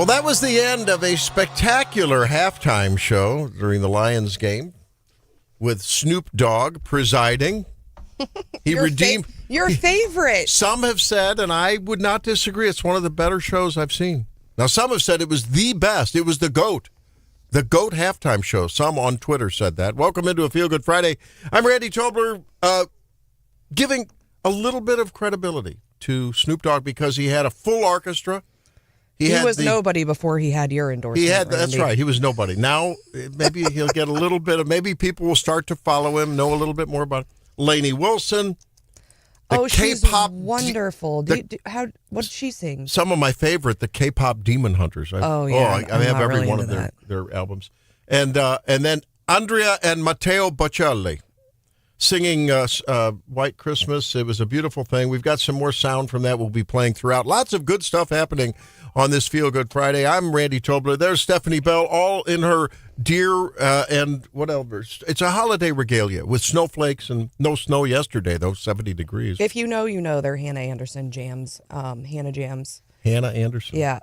Well, that was the end of a spectacular halftime show during the Lions game with Snoop Dogg presiding. He redeemed your favorite. Some have said, and I would not disagree, it's one of the better shows I've seen. Now, some have said it was the best. It was the GOAT. The GOAT halftime show. Some on Twitter said that. Welcome into a Feel Good Friday. I'm Randy Tobler, giving a little bit of credibility to Snoop Dogg because he had a full orchestra. He was nobody before he had your endorsement. That's right. He was nobody. Now, maybe he'll get a little bit of, maybe people will start to follow him, know a little bit more about him. Lainey Wilson. She's wonderful. What did she sing? Some of my favorite, the K-pop Demon Hunters. I have every really one of their albums. And then Andrea and Matteo Bocelli singing White Christmas. It was a beautiful thing. We've got some more sound from that we'll be playing throughout. Lots of good stuff happening on this Feel Good Friday. I'm Randy Tobler. There's Stephanie Bell, all in her deer and whatever. It's a holiday regalia with snowflakes and no snow yesterday, though, 70 degrees. If you know, you know they're Hannah Anderson jams, Hannah Jams. Hannah Anderson? Yeah.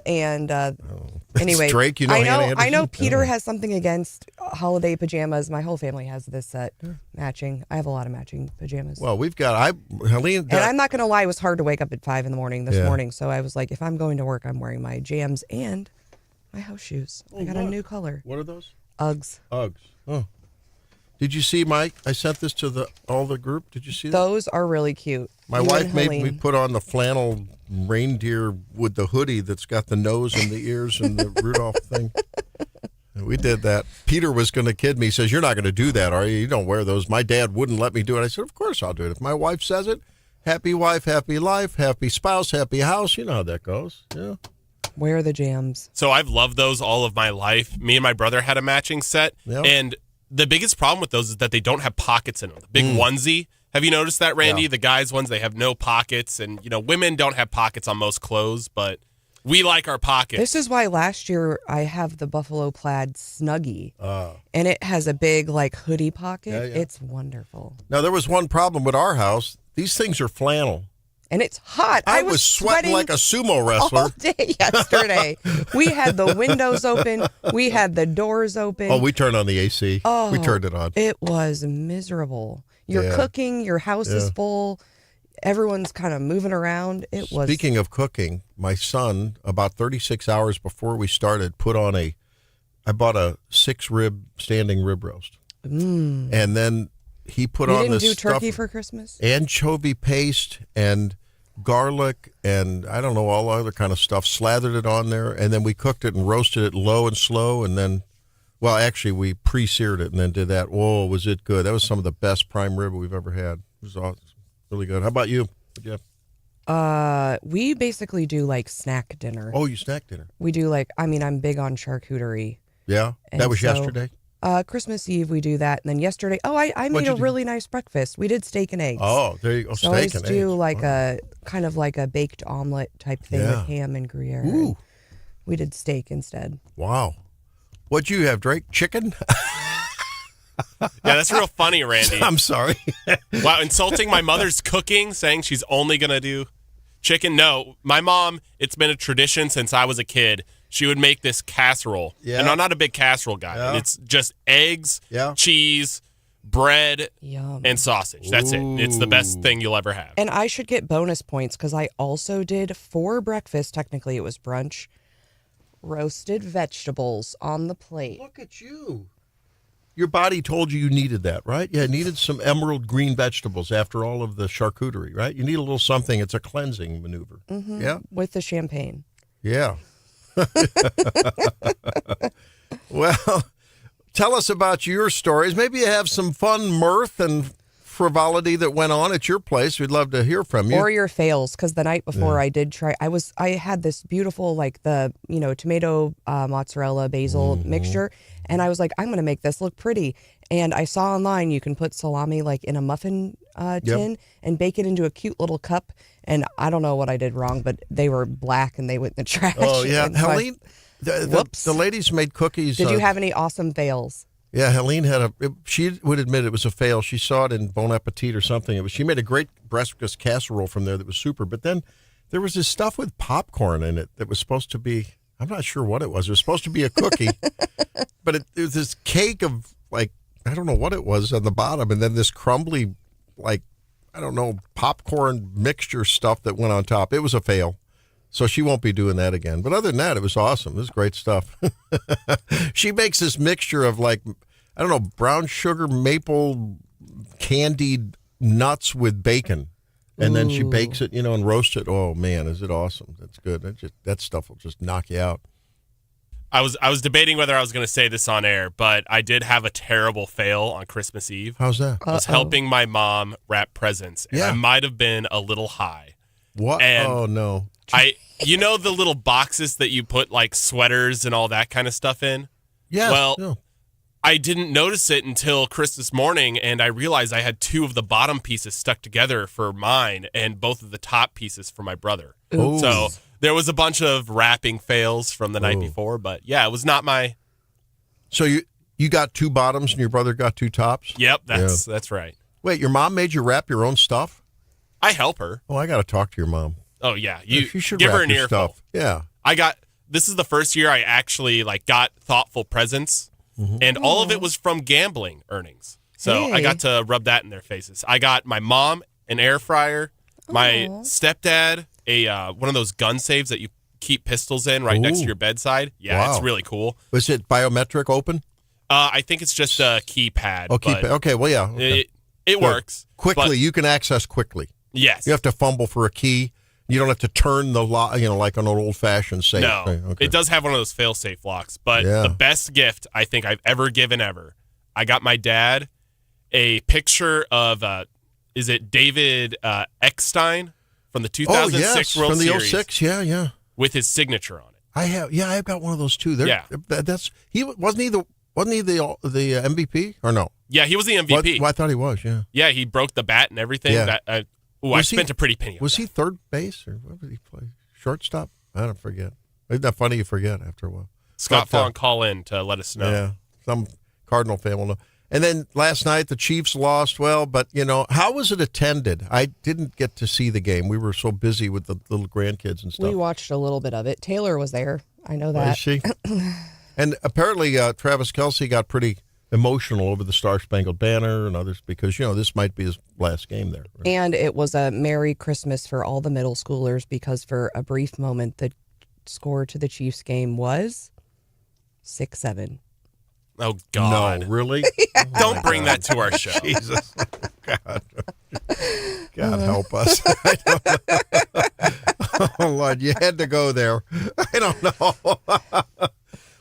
Anyway. Drake, you know Hannah Anderson? I know Peter has something against holiday pajamas. My whole family has this set matching. I have a lot of matching pajamas. Well, we've got, Helene. And I'm not going to lie, it was hard to wake up at 5 in the morning this morning. So I was like, if I'm going to work, I'm wearing my jams and my house shoes. I got a new color. What are those? Uggs. Uggs. Oh. Did you see, Mike? I sent this to all the group. Did you see that? Those are really cute. My wife made me put on the flannel reindeer with the hoodie that's got the nose and the ears and the Rudolph thing. And we did that. Peter was going to kid me. He says, "You're not going to do that, are you? You don't wear those." My dad wouldn't let me do it. I said, "Of course I'll do it. If my wife says it, happy wife, happy life, happy spouse, happy house." You know how that goes. Yeah. Wear the jams. So I've loved those all of my life. Me and my brother had a matching set. Yep. And the biggest problem with those is that they don't have pockets in them. The big onesie. Have you noticed that, Randy? Yeah. The guys' ones, they have no pockets. And, women don't have pockets on most clothes, but we like our pockets. This is why last year I have the Buffalo Plaid Snuggie. And it has a big, hoodie pocket. Yeah. It's wonderful. Now, there was one problem with our house. These things are flannel. And it's hot. I was sweating like a sumo wrestler all day yesterday. We had the windows open. We had the doors open. Oh, we turned on the AC. Oh, we turned it on. It was miserable. You're cooking. Your house is full. Everyone's kind of moving around. Speaking of cooking, my son, about 36 hours before we started, I bought a 6-rib standing rib roast. And then he put on this stuff. You didn't do turkey for Christmas? Anchovy paste and garlic and I don't know, all other kind of stuff, slathered it on there, and then we cooked it and roasted it low and slow, and then, well, actually, we pre-seared it and then did that. Whoa, was it good. That was some of the best prime rib we've ever had. It was awesome. Really good. How about you? We basically do, snack dinner. Oh, you snack dinner? We do, I'm big on charcuterie. Yeah? That was yesterday? Christmas Eve, we do that. And then yesterday, I made a really nice breakfast. We did steak and eggs. Oh, there you go. So steak and eggs. I do a kind of like a baked omelet type thing with ham and Gruyere. Ooh. We did steak instead. Wow. What'd you have, Drake? Chicken? Yeah, that's real funny, Randy. I'm sorry. Wow, insulting my mother's cooking, saying she's only going to do chicken. No, my mom, it's been a tradition since I was a kid. She would make this casserole. Yeah. And I'm not a big casserole guy. Yeah. It's just eggs, cheese, bread, and sausage. That's it. It's the best thing you'll ever have. And I should get bonus points because I also did for breakfast, technically it was brunch, roasted vegetables on the plate. Look at you. Your body told you needed that, right? Yeah, it needed some emerald green vegetables after all of the charcuterie, right? You need a little something. It's a cleansing maneuver. Mm-hmm. Yeah. With the champagne. Yeah. Well, tell us about your stories. Maybe you have some fun mirth and frivolity that went on at your place. We'd love to hear from you. Or your fails, because the night before I did try, I had this beautiful, the tomato, mozzarella, basil mixture, and I was like, I'm going to make this look pretty. And I saw online you can put salami in a muffin tin and bake it into a cute little cup. And I don't know what I did wrong, but they were black and they went in the trash. Oh, yeah. Helene, the ladies made cookies. Did you have any awesome fails? Yeah, Helene she would admit it was a fail. She saw it in Bon Appetit or something. She made a great breakfast casserole from there that was super. But then there was this stuff with popcorn in it that was supposed to be, I'm not sure what it was. It was supposed to be a cookie, but it was this cake of, like, I don't know what it was on the bottom, and then this crumbly, like, I don't know, popcorn mixture stuff that went on top. It was a fail. So she won't be doing that again. But other than that, it was awesome. It was great stuff. She makes this mixture of, like, I don't know, brown sugar, maple, candied nuts with bacon. And then she bakes it, and roasts it. Oh, man, is it awesome. That's good. That stuff will just knock you out. I was debating whether I was going to say this on air, but I did have a terrible fail on Christmas Eve. How's that? I was helping my mom wrap presents, and I might have been a little high. What? And oh, no. The little boxes that you put, like, sweaters and all that kind of stuff in? Yeah. Well, I didn't notice it until Christmas morning, and I realized I had 2 of the bottom pieces stuck together for mine and both of the top pieces for my brother. Ooh. So there was a bunch of wrapping fails from the night before, but yeah, it was not my... So you got 2 bottoms and your brother got 2 tops? Yep, that's right. Wait, your mom made you wrap your own stuff? I help her. Oh, I got to talk to your mom. Oh, yeah. You should give wrap her an your earful. stuff. Yeah. This is the first year I actually, like, got thoughtful presents, and all of it was from gambling earnings. So I got to rub that in their faces. I got my mom an air fryer, my stepdad one of those gun safes that you keep pistols in right next to your bedside. Yeah, It's really cool. Was it biometric open? I think it's just a keypad. Oh, keypad. Okay, well, yeah. Okay. It works. Quickly, you can access quickly. Yes. You have to fumble for a key. You don't have to turn the lock, like an old-fashioned safe. No. Okay. It does have one of those fail-safe locks. But the best gift I think I've ever given ever, I got my dad a picture of, is it David Eckstein from the 2006 World Series? From the 06, yeah. With his signature on it. I've got one of those too. Wasn't he the MVP or no? Yeah, he was the MVP. I thought he was. Yeah. Yeah, he broke the bat and everything. Yeah. I spent a pretty penny. Was he third base or what did he play? Shortstop? I don't forget. Isn't that funny? You forget after a while. Scott Fong, call in to let us know. Yeah, some Cardinal fan will know. And then last night the Chiefs lost. Well, but how was it attended? I didn't get to see the game. We were so busy with the little grandkids and stuff. We watched a little bit of it. Taylor was there. I know that. Was she? And apparently Travis Kelce got pretty emotional over the Star-Spangled Banner and others because, this might be his last game there. Right? And it was a Merry Christmas for all the middle schoolers because for a brief moment, the score to the Chiefs game was 6-7. Oh, God. No, really? Yeah. Don't bring that to our show. Jesus. God help us. I don't know. Oh, Lord, you had to go there. I don't know.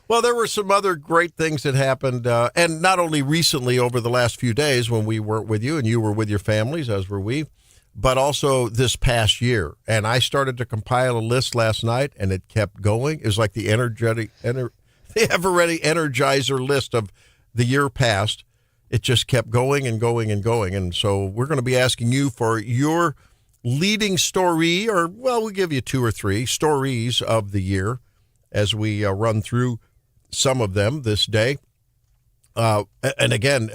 Well, there were some other great things that happened, and not only recently over the last few days when we weren't with you and you were with your families, as were we, but also this past year. And I started to compile a list last night, and it kept going. It was like the ever-ready Energizer list of the year past. It just kept going and going and going. And so we're going to be asking you for your leading story, or, well, we'll give you 2 or 3 stories of the year as we run through some of them this day. And again,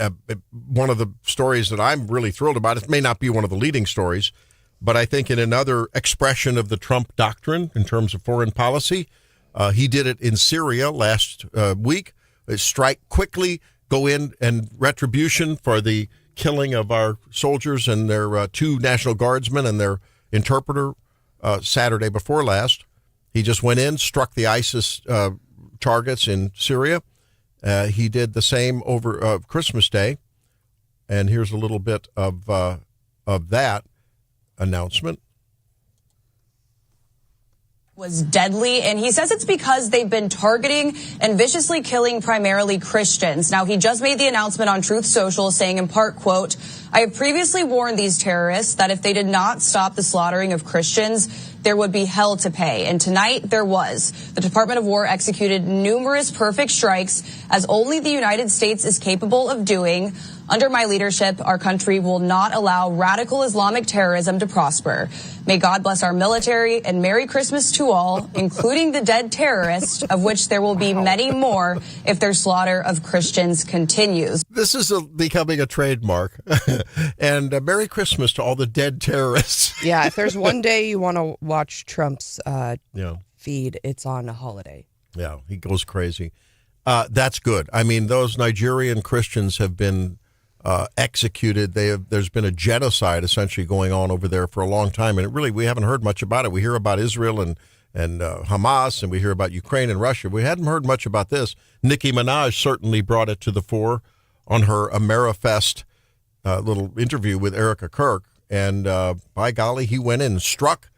one of the stories that I'm really thrilled about, it may not be one of the leading stories, but I think in another expression of the Trump doctrine in terms of foreign policy, he did it in Syria last week. Strike quickly, go in and retribution for the killing of our soldiers and their 2 National Guardsmen and their interpreter Saturday before last. He just went in, struck the ISIS targets in Syria. He did the same over Christmas Day, and here's a little bit of that announcement. Was deadly, and he says it's because they've been targeting and viciously killing primarily Christians. Now, he just made the announcement on Truth Social saying in part, quote, "I have previously warned these terrorists that if they did not stop the slaughtering of Christians, there would be hell to pay." And tonight there was. The Department of War executed numerous perfect strikes, as only the United States is capable of doing. Under my leadership, our country will not allow radical Islamic terrorism to prosper. May God bless our military, and Merry Christmas to all, including the dead terrorists, of which there will be many more if their slaughter of Christians continues. This is becoming a trademark. And Merry Christmas to all the dead terrorists. Yeah, if there's one day you want to watch Trump's feed, it's on a holiday. Yeah, he goes crazy. That's good. I mean, those Nigerian Christians have been executed. There's been a genocide essentially going on over there for a long time, and we haven't heard much about it. We hear about Israel and Hamas, and we hear about Ukraine and Russia. We hadn't heard much about this. Nicki Minaj certainly brought it to the fore on her Amerifest little interview with Erica Kirk, and by golly, he went in and struck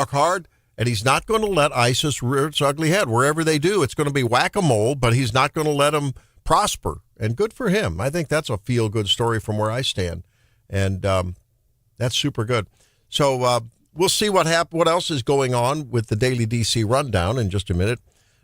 hard. And he's not going to let ISIS rear its ugly head. Wherever they do, it's going to be whack-a-mole, but he's not going to let them prosper. And good for him. I think that's a feel-good story from where I stand. And that's super good. So we'll see what else is going on with the Daily DC Rundown in just a minute.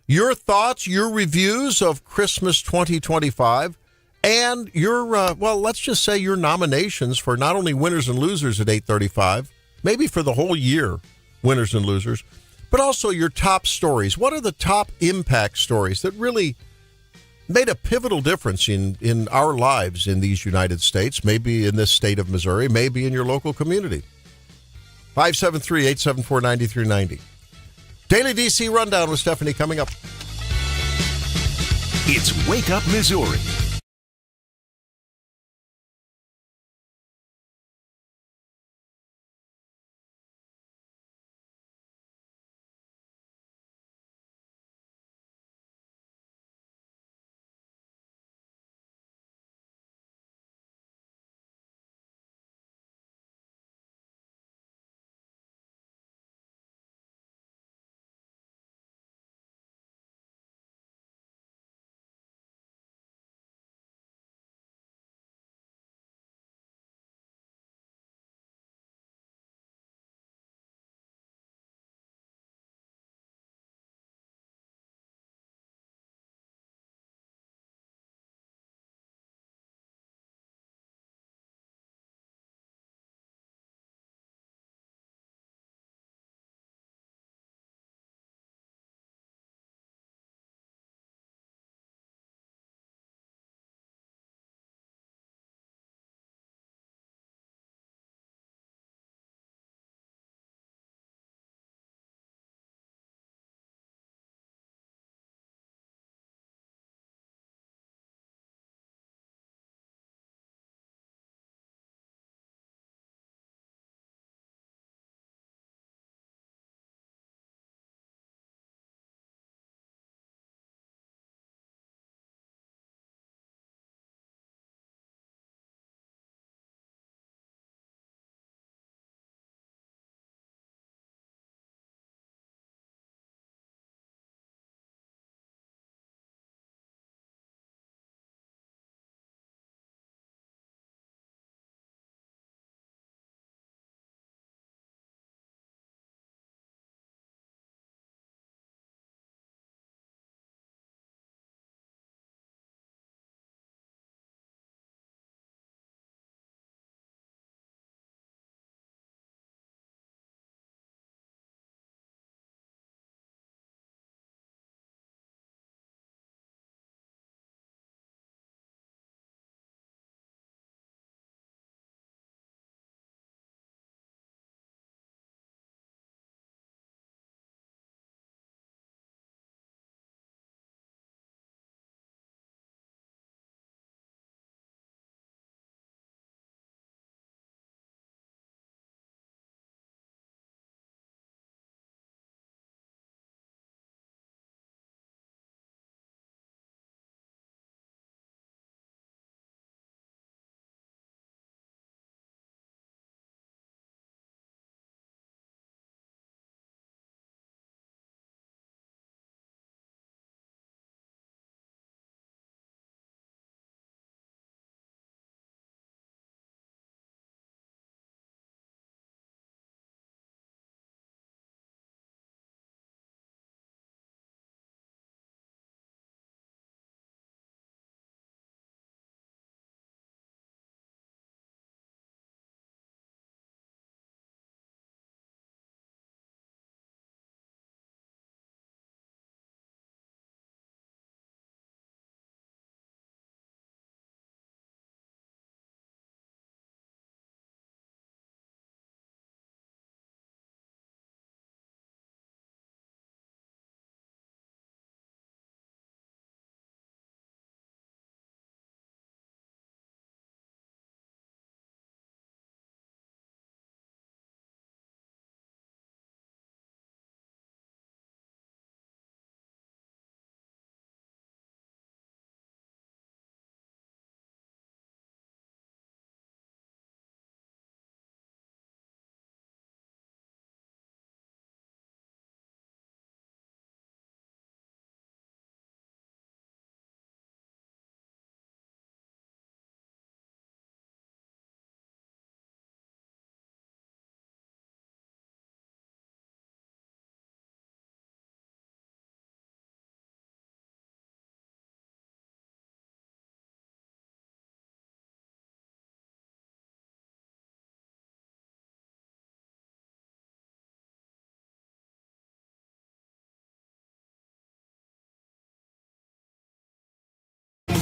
Your thoughts, your reviews of Christmas 2025, and your, let's just say your nominations for not only winners and losers at 8:35, maybe for the whole year, winners and losers, but also your top stories. What are the top impact stories that really made a pivotal difference in our lives in these United States, maybe in this state of Missouri, maybe in your local community? 573-874-9390. Daily DC Rundown with Stephanie coming up. It's Wake Up Missouri.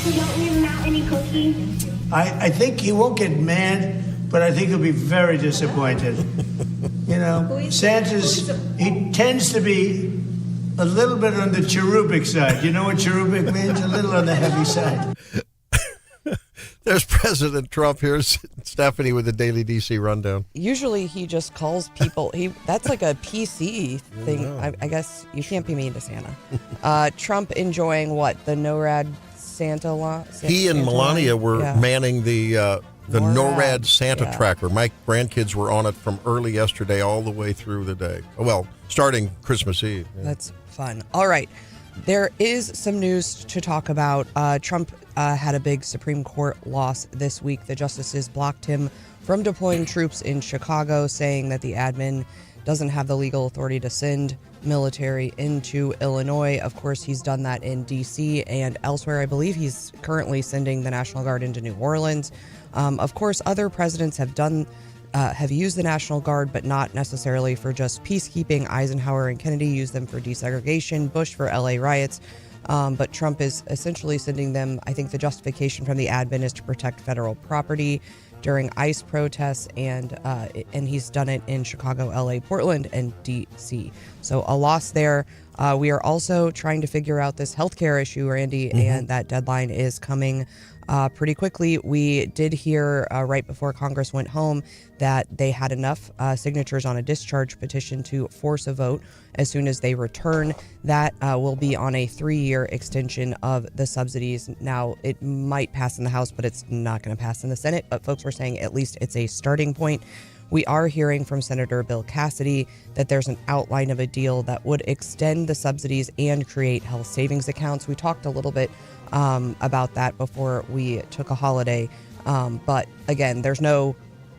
You don't leave him out any cookies? I think he won't get mad, but I think he'll be very disappointed. You know, he tends to be a little bit on the cherubic side. You know what cherubic means? A little on the heavy side. There's President Trump. Here's Stephanie with the Daily DC Rundown. Usually he just calls people, that's like a PC thing. I guess you can't be mean to Santa. Trump enjoying what? The NORAD Santa law? He and Melania were manning the NORAD Santa yeah. tracker. My grandkids were on it from early yesterday all the way through the day. Well, starting Christmas Eve. Yeah. That's fun. All right. There is some news to talk about. Trump had a big Supreme Court loss this week. The justices blocked him from deploying troops in Chicago, saying that the admin doesn't have the legal authority to send military into Illinois. Of course, he's done that in D.C. and elsewhere. I believe he's currently sending the National Guard into New Orleans. Of course, other presidents have used the National Guard, but not necessarily for just peacekeeping. Eisenhower and Kennedy used them for desegregation, Bush for LA riots. But Trump is essentially sending them. I think the justification from the admin is to protect federal property during ICE protests, and he's done it in Chicago, LA, Portland, and DC. So a loss there. We are also trying to figure out this healthcare issue, Randy, and that deadline is coming pretty quickly. We did hear right before Congress went home that they had enough signatures on a discharge petition to force a vote as soon as they return. That will be on a 3-year extension of the subsidies. Now, it might pass in the House, but it's not going to pass in the Senate. But folks were saying at least it's a starting point. We are hearing from Senator Bill Cassidy that there's an outline of a deal that would extend the subsidies and create health savings accounts. We talked a little bit about that before we took a holiday. But again, there's no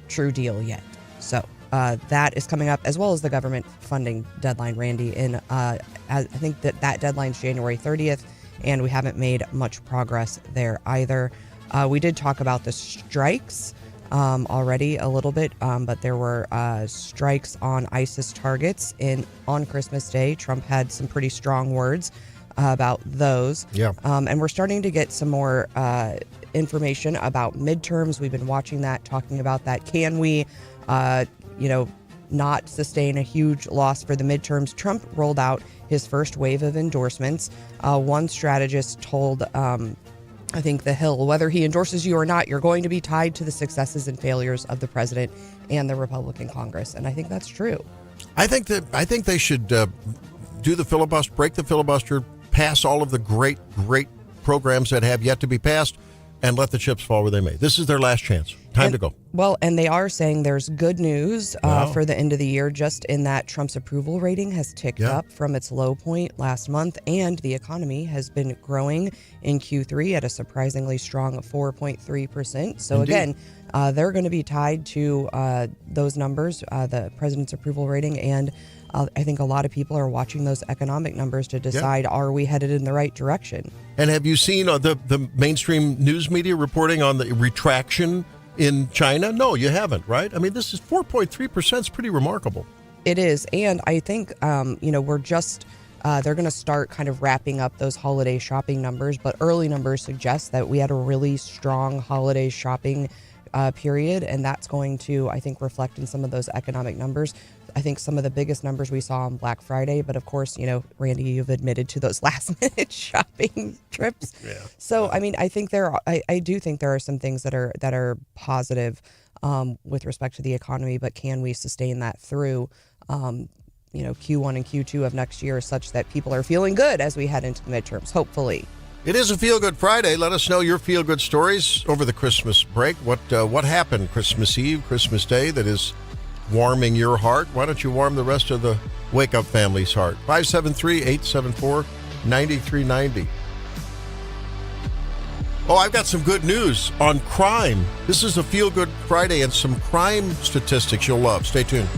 true deal yet. So that is coming up, as well as the government funding deadline, Randy. And I think that deadline's January 30th, and we haven't made much progress there either. We did talk about the strikes already a little bit, but there were strikes on ISIS targets on Christmas Day. Trump had some pretty strong words about those. Yeah. And we're starting to get some more information about midterms. We've been watching that, talking about that. Can we, not sustain a huge loss for the midterms? Trump rolled out his first wave of endorsements. One strategist told I think The Hill, whether he endorses you or not, you're going to be tied to the successes and failures of the president and the Republican Congress. And I think that's true. I think they should do the filibuster, break the filibuster, pass all of the great programs that have yet to be passed, and let the chips fall where they may. This is their last chance. Time to go. Well, and they are saying there's good news for the end of the year, just in that Trump's approval rating has ticked up from its low point last month, and the economy has been growing in Q3 at a surprisingly strong 4.3%. So again, they're going to be tied to those numbers, the president's approval rating, and I think a lot of people are watching those economic numbers to decide, are we headed in the right direction? And have you seen the mainstream news media reporting on the retraction in China? No, you haven't, right? I mean, this is 4.3%. It's pretty remarkable. It is. And I think, we're just, they're going to start kind of wrapping up those holiday shopping numbers. But early numbers suggest that we had a really strong holiday shopping period. And that's going to, I think, reflect in some of those economic numbers. I think some of the biggest numbers we saw on Black Friday, but of course, Randy, you've admitted to those last minute shopping trips. Yeah. So, I mean, I think I do think there are some things that are positive with respect to the economy, but can we sustain that through, Q1 and Q2 of next year, such that people are feeling good as we head into the midterms, hopefully. It is a Feel Good Friday. Let us know your feel good stories over the Christmas break. What happened Christmas Eve, Christmas Day that is warming your heart? Why don't you warm the rest of the Wake Up family's heart? 573-874-9390. Oh, I've got some good news on crime. This is a Feel Good Friday and some crime statistics you'll love. Stay tuned.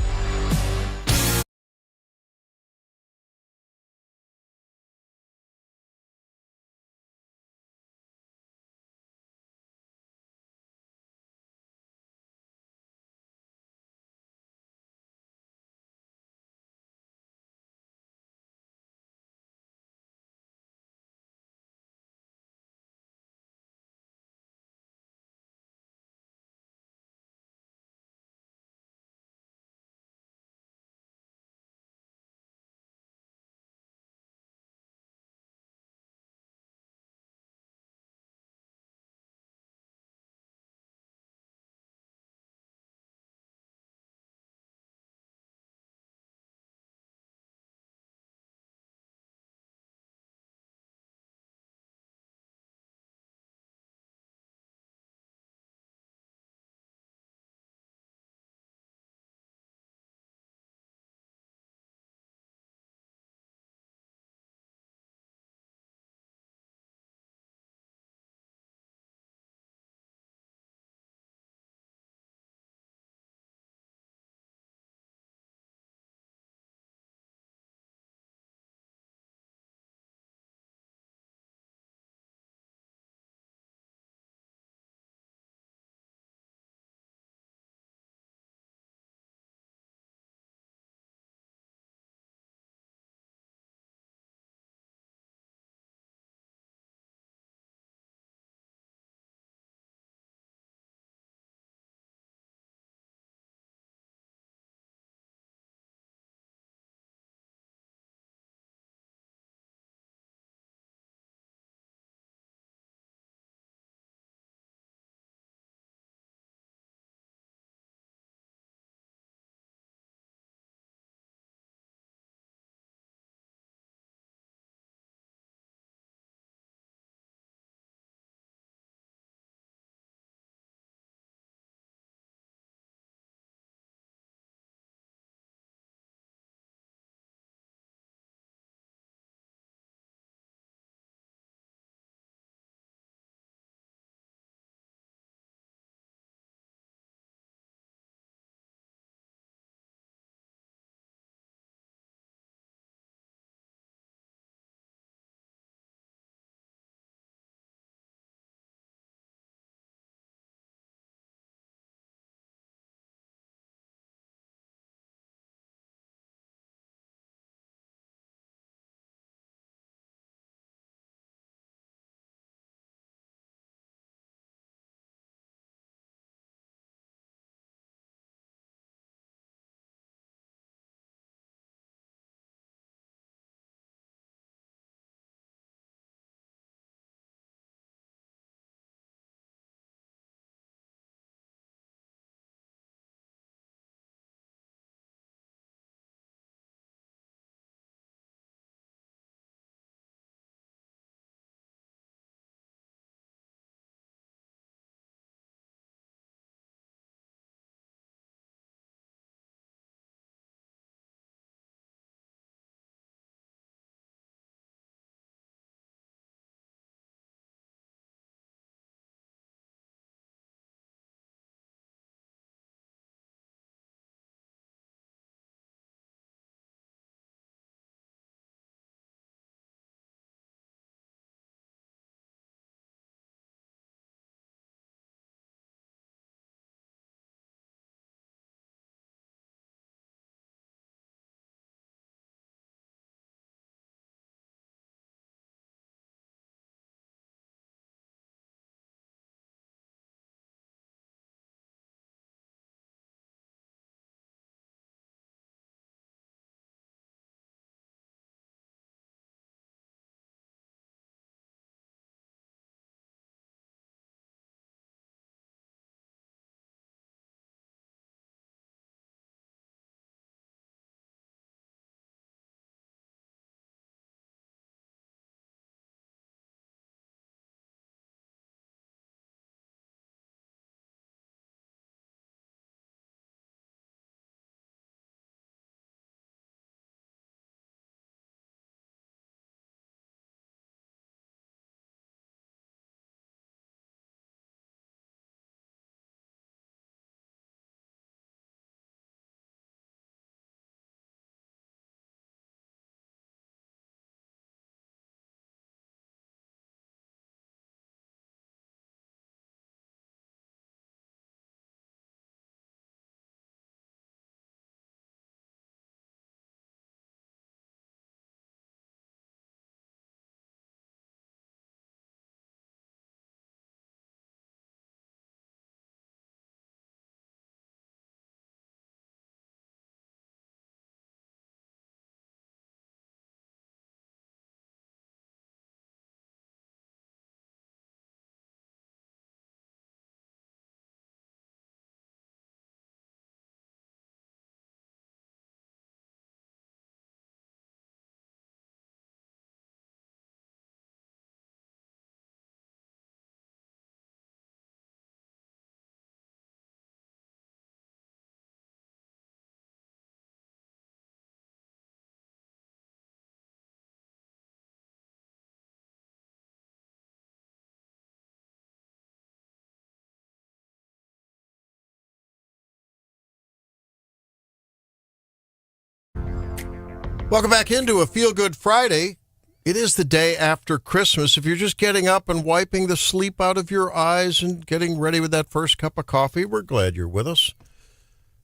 Welcome back into a Feel Good Friday. It is the day after Christmas. If you're just getting up and wiping the sleep out of your eyes and getting ready with that first cup of coffee, we're glad you're with us.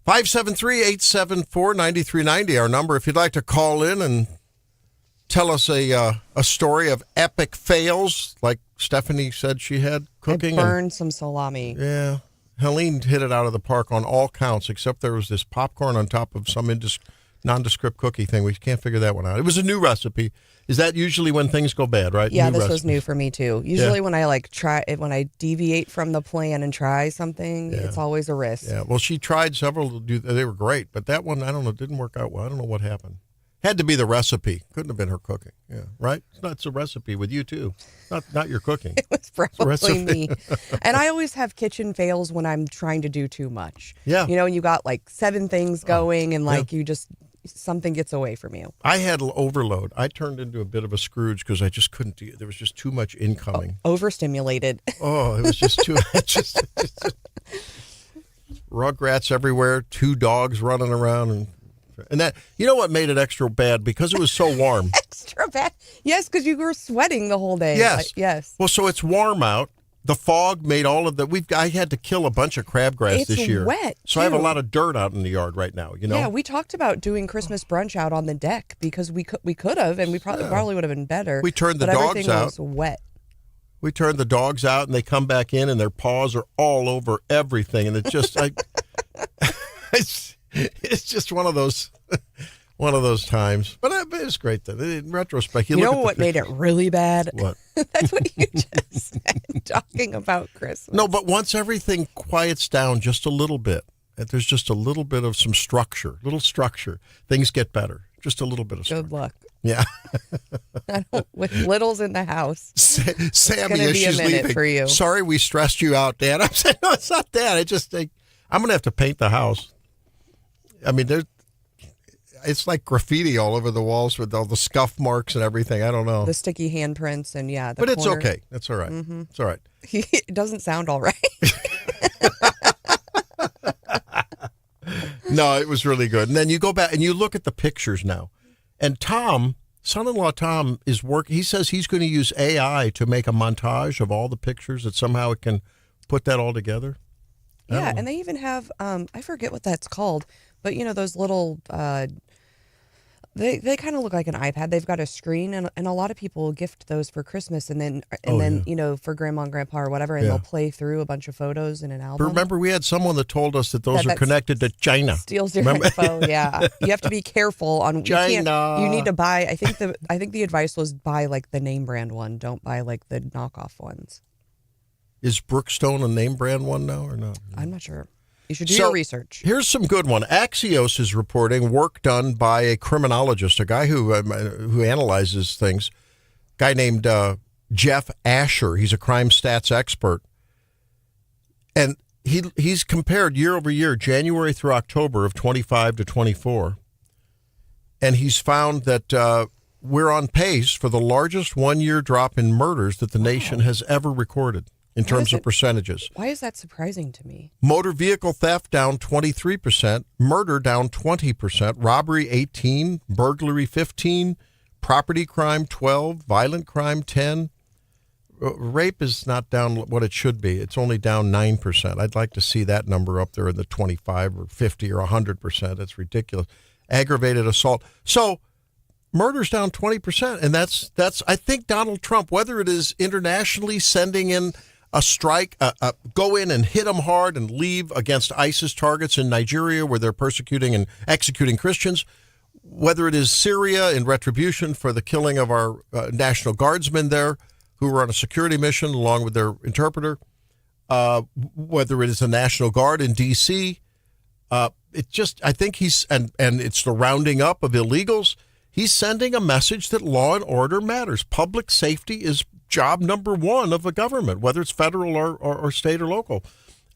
573-874-9390, our number. If you'd like to call in and tell us a story of epic fails, like Stephanie said she had cooking. I burned some salami. Yeah. Helene hit it out of the park on all counts, except there was this popcorn on top of some nondescript cookie thing. We can't figure that one out. It was a new recipe. Is that usually when things go bad, right? Yeah, new this recipes. was new for me too. Usually when I when I deviate from the plan and try something, it's always a risk. Yeah, well, she tried several. They were great, but that one, I don't know, didn't work out well. I don't know what happened. Had to be the recipe. Couldn't have been her cooking. Yeah, right? It's a recipe with you, too. Not your cooking. It was probably me. And I always have kitchen fails when I'm trying to do too much. Yeah. You know, and you got like 7 things going and you just, something gets away from you. I had overload. I turned into a bit of a Scrooge because I just couldn't do it. There was just too much incoming. Overstimulated. Oh, it was just too just rugrats everywhere, 2 dogs running around. And that, you know what made it extra bad? Because it was so warm. Extra bad? Yes, because you were sweating the whole day. Yes. Yes. Well, so it's warm out. The fog made all of the. I had to kill a bunch of crabgrass this year. It's wet. So I have a lot of dirt out in the yard right now. You know. Yeah, we talked about doing Christmas brunch out on the deck because we could have, and we probably would have been better. We turned the but dogs everything out. Was wet. We turned the dogs out, and they come back in, and their paws are all over everything, and it's just it's just one of those. One of those times. But it's great, though. In retrospect, you know what made it really bad? What? That's what you just said, talking about Christmas. No, but once everything quiets down just a little bit, there's just a little bit of some structure, things get better. Just a little bit of structure. Good luck. Yeah. With littles in the house. Sammy, as she's leaving. For you. Sorry we stressed you out, Dad. I'm saying, no, it's not that. I'm going to have to paint the house. I mean, it's like graffiti all over the walls with all the scuff marks and everything. I don't know. The sticky handprints and but it's okay. That's all right. Mm-hmm. It's all right. It doesn't sound all right. No, it was really good. And then you go back and you look at the pictures now. And Tom, son-in-law Tom, is working. He says he's going to use AI to make a montage of all the pictures that somehow it can put that all together. Yeah, and they even have, I forget what that's called, but you know, those little, they kind of look like an iPad. They've got a screen, and a lot of people gift those for Christmas, and then you know, for grandma and grandpa or whatever, and they'll play through a bunch of photos in an album. But remember, we had someone that told us that those are connected to China. Steals your info. Yeah, you have to be careful on China. You need to buy. I think the advice was buy like the name brand one. Don't buy like the knockoff ones. Is Brookstone a name brand one now or not? I'm not sure. You should do your research. Here's some good one. Axios is reporting work done by a criminologist, a guy who analyzes things. A guy named Jeff Asher. He's a crime stats expert, and he's compared year over year, January through October of 25 to 24, and he's found that we're on pace for the largest one-year drop in murders that the nation has ever recorded. In terms of percentages. Why is that surprising to me? Motor vehicle theft down 23%, murder down 20%, robbery 18%, burglary 15%, property crime 12%, violent crime 10%. Rape is not down what it should be. It's only down 9%. I'd like to see that number up there in the 25 or 50 or 100%. That's ridiculous. Aggravated assault. So murder's down 20%, and that's I think Donald Trump, whether it is internationally sending in a strike, go in and hit them hard and leave against ISIS targets in Nigeria where they're persecuting and executing Christians, whether it is Syria in retribution for the killing of our National Guardsmen there who were on a security mission along with their interpreter, whether it is the National Guard in D.C., I think he's, and it's the rounding up of illegals. He's sending a message that law and order matters. Public safety is job number one of a government, whether it's federal or state or local.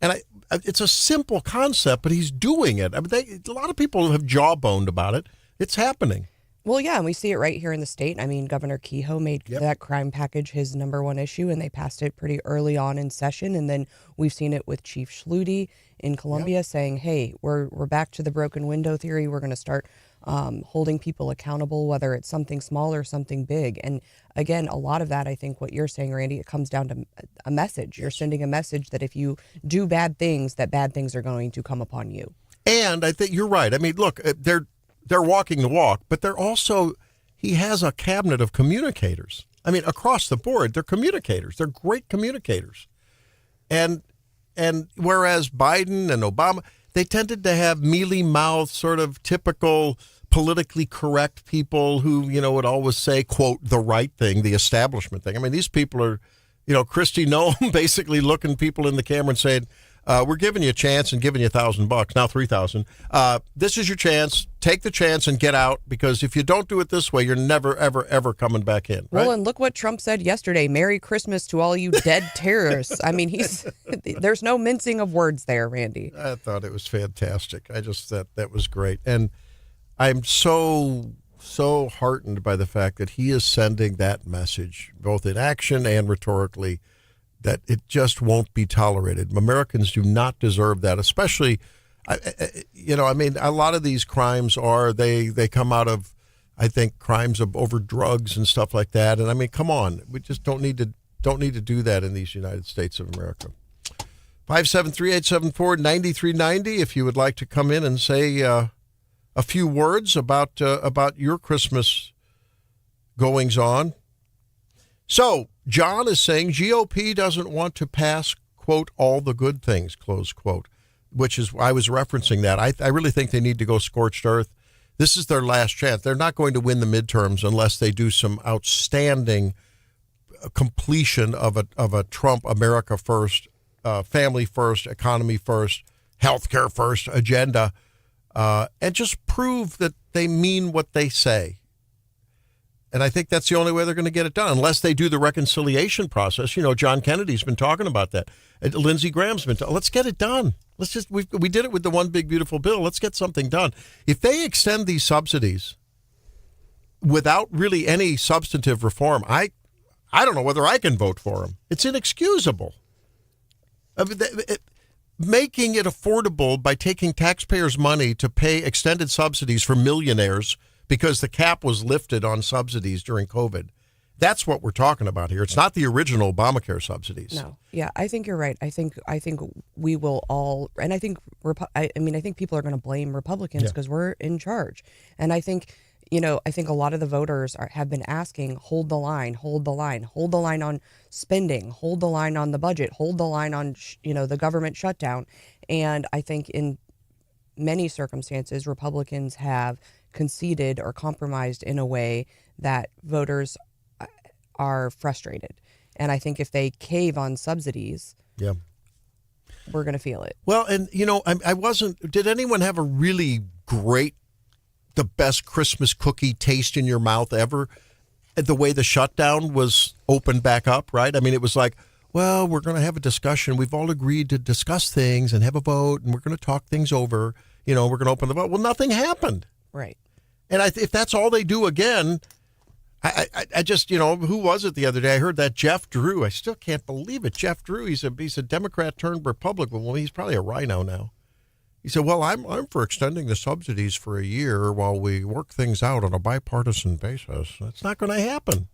And it's a simple concept, but he's doing it. I mean, a lot of people have jawboned about it. It's happening. Well, yeah, and we see it right here in the state. I mean, Governor Kehoe made that crime package his number one issue, and they passed it pretty early on in session. And then we've seen it with Chief Schluty in Columbia saying, hey, we're back to the broken window theory. We're going to start holding people accountable, whether it's something small or something big. And again, a lot of that, I think what you're saying, Randy, it comes down to a message. You're sending a message that if you do bad things, that bad things are going to come upon you. And I think you're right. I mean, look, they're walking the walk, but they're also, he has a cabinet of communicators. I mean, across the board, they're communicators. They're great communicators. And whereas Biden and Obama, they tended to have mealy-mouthed, sort of typical politically correct people who, would always say, quote, the right thing, the establishment thing. I mean, these people are, Kristi Noem basically looking people in the camera and saying, we're giving you a chance and giving you $1,000, now $3,000. This is your chance. Take the chance and get out, because if you don't do it this way, you're never, ever, ever coming back in. Right? Well, and look what Trump said yesterday. Merry Christmas to all you dead terrorists. I mean, there's no mincing of words there, Randy. I thought it was fantastic. I just thought that was great. And I'm so heartened by the fact that he is sending that message, both in action and rhetorically, that it just won't be tolerated. Americans do not deserve that, especially, I mean, a lot of these crimes they come out of, I think, crimes over drugs and stuff like that. And I mean, come on, we just don't need to do that in these United States of America. 573-874-9390. If you would like to come in and say a few words about your Christmas goings on. So John is saying GOP doesn't want to pass, quote, all the good things, close quote, which is, I was referencing that. I really think they need to go scorched earth. This is their last chance. They're not going to win the midterms unless they do some outstanding completion of a Trump America first, family first, economy first, healthcare first agenda, and just prove that they mean what they say. And I think that's the only way they're going to get it done, unless they do the reconciliation process. John Kennedy's been talking about that. Lindsey Graham's been talking. Let's get it done. We did it with the one big beautiful bill. Let's get something done. If they extend these subsidies without really any substantive reform, I don't know whether I can vote for them. It's inexcusable. I mean, making it affordable by taking taxpayers' money to pay extended subsidies for millionaires because the cap was lifted on subsidies during COVID. That's what we're talking about here. It's not the original Obamacare subsidies. No. Yeah, I think you're right. I think we will all, and I think I think people are going to blame Republicans because we're in charge. And I think a lot of the voters have been asking, hold the line on spending, hold the line on the budget, hold the line on the government shutdown. And I think in many circumstances, Republicans have conceded or compromised in a way that voters are frustrated. And I think if they cave on subsidies, we're going to feel it. Well, and did anyone have a really great, the best Christmas cookie taste in your mouth ever? The way the shutdown was opened back up, right? I mean, it was like, well, we're going to have a discussion. We've all agreed to discuss things and have a vote, and we're going to talk things over. We're going to open the vote. Well, nothing happened. Right. And if that's all they do again, I just, who was it the other day? I heard that Jeff Drew. I still can't believe it. Jeff Drew, he's a Democrat turned Republican. Well, he's probably a rhino now. He said, well, I'm for extending the subsidies for a year while we work things out on a bipartisan basis. That's not going to happen.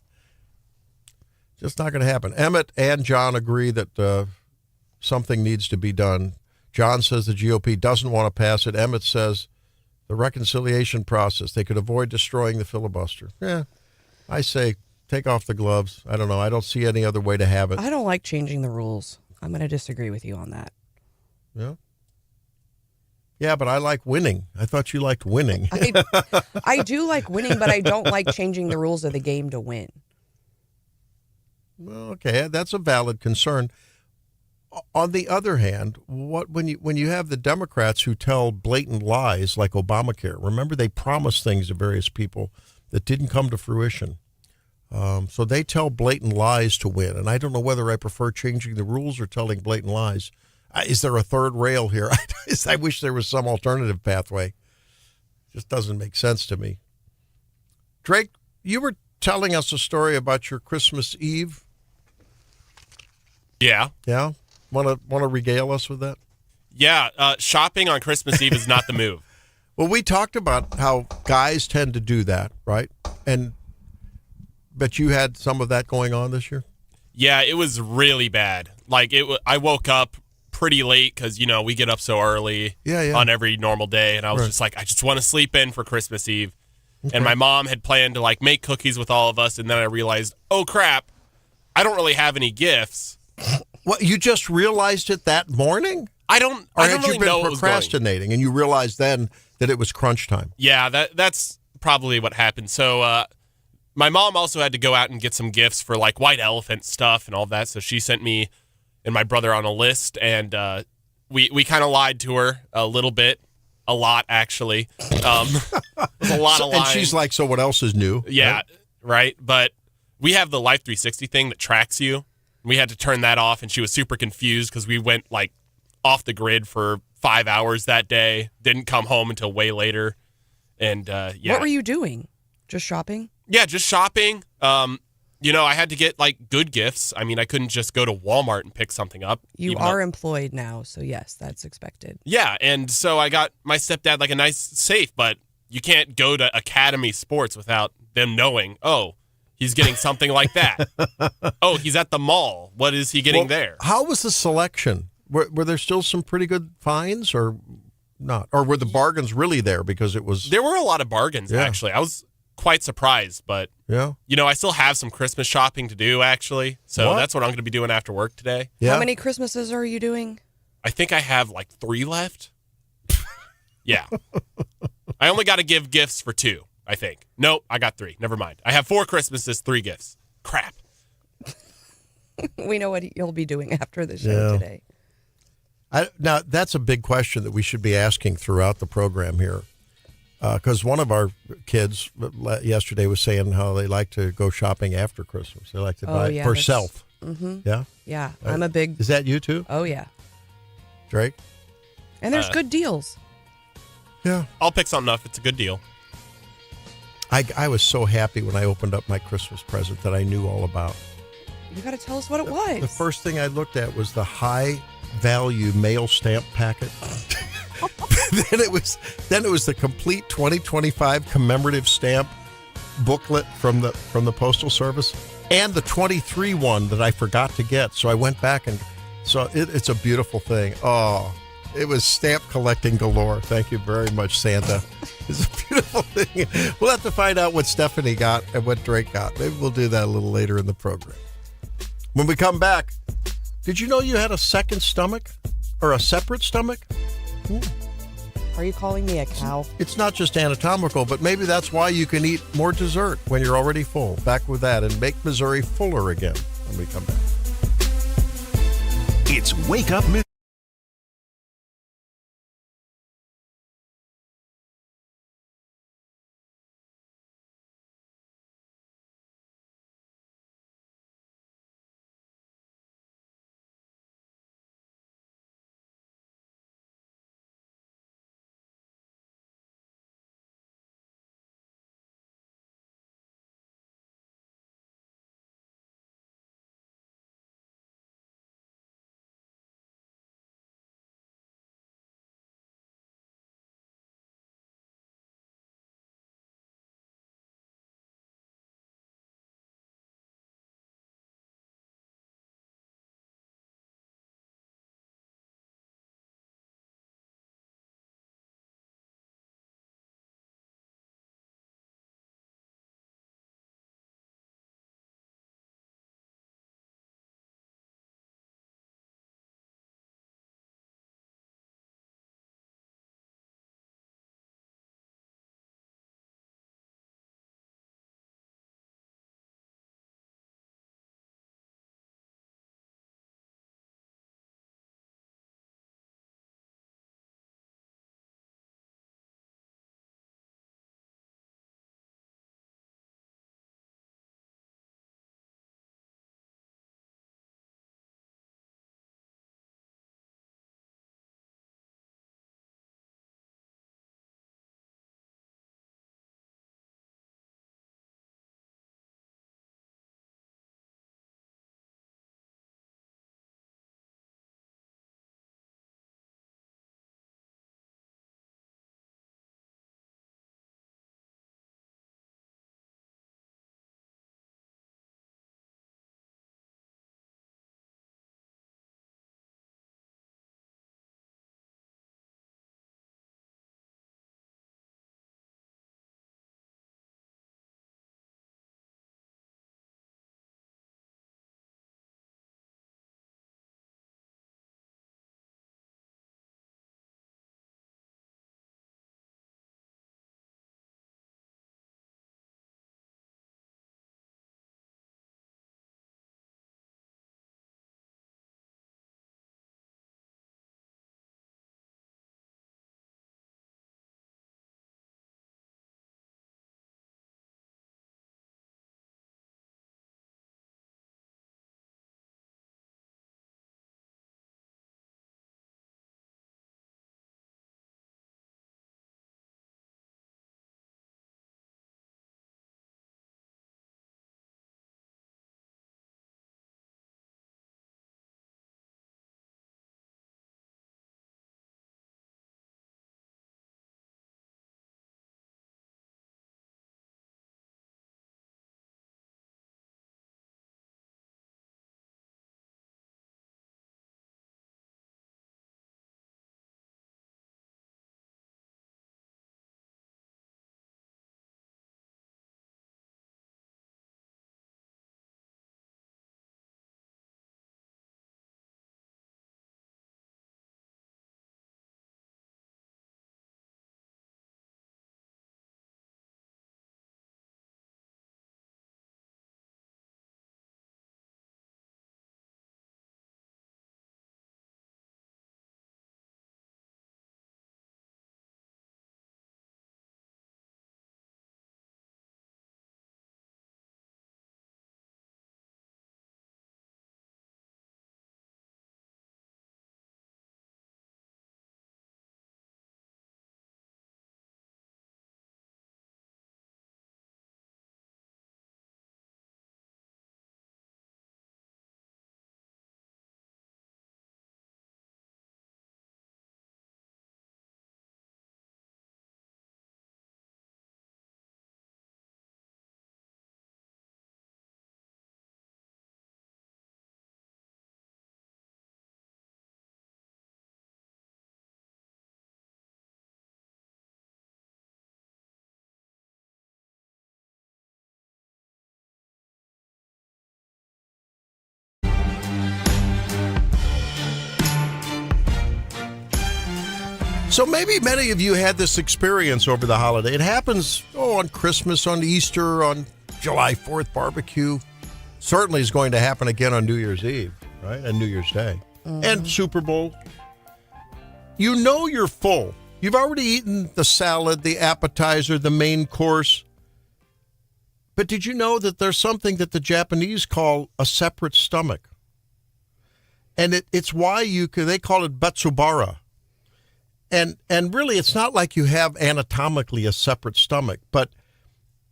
Just not going to happen. Emmett and John agree that something needs to be done. John says the GOP doesn't want to pass it. Emmett says the reconciliation process, they could avoid destroying the filibuster. Yeah, I say take off the gloves. I don't know. I don't see any other way to have it. I don't like changing the rules. I'm going to disagree with you on that. Yeah. Yeah, but I like winning. I thought you liked winning. I do like winning, but I don't like changing the rules of the game to win. Well, okay, that's a valid concern. On the other hand, when you have the Democrats who tell blatant lies like Obamacare, remember they promised things to various people that didn't come to fruition. So they tell blatant lies to win, and I don't know whether I prefer changing the rules or telling blatant lies. Is there a third rail here? I wish there was some alternative pathway. It just doesn't make sense to me. Drake, you were telling us a story about your Christmas Eve. Yeah. Yeah? Want to regale us with that? Yeah. Shopping on Christmas Eve is not the move. Well, we talked about how guys tend to do that, right? But you had some of that going on this year? Yeah, it was really bad. Like, I woke up pretty late because, we get up so early on every normal day. And I was just like, I just want to sleep in for Christmas Eve. Okay. And my mom had planned to, make cookies with all of us. And then I realized, oh, crap, I don't really have any gifts. What, you just realized it that morning? I don't really know what was going. Procrastinating, and you realized then that it was crunch time. Yeah, that's probably what happened. So my mom also had to go out and get some gifts for white elephant stuff and all that. So she sent me and my brother on a list, and we kind of lied to her a little bit, a lot actually. There's a lot of lying. And she's like, "So what else is new?" Yeah, right. But we have the Life 360 thing that tracks you. We had to turn that off, and she was super confused because we went off the grid for 5 hours that day. Didn't come home until way later. And What were you doing? Just shopping? Yeah, just shopping. I had to get good gifts. I mean, I couldn't just go to Walmart and pick something up. You are employed now, so yes, that's expected. Yeah, and so I got my stepdad a nice safe, but you can't go to Academy Sports without them knowing, oh, he's getting something like that. Oh, he's at the mall. What is he getting there? How was the selection? Were there still some pretty good finds or not? Or were the bargains really there because it was... There were a lot of bargains, actually. I was quite surprised, but, I still have some Christmas shopping to do, actually. So that's what I'm going to be doing after work today. Yeah. How many Christmases are you doing? I think I have 3 left. Yeah. I only got to give gifts for 2. I think. Nope, I got 3. Never mind. I have 4 Christmases, 3 gifts. Crap. We know what you'll be doing after the show today. Now, that's a big question that we should be asking throughout the program here. Because one of our kids yesterday was saying how they like to go shopping after Christmas. They like to buy for self. Mm-hmm. Yeah? Yeah, I'm a big... Is that you too? Oh, yeah. Drake? And there's good deals. Yeah. I'll pick something up. It's a good deal. I was so happy when I opened up my Christmas present that I knew all about. You got to tell us what it was. The first thing I looked at was the high-value mail stamp packet. then it was the complete 2025 commemorative stamp booklet from the Postal Service, and the 23 one that I forgot to get. So I went back and so it's a beautiful thing. Oh. It was stamp collecting galore. Thank you very much, Santa. It's a beautiful thing. We'll have to find out what Stephanie got and what Drake got. Maybe we'll do that a little later in the program. When we come back, did you know you had a second stomach or a separate stomach? Are you calling me a cow? It's not just anatomical, but maybe that's why you can eat more dessert when you're already full. Back with that and make Missouri fuller again when we come back. It's Wake Up Missouri. So maybe many of you had this experience over the holiday. It happens on Christmas, on Easter, on July 4th barbecue. Certainly is going to happen again on New Year's Eve, right? And New Year's Day. And Super Bowl. You know you're full. You've already eaten the salad, the appetizer, the main course. But did you know that there's something that the Japanese call a separate stomach? And it's why they call it batsubara. And really, it's not like you have anatomically a separate stomach, but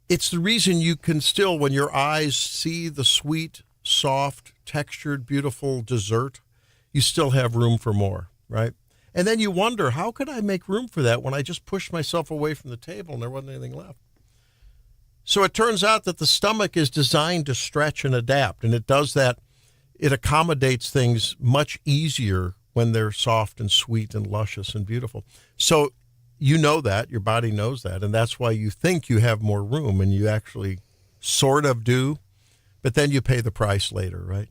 it's the reason you can still, when your eyes see the sweet, soft, textured, beautiful dessert, you still have room for more, right? And then you wonder, how could I make room for that when I just pushed myself away from the table and there wasn't anything left? So it turns out that the stomach is designed to stretch and adapt, and it does that. It accommodates things much easier when they're soft and sweet and luscious and beautiful. So you know that, your body knows that, and that's why you think you have more room, and you actually sort of do, but then you pay the price later, right?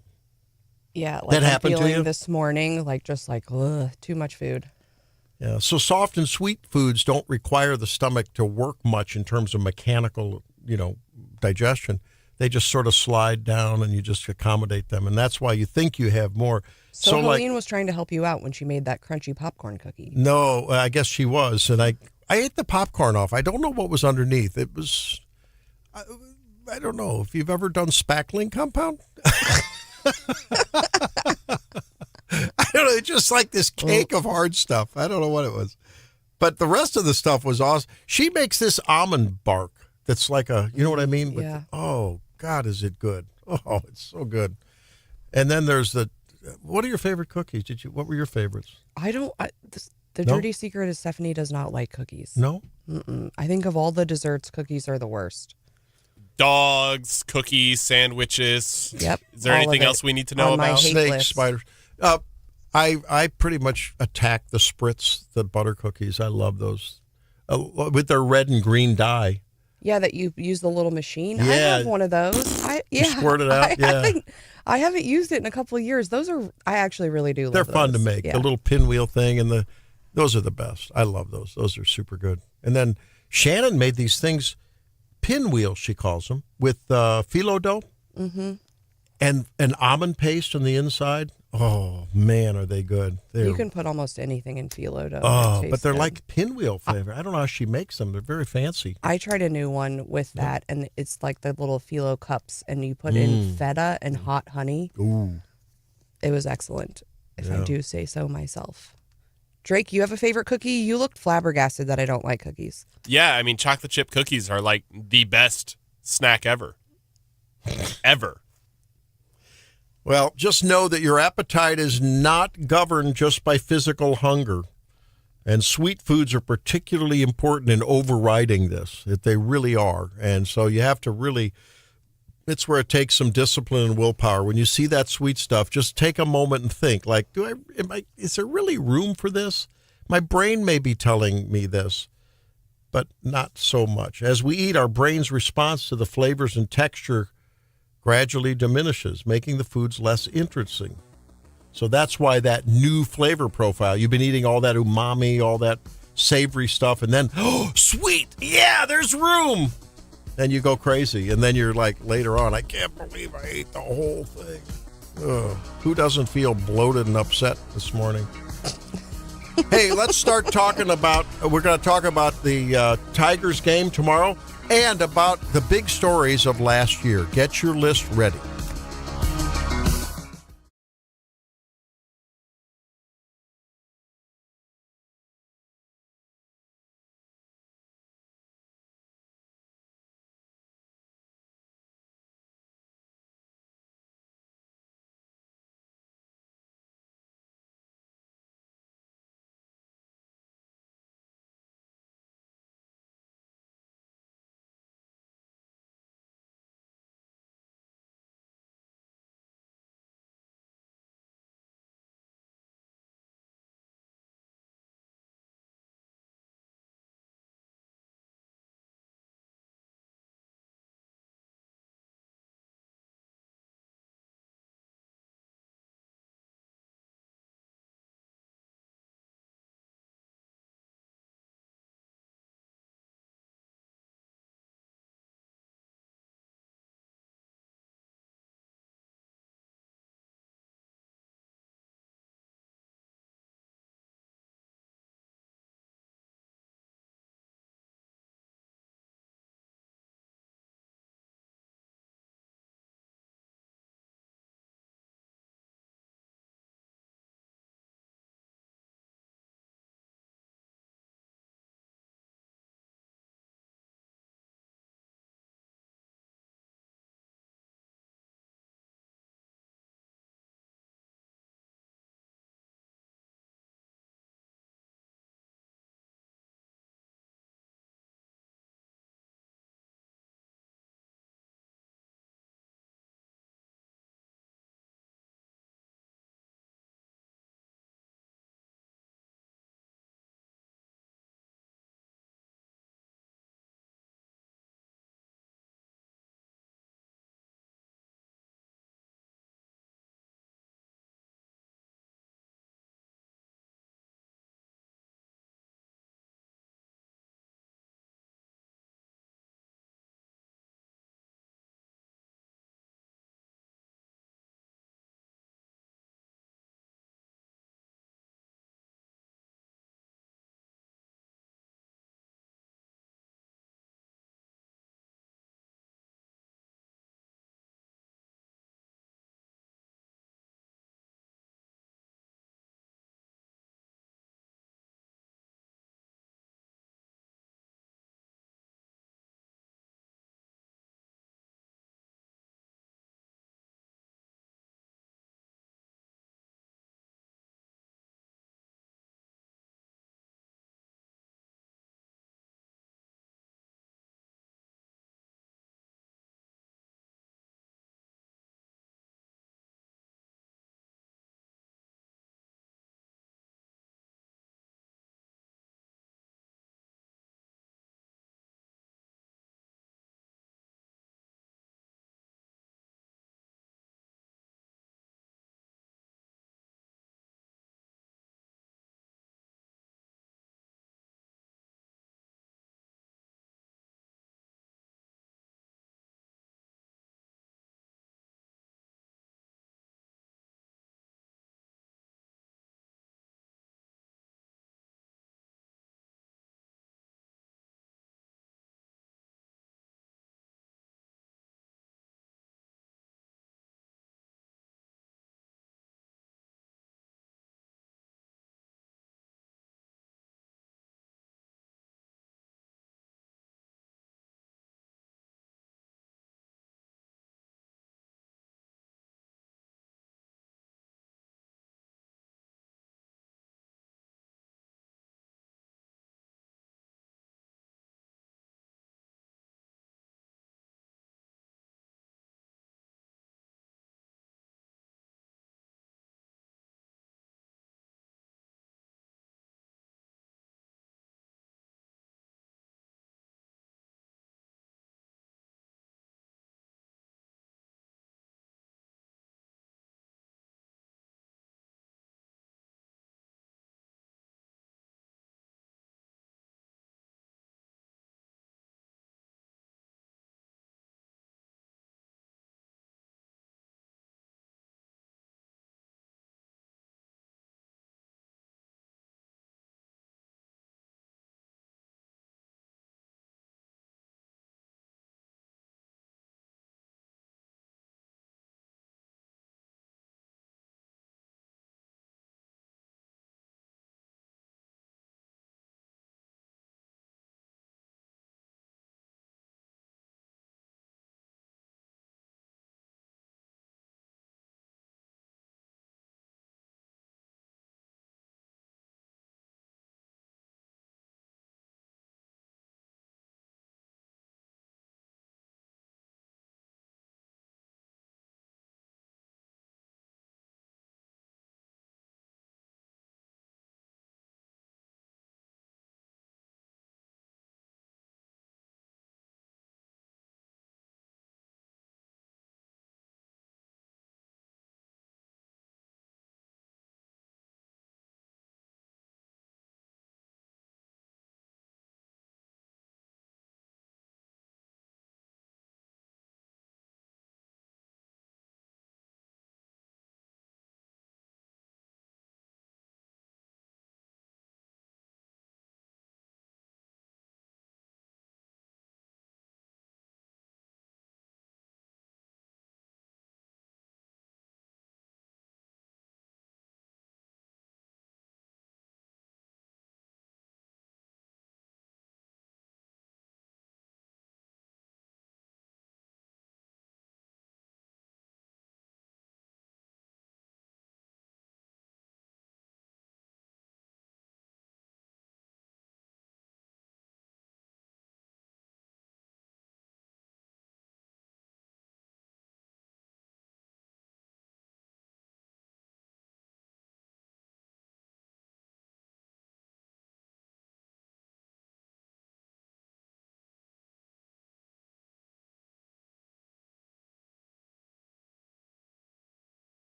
Yeah, like that happened feeling to you this morning, ugh, too much food. Yeah, so soft and sweet foods don't require the stomach to work much in terms of mechanical, digestion. They just sort of slide down and you just accommodate them. And that's why you think you have more. So Helene was trying to help you out when she made that crunchy popcorn cookie. No, I guess she was. And I ate the popcorn off. I don't know what was underneath. It was, I don't know if you've ever done spackling compound. I don't know. It's just like this cake of hard stuff. I don't know what it was. But the rest of the stuff was awesome. She makes this almond bark that's like you know what I mean? Yeah. Oh, God, is it good. Oh, it's so good. And then there's what are your favorite cookies? What were your favorites? The dirty secret is Stephanie does not like cookies. No? Mm-mm. I think of all the desserts, cookies are the worst. Dogs, cookies, sandwiches. Yep. Is there anything else we need to know on my about? hate Snakes, list. spiders. I pretty much attack the Spritz, the butter cookies. I love those. With their red and green dye. Yeah, that you use the little machine. Yeah. I have one of those. You squirt it out. I haven't used it in a couple of years. I actually really do love They're those. fun to make. Yeah. The little pinwheel thing those are the best. I love those. Those are super good. And then Shannon made these things, pinwheels she calls them, with phyllo dough and an almond paste on the inside. Oh man, are they good? You can put almost anything in phyllo dough. Oh, but they're like pinwheel flavor. I don't know how she makes them. They're very fancy. I tried a new one with that, and it's like the little phyllo cups, and you put in feta and hot honey. Ooh. It was excellent, if I do say so myself. Drake, you have a favorite cookie? You looked flabbergasted that I don't like cookies. Yeah, I mean, chocolate chip cookies are like the best snack ever. Ever. Well, just know that your appetite is not governed just by physical hunger. And sweet foods are particularly important in overriding this, that they really are. And so you have to really, it's where it takes some discipline and willpower. When you see that sweet stuff, just take a moment and think, like, is there really room for this? My brain may be telling me this, but not so much. As we eat, our brain's response to the flavors and texture gradually diminishes, making the foods less interesting. So that's why that new flavor profile, you've been eating all that umami, all that savory stuff, and then, oh, sweet, yeah, there's room. And you go crazy. And then you're like, later on, I can't believe I ate the whole thing. Ugh. Who doesn't feel bloated and upset this morning? Hey, let's start talking about, we're going to talk about the Tigers game tomorrow and about the big stories of last year. Get your list ready.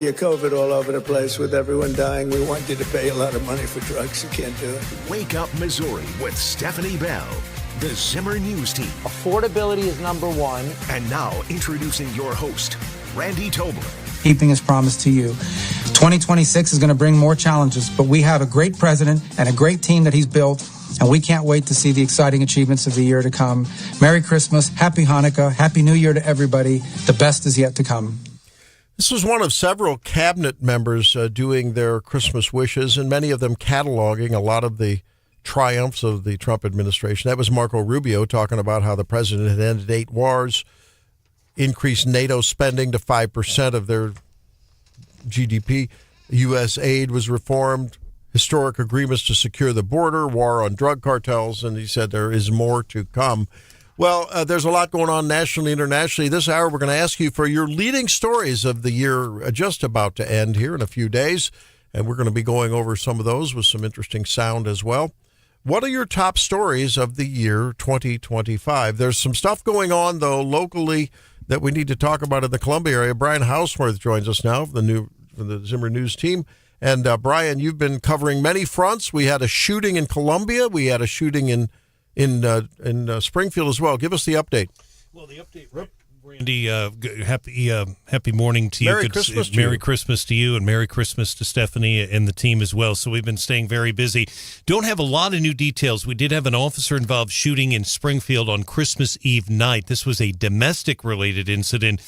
You're COVID all over the place with everyone dying. We want you to pay a lot of money for drugs. You can't do it. Wake Up Missouri with Stephanie Bell, the Zimmer News Team. Affordability is number one. And now introducing your host, Randy Tobler. Keeping his promise to you. 2026 is going to bring more challenges, but we have a great president and a great team that he's built, and we can't wait to see the exciting achievements of the year to come. Merry Christmas, Happy Hanukkah, Happy New Year to everybody. The best is yet to come. This was one of several cabinet members doing their Christmas wishes, and many of them cataloging a lot of the triumphs of the Trump administration. That was Marco Rubio talking about how the president had ended 8 wars, increased NATO spending to 5% of their GDP. U.S. aid was reformed, historic agreements to secure the border, war on drug cartels, and he said there is more to come. Well, there's a lot going on nationally, internationally. This hour, we're going to ask you for your leading stories of the year just about to end here in a few days, and we're going to be going over some of those with some interesting sound as well. What are your top stories of the year 2025? There's some stuff going on, though, locally that we need to talk about in the Columbia area. Brian Hauswirth joins us now from the Zimmer News Team. And, Brian, you've been covering many fronts. We had a shooting in Columbia. We had a shooting in Springfield as well. Give us the update. Well, the update, Randy, happy morning to you. Merry Christmas to you. Merry Christmas to you, and Merry Christmas to Stephanie and the team as well. So we've been staying very busy. Don't have a lot of new details. We did have an officer-involved shooting in Springfield on Christmas Eve night. This was a domestic-related incident,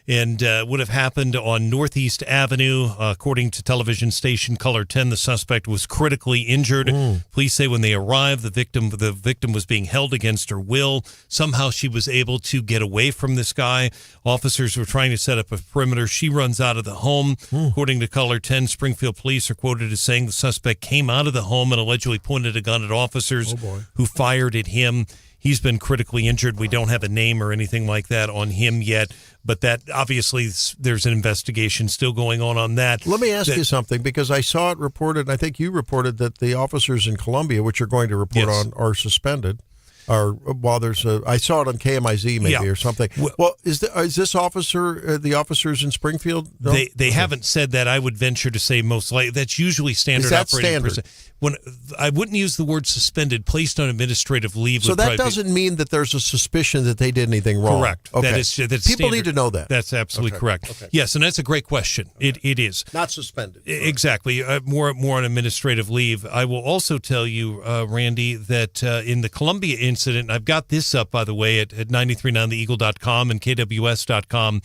and would have happened on Northeast Avenue. According to television station Color 10, the suspect was critically injured. Police say when they arrived, the victim was being held against her will. Somehow she was able to get away from this guy. Officers were trying to set up a perimeter. She runs out of the home. According to Color 10, Springfield police are quoted as saying the suspect came out of the home and allegedly pointed a gun at officers who fired at him. He's been critically injured. We don't have a name or anything like that on him yet, but that obviously there's an investigation still going on that. Let me ask you something, because I saw it reported, and I think you reported that the officers in Columbia, which you're going to report on, are suspended. Or while I saw it on KMIZ maybe or something. Well, is this officer the officers in Springfield? No? They haven't said that. I would venture to say most likely that's usually standard operating procedure. When I wouldn't use the word suspended, placed on administrative leave. So that doesn't mean that there's a suspicion that they did anything wrong. Correct. Okay. That's People standard. need to know that. That's absolutely correct. Okay. Yes, and that's a great question. It is not suspended. Exactly. More on administrative leave. I will also tell you, Randy, that in the Columbia incident, I've got this up, by the way, at 939theeagle.com and KWS.com.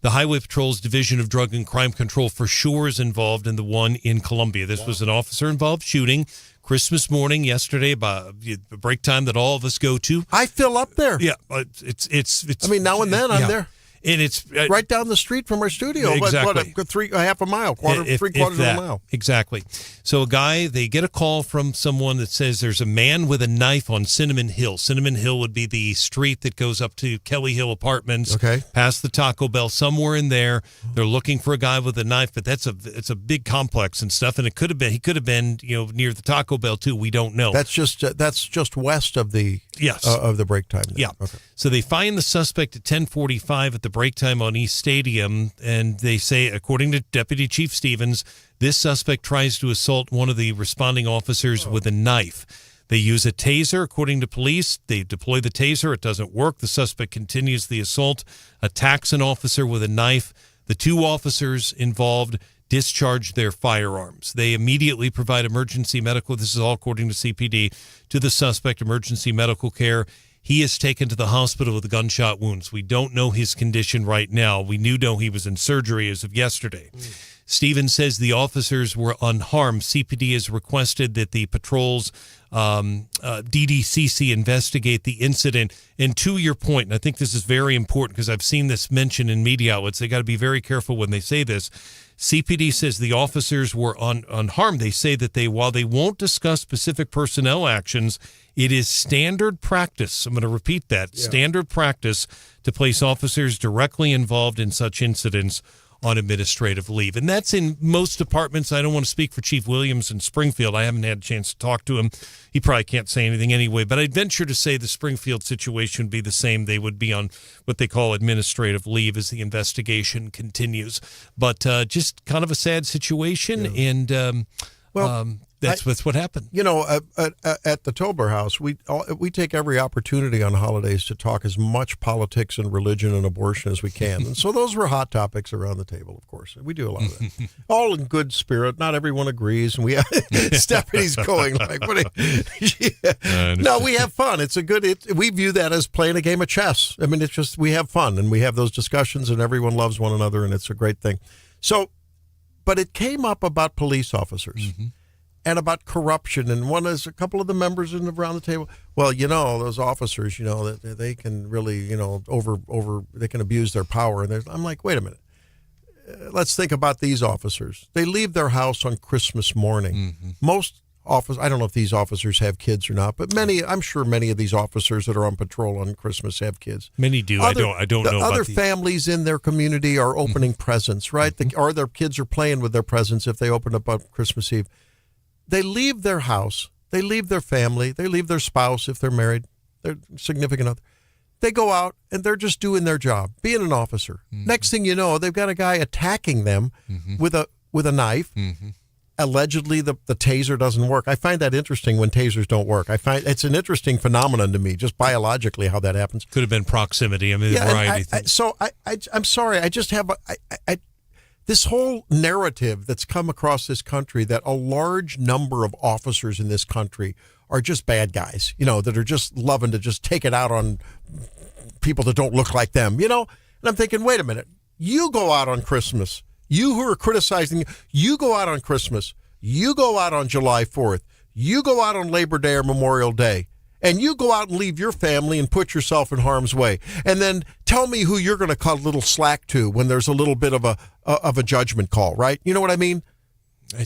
The Highway Patrol's Division of Drug and Crime Control for sure is involved in the one in Columbia. This was an officer-involved shooting Christmas morning yesterday, by the break time that all of us go to. I fill up there. Yeah, it's. I mean, now and then I'm there. And it's right down the street from our studio. Exactly. What, half a mile, three-quarters of a mile. Exactly. So they get a call from someone that says there's a man with a knife on Cinnamon Hill. Cinnamon Hill would be the street that goes up to Kelly Hill Apartments, past the Taco Bell, somewhere in there. They're looking for a guy with a knife, but it's a big complex and stuff, and he could have been near the Taco Bell too. We don't know. That's just west of the of the break time. Yeah. Okay. So they find the suspect at 10:45 at the break time on East Stadium, and they say, according to Deputy Chief Stevens, this suspect tries to assault one of the responding officers with a knife. They use a taser, according to police. They deploy the taser. It doesn't work. The suspect continues the assault, attacks an officer with a knife. The 2 officers involved discharge their firearms. They immediately provide emergency medical, this is all according to CPD, to the suspect, emergency medical care. He is taken to the hospital with gunshot wounds. We don't know his condition right now. We know he was in surgery as of yesterday. Stevens says the officers were unharmed. CPD has requested that the patrol's DDCC investigate the incident. And to your point, and I think this is very important because I've seen this mentioned in media outlets, they got to be very careful when they say this. CPD says the officers were unharmed. They say that while they won't discuss specific personnel actions, it is standard practice. I'm going to repeat that. Yeah. Standard practice to place officers directly involved in such incidents on administrative leave. And that's in most departments. I don't want to speak for Chief Williams in Springfield. I haven't had a chance to talk to him. He probably can't say anything anyway, but I'd venture to say the Springfield situation would be the same. They would be on what they call administrative leave as the investigation continues. But just kind of a sad situation, and that's what happened. You know, at the Tobler House, we take every opportunity on holidays to talk as much politics and religion and abortion as we can. And so those were hot topics around the table, of course. We do a lot of that. All in good spirit. Not everyone agrees. And Stephanie's going like, what? No, we have fun. We view that as playing a game of chess. I mean, it's just, we have fun and we have those discussions and everyone loves one another and it's a great thing. So, but it came up about police officers. And about corruption, and a couple of the members around the table. Well, you know, those officers, you know, that they can really, you know, they can abuse their power. And I'm like, wait a minute, let's think about these officers. They leave their house on Christmas morning. Most officers, I don't know if these officers have kids or not, but I'm sure many of these officers that are on patrol on Christmas have kids. Many do. I don't know. Other families in their community are opening presents, right? Or their kids are playing with their presents if they open up on Christmas Eve. They leave their house, they leave their family, they leave their spouse if they're married, their significant other. They go out and they're just doing their job, being an officer. Next thing you know, they've got a guy attacking them with a knife. Allegedly, the taser doesn't work. I find that interesting when tasers don't work. I find it's an interesting phenomenon to me, just biologically how that happens. Could have been proximity. I mean, a variety of things. I'm sorry. I just have this whole narrative that's come across this country that a large number of officers in this country are just bad guys, you know, that are just loving to just take it out on people that don't look like them, you know? And I'm thinking, wait a minute, you go out on Christmas. You who are criticizing, you go out on Christmas. You go out on July 4th. You go out on Labor Day or Memorial Day. And you go out and leave your family and put yourself in harm's way. And then tell me who you're going to cut a little slack to when there's a little bit of a judgment call, right? You know what I mean?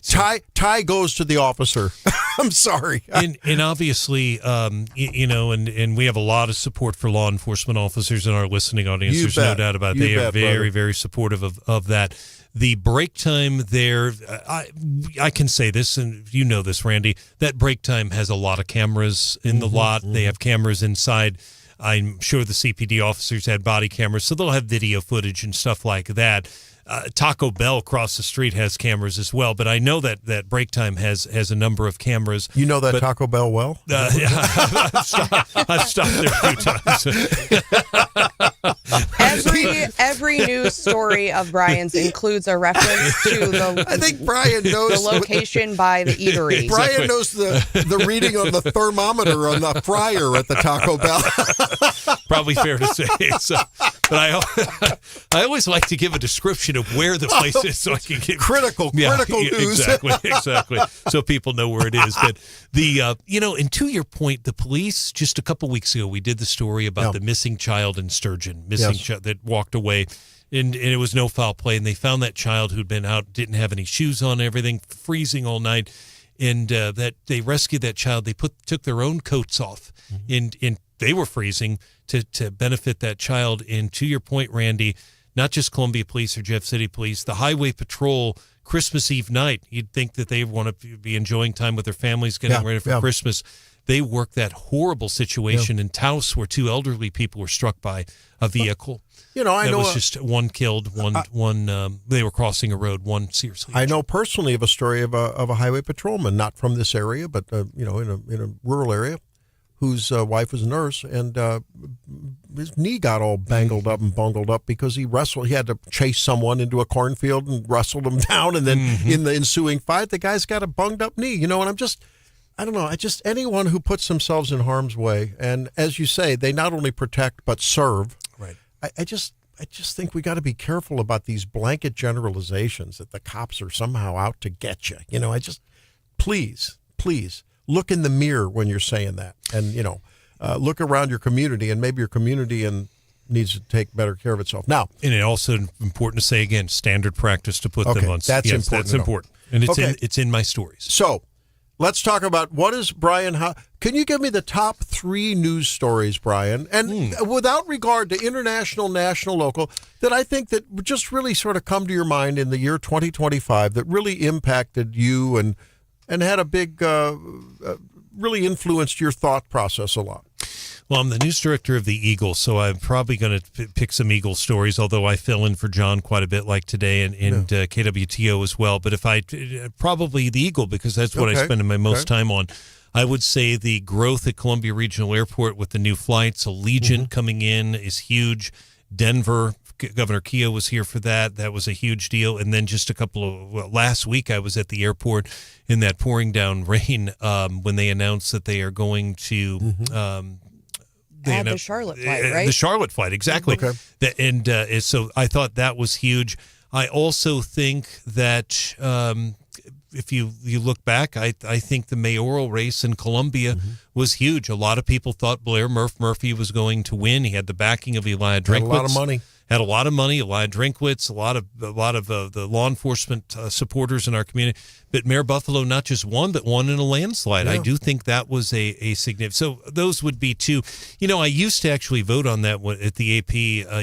Tie goes to the officer. I'm sorry. And obviously, you know, and we have a lot of support for law enforcement officers in our listening audience. There's no doubt about it. They are very, very supportive of that. The break time there, I can say this, and you know this, Randy, that break time has a lot of cameras in the lot. They have cameras inside. I'm sure the CPD officers had body cameras, so they'll have video footage and stuff like that. Taco Bell across the street has cameras as well, but I know that break time has a number of cameras. You know that Taco Bell well? I've stopped there a few times. Every news story of Brian's includes a reference to I think Brian knows the location by the eatery. Brian knows the reading on the thermometer on the fryer at the Taco Bell. Probably fair to say. So, but I always like to give a description of where the place is so I can get critical news. Exactly. So people know where it is. But you know, and to your point, the police, just a couple weeks ago, we did the story about the missing child in Sturgeon, child that walked away. And it was no foul play. And they found that child who'd been out, didn't have any shoes on, everything, freezing all night. And that they rescued that child. They took their own coats off, and they were freezing to benefit that child. And to your point, Randy, not just Columbia Police or Jeff City Police, the Highway Patrol, Christmas Eve night, you'd think that they want to be enjoying time with their families, getting ready for Christmas. They worked that horrible situation in Taos where two elderly people were struck by a vehicle. You know, I know was just one killed, one they were crossing a road, one seriously injured. I know personally of a story of a highway patrolman, not from this area, but you know, in a rural area, whose wife was a nurse, and his knee got all bangled up and bungled up because he had to chase someone into a cornfield and wrestled him down, and then in the ensuing fight, the guy's got a bunged up knee. You know, and I don't know. Anyone who puts themselves in harm's way, and as you say, they not only protect but serve. Right. I just think we got to be careful about these blanket generalizations that the cops are somehow out to get you. You know, please look in the mirror when you're saying that, and you know, look around your community, and maybe your community needs to take better care of itself. Now, and it's also important to say again, standard practice to put them on. That's important. That's important, and it's in my stories. So, Let's talk about what is Brian. Can you give me the top 3 news stories, Brian? And without regard to international, national, local, that I think that just really sort of come to your mind in the year 2025 that really impacted you and had a big, really influenced your thought process a lot. Well, I'm the news director of the Eagle, so I'm probably going to pick some Eagle stories, although I fill in for John quite a bit like today and KWTO as well. But if probably the Eagle, because that's what I spend my most time on. I would say the growth at Columbia Regional Airport with the new flights, Allegiant coming in is huge. Denver, Governor Keogh was here for that. That was a huge deal. And then just last week I was at the airport in that pouring down rain when they announced that they are going to the Charlotte flight, right? The Charlotte flight, exactly. Okay. So I thought that was huge. I also think that if you look back, I think the mayoral race in Columbia was huge. A lot of people thought Blair Murphy was going to win. He had the backing of Eli Drinkwitz. Had a lot of money. Eli Drinkwitz, a lot of the law enforcement supporters in our community. But Mayor Buffalo not just won, but won in a landslide. Yeah. I do think that was a significant. So those would be 2. I used to actually vote on that at the AP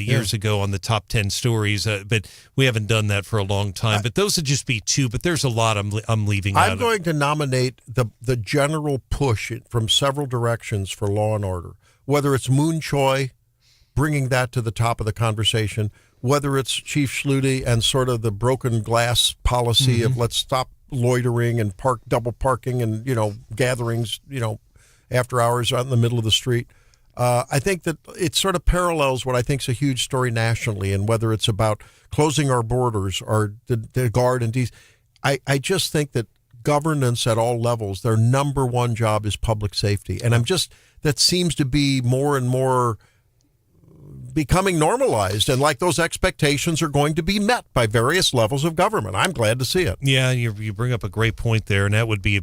years ago on the top 10 stories, but we haven't done that for a long time. But those would just be 2. But there's a lot I'm leaving out. I'm going to nominate the general push from several directions for law and order, whether it's Moon Choi bringing that to the top of the conversation, whether it's Chief Schluty and sort of the broken glass policy of let's stop loitering and double parking and, gatherings, after hours out in the middle of the street. I think that it sort of parallels what I think is a huge story nationally, and whether it's about closing our borders or the guard and DC. I just think that governance at all levels, their number one job is public safety. And that seems to be more and more becoming normalized, and like those expectations are going to be met by various levels of government. I'm glad to see it. Yeah, you bring up a great point there, and that would be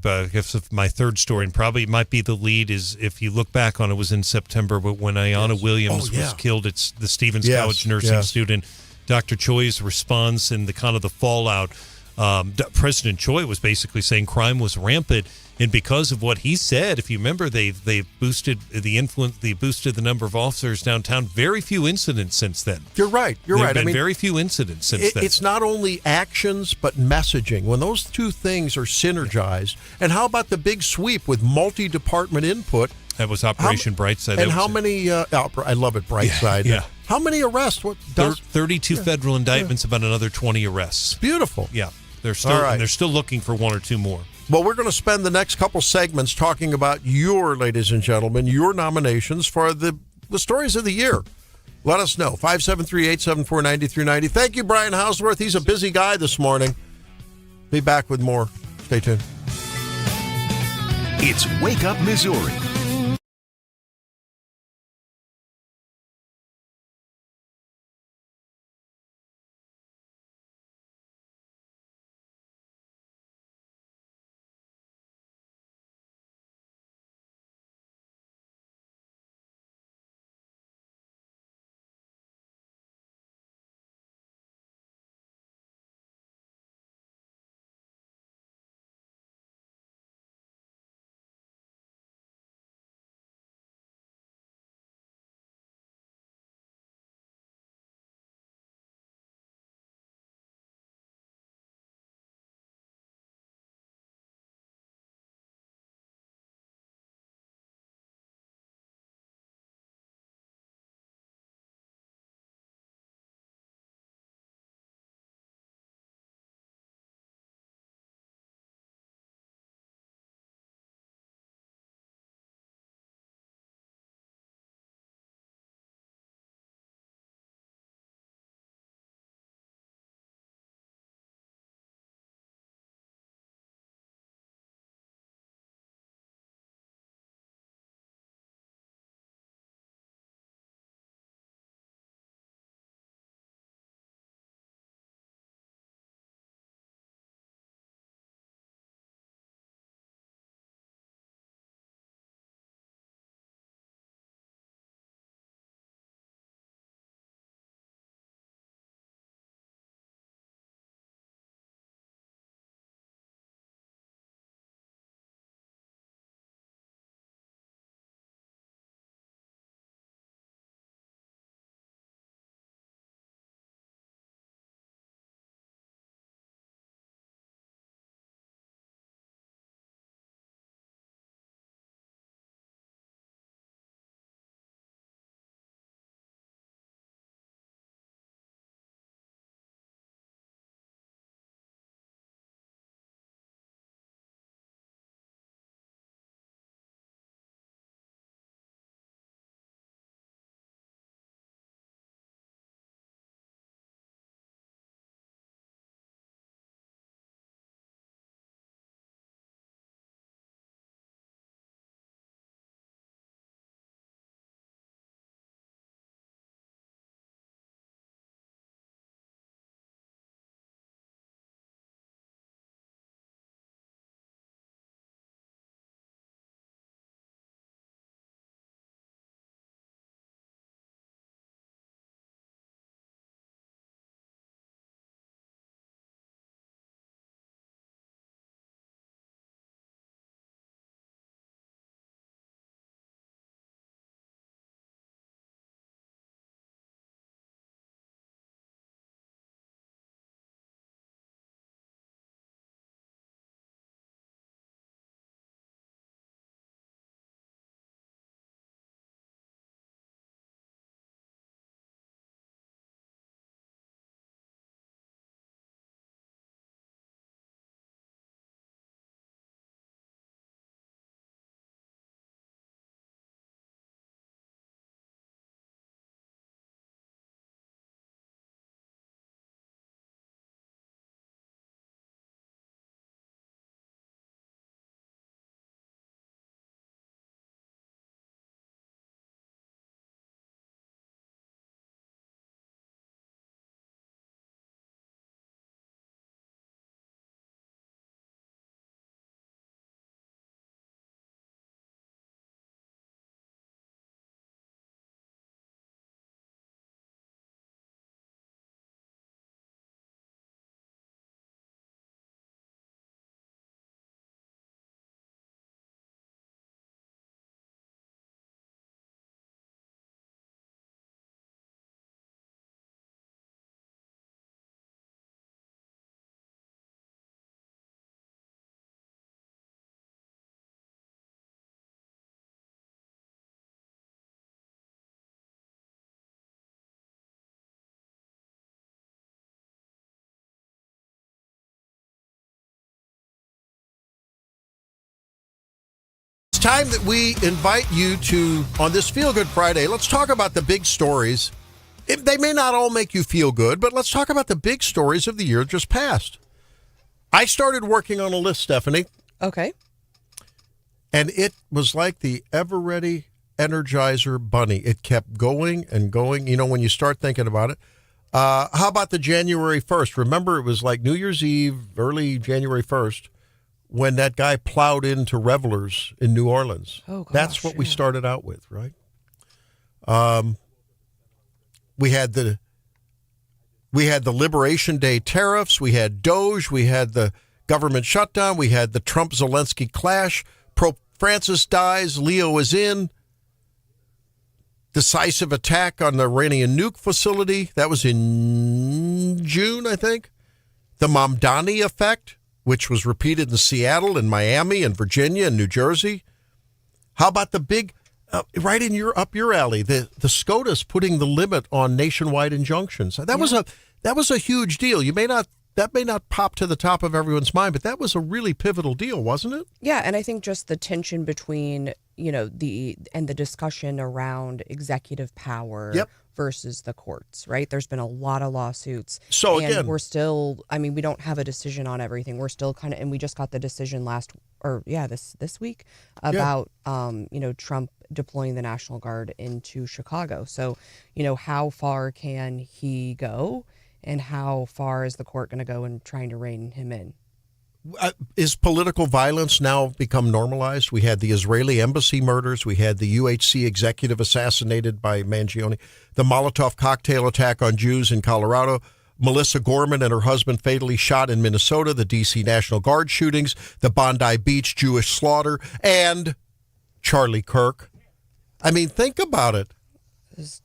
my third story, and probably might be the lead is if you look back on it was in September, but when Ayanna Williams was killed, it's the Stevens College nursing student. Dr. Choi's response and the kind of the fallout. President Choi was basically saying crime was rampant. And because of what he said, if you remember, they boosted the number of officers downtown. Very few incidents since then. You're right. There have been very few incidents since then. It's not only actions, but messaging. When those 2 things are synergized, and how about the big sweep with multi-department input? That was Operation Brightside. And how many? I love it, Brightside. Yeah. How many arrests? 32 federal indictments, about another 20 arrests. Beautiful. Yeah, they're still looking for 1 or 2 more. Well, we're going to spend the next couple segments talking about ladies and gentlemen, your nominations for the stories of the year. Let us know. 573-874-9390. Thank you, Brian Hauswirth. He's a busy guy this morning. Be back with more. Stay tuned. It's Wake Up Missouri. time that we invite you to, on this Feel Good Friday, let's talk about the big stories. They may not all make you feel good, but let's talk about the big stories of the year just passed. I started working on a list, Stephanie. Okay. And it was like the ever-ready Energizer bunny. It kept going and going, when you start thinking about it. How about the January 1st? Remember, it was like New Year's Eve, early January 1st, when that guy plowed into revelers in New Orleans. Oh, gosh, that's what we started out with, right? We had the Liberation Day tariffs. We had Doge. We had the government shutdown. We had the Trump-Zelensky clash. Pope Francis dies. Leo is in. Decisive attack on the Iranian nuke facility. That was in June, I think. The Mamdani effect, which was repeated in Seattle and Miami and Virginia and New Jersey. How about the big, right in up your alley, the SCOTUS putting the limit on nationwide injunctions. That was a huge deal. That may not pop to the top of everyone's mind, but that was a really pivotal deal, wasn't it? Yeah, and I think just the tension between, the discussion around executive power versus the courts, right? There's been a lot of lawsuits. So and again, we're still, we don't have a decision on everything. We're still and we just got the decision this week about, Trump deploying the National Guard into Chicago. So, how far can he go? And how far is the court going to go in trying to rein him in? Is political violence now become normalized? We had the Israeli embassy murders. We had the UHC executive assassinated by Mangione. The Molotov cocktail attack on Jews in Colorado. Melissa Gorman and her husband fatally shot in Minnesota. The D.C. National Guard shootings. The Bondi Beach Jewish slaughter. And Charlie Kirk. Think about it. It's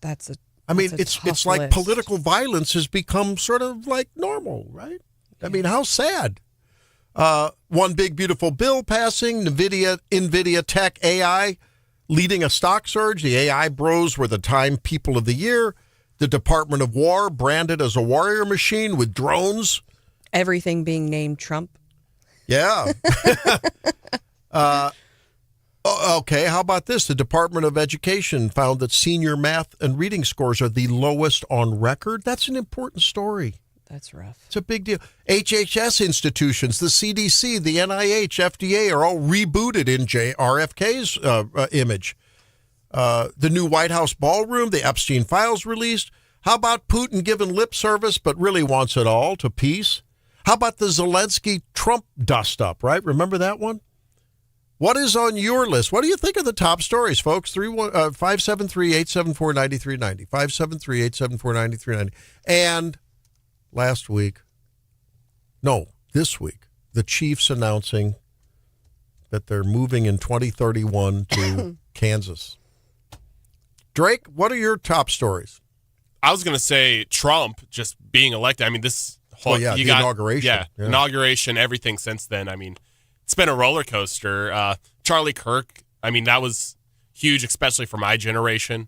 like list. Political violence has become sort of like normal, right? How sad. One big beautiful bill passing, NVIDIA Tech AI leading a stock surge. The AI bros were the Time People of the Year. The Department of War branded as a warrior machine with drones. Everything being named Trump. Yeah. Okay, how about this? The Department of Education found that senior math and reading scores are the lowest on record. That's an important story. That's rough. It's a big deal. HHS institutions, the CDC, the NIH, FDA are all rebooted in RFK's image. The new White House ballroom, the Epstein files released. How about Putin giving lip service but really wants it all to peace? How about the Zelensky-Trump dust-up, right? Remember that one? What is on your list? What do you think of the top stories, folks? 573-874-9390. 573-874-9390. And this week, the Chiefs announcing that they're moving in 2031 to Kansas. Drake, what are your top stories? I was going to say Trump just being elected. This whole inauguration. Yeah, inauguration, everything since then. It's been a roller coaster. Charlie Kirk, that was huge, especially for my generation.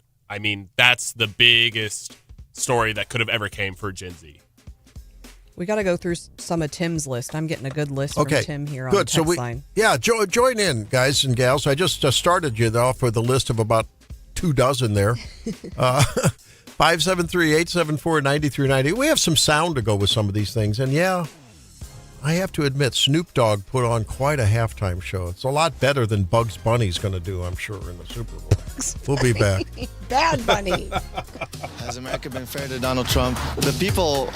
That's the biggest story that could have ever came for Gen Z. We got to go through some of Tim's list. I'm getting a good list from Tim here on the text line. Yeah, join in, guys and gals. I just started you off with a list of about 24 there. 573-874-9390. We have some sound to go with some of these things. And I have to admit, Snoop Dogg put on quite a halftime show. It's a lot better than Bugs Bunny's going to do, I'm sure, in the Super Bowl. We'll be back. Bad Bunny. Has America been fair to Donald Trump? The people...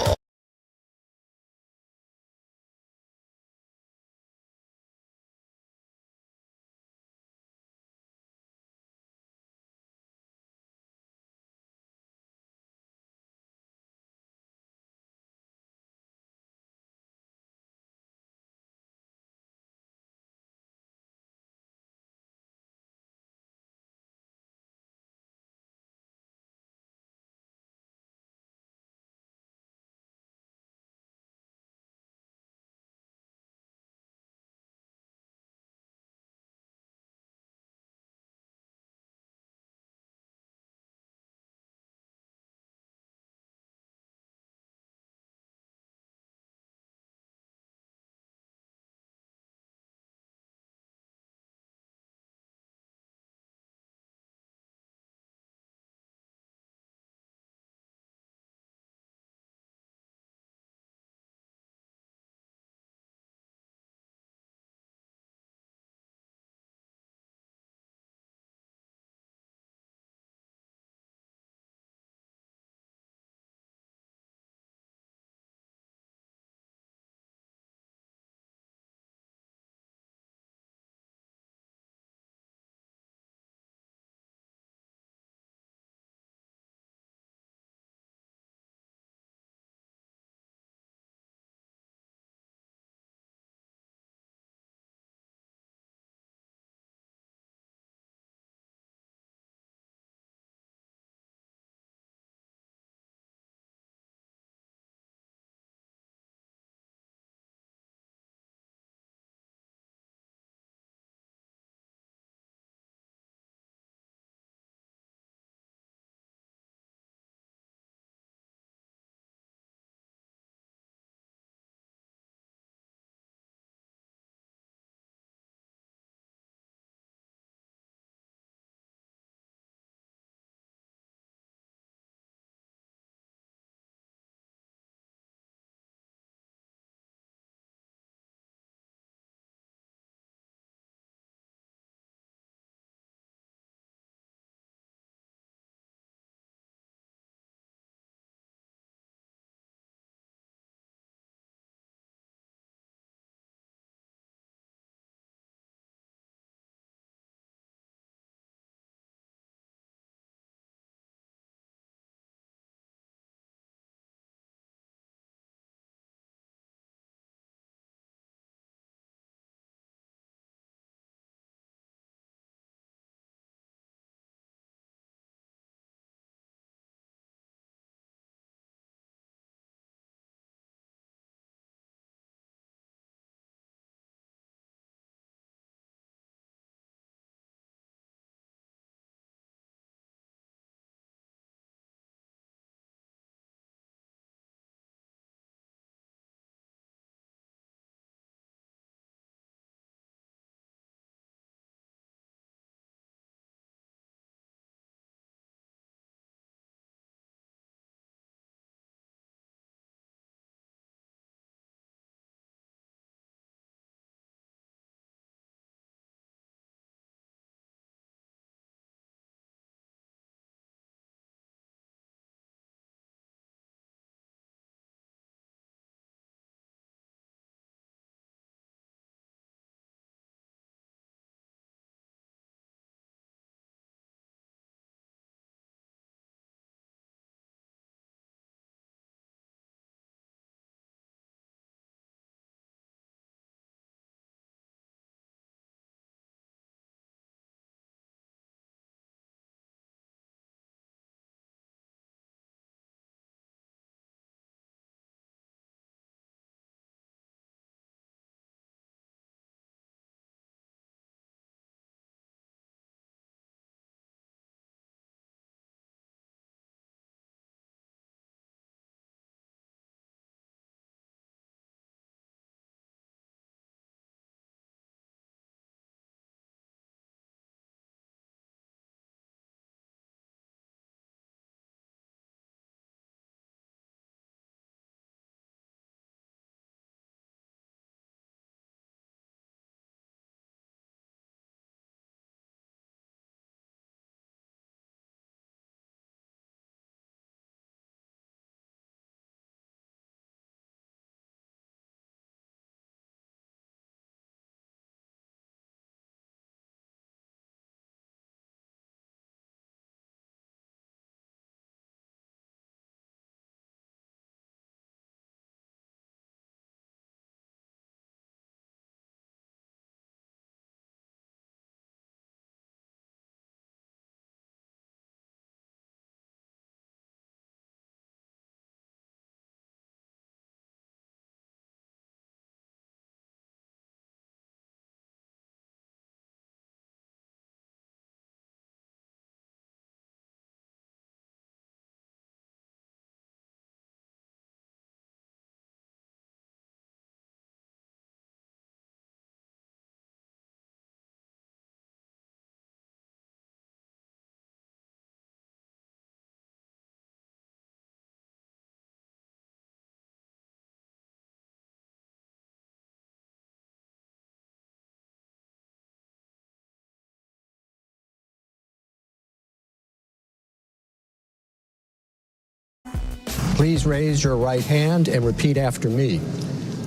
Please raise your right hand and repeat after me.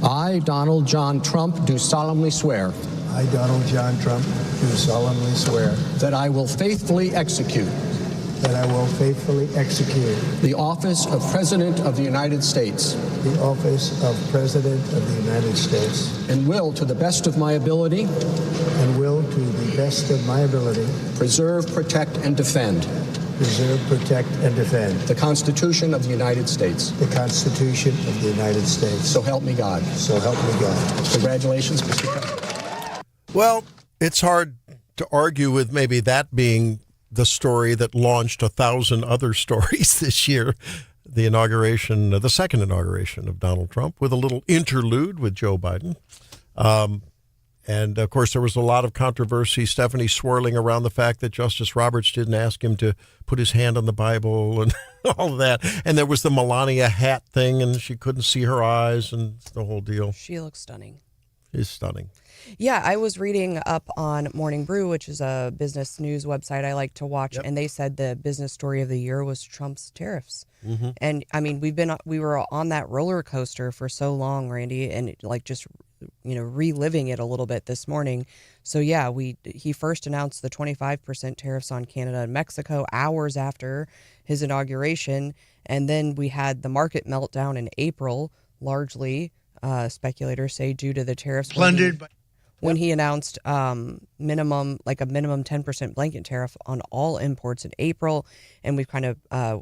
I, Donald John Trump, do solemnly swear. I, Donald John Trump, do solemnly swear that I will faithfully execute the office of President of the United States. The office of President of the United States. And will, to the best of my ability. And will, to the best of my ability. Preserve, protect, and defend. Preserve, protect, and defend. The Constitution of the United States. The Constitution of the United States. So help me God. So help me God. Congratulations, Mr. President. Well, it's hard to argue with maybe that being the story that launched 1,000 other stories this year. The inauguration, the second inauguration of Donald Trump, with a little interlude with Joe Biden. And, of course, there was a lot of controversy, Stephanie, swirling around the fact that Justice Roberts didn't ask him to put his hand on the Bible and all of that. And there was the Melania hat thing, and she couldn't see her eyes and the whole deal. She looks stunning. She's stunning. Yeah, I was reading up on Morning Brew, which is a business news website I like to watch, and they said the business story of the year was Trump's tariffs. Mm-hmm. And I mean, we were on that roller coaster for so long, Randy, and just reliving it a little bit this morning. So yeah, he first announced the 25% tariffs on Canada and Mexico hours after his inauguration, and then we had the market meltdown in April, largely speculators say due to the tariffs when he announced minimum 10% blanket tariff on all imports in April. And we've kind of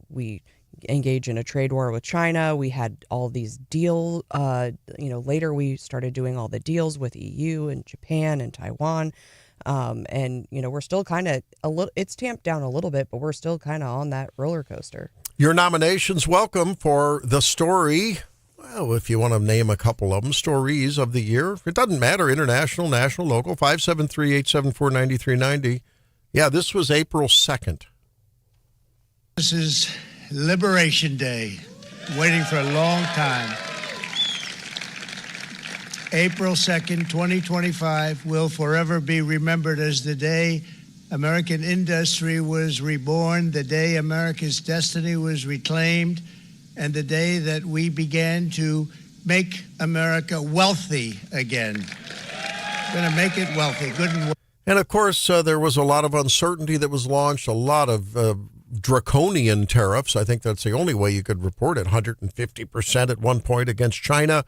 we engage in a trade war with China. We had all these deals. Later we started doing all the deals with EU and Japan and Taiwan. And we're still kind of it's tamped down a little bit, but we're still kind of on that roller coaster. Your nominations welcome for the story. Well, if you want to name a couple of them, stories of the year. It doesn't matter, international, national, local, 573-874-9390. Yeah, this was April 2nd. This is Liberation Day, waiting for a long time. April 2nd, 2025 will forever be remembered as the day American industry was reborn, the day America's destiny was reclaimed, and the day that we began to make America wealthy again. We're going to make it wealthy, good and well. And, of course, there was a lot of uncertainty that was launched, a lot of draconian tariffs. I think that's the only way you could report it, 150% at one point against China.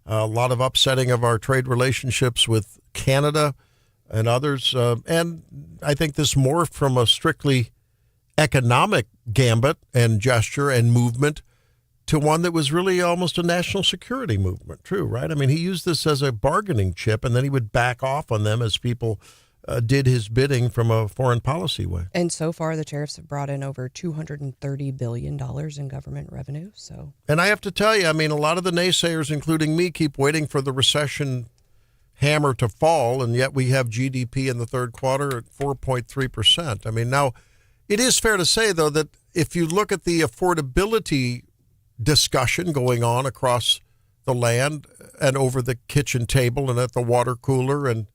A lot of upsetting of our trade relationships with Canada and others. And I think this morphed from a strictly economic gambit and gesture and movement to one that was really almost a national security movement, too, right? I mean, he used this as a bargaining chip, and then he would back off on them as people did his bidding from a foreign policy way. And so far, the tariffs have brought in over $230 billion in government revenue. And I have to tell you, I mean, a lot of the naysayers, including me, keep waiting for the recession hammer to fall, and yet we have GDP in the third quarter at 4.3%. I mean, now, it is fair to say, though, that if you look at the affordability discussion going on across the land and over the kitchen table and at the water cooler and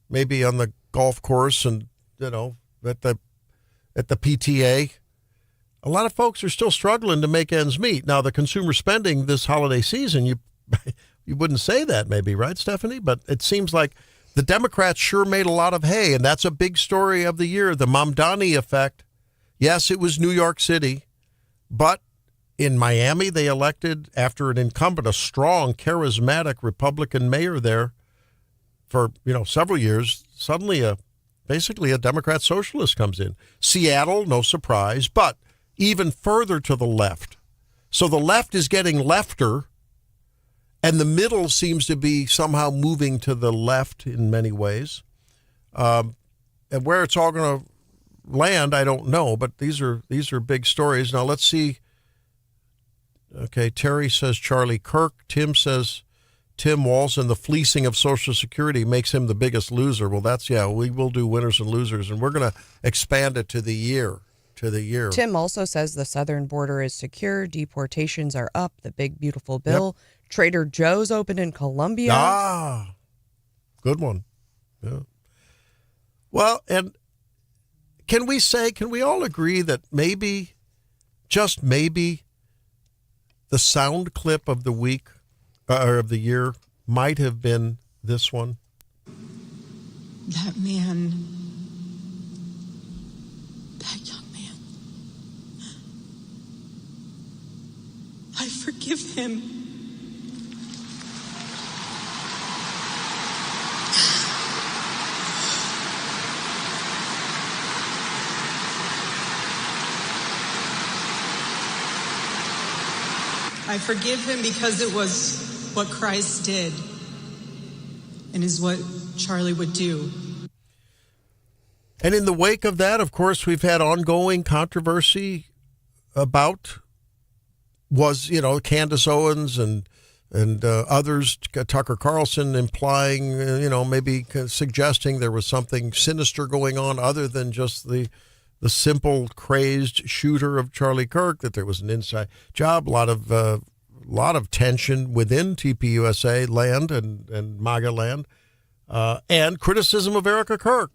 maybe on the golf course and, at the PTA, a lot of folks are still struggling to make ends meet. Now, the consumer spending this holiday season, you wouldn't say that maybe, right, Stephanie? But it seems like the Democrats sure made a lot of hay, and that's a big story of the year, the Mamdani effect. Yes, it was New York City, but in Miami, they elected, after an incumbent, a strong, charismatic Republican mayor there for, several years. Suddenly, basically a Democrat socialist comes in. Seattle, no surprise, but even further to the left. So the left is getting lefter, and the middle seems to be somehow moving to the left in many ways. And where it's all going to land, I don't know, but these are big stories. Now, let's see. Okay, Terry says Charlie Kirk. Tim says Tim Walson, the fleecing of Social Security makes him the biggest loser. Well, we will do winners and losers, and we're going to expand it to the year. Tim also says the southern border is secure. Deportations are up. The big, beautiful bill. Yep. Trader Joe's open in Colombia. Ah, good one. Yeah. Well, and can we all agree that maybe, just maybe, the sound clip of the week or of the year might have been this one. That man, that young man, I forgive him. I forgive him because it was what Christ did and is what Charlie would do. And in the wake of that, of course, we've had ongoing controversy about Candace Owens and others, Tucker Carlson implying, maybe suggesting there was something sinister going on other than just the simple crazed shooter of Charlie Kirk, that there was an inside job, a lot of tension within TPUSA land and MAGA land, and criticism of Erica Kirk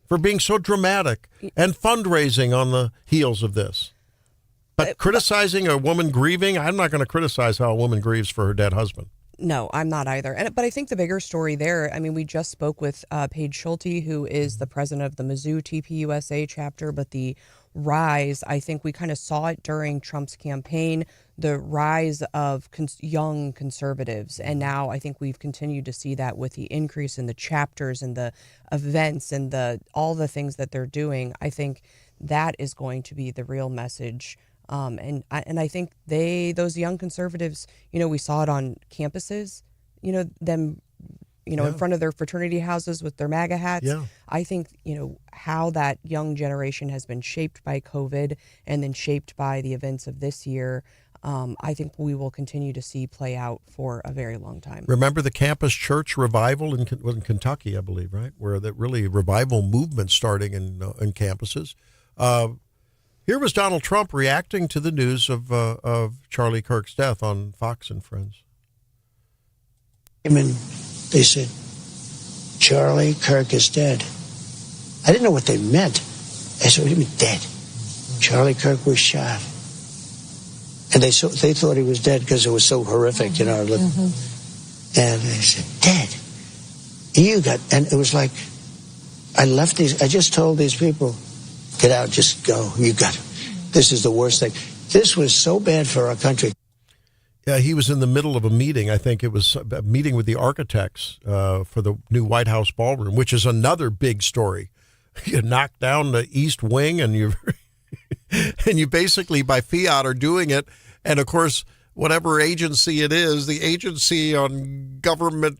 for being so dramatic and fundraising on the heels of this. But criticizing a woman grieving, I'm not going to criticize how a woman grieves for her dead husband. No, I'm not either. But I think the bigger story there, we just spoke with Paige Schulte, who is the president of the Mizzou TPUSA chapter, but the rise, I think we kind of saw it during Trump's campaign, the rise of young conservatives. And now I think we've continued to see that with the increase in the chapters and the events and all the things that they're doing. I think that is going to be the real message. And I think those young conservatives, we saw it on campuses, them, in front of their fraternity houses with their MAGA hats. Yeah. I think, how that young generation has been shaped by COVID and then shaped by the events of this year, I think we will continue to see play out for a very long time. Remember the campus church revival in Kentucky, I believe, right? Where that really revival movement starting in campuses. Here was Donald Trump reacting to the news of Charlie Kirk's death on Fox and Friends. And they said, Charlie Kirk is dead. I didn't know what they meant. I said, what do you mean dead? Charlie Kirk was shot. And they thought he was dead because it was so horrific, And they said, dead? And it was like, I just told these people, get out, just go. This is the worst thing. This was so bad for our country. Yeah, he was in the middle of a meeting. I think it was a meeting with the architects for the new White House ballroom, which is another big story. You knock down the East Wing and you basically by fiat are doing it. And of course, whatever agency it is, the agency on government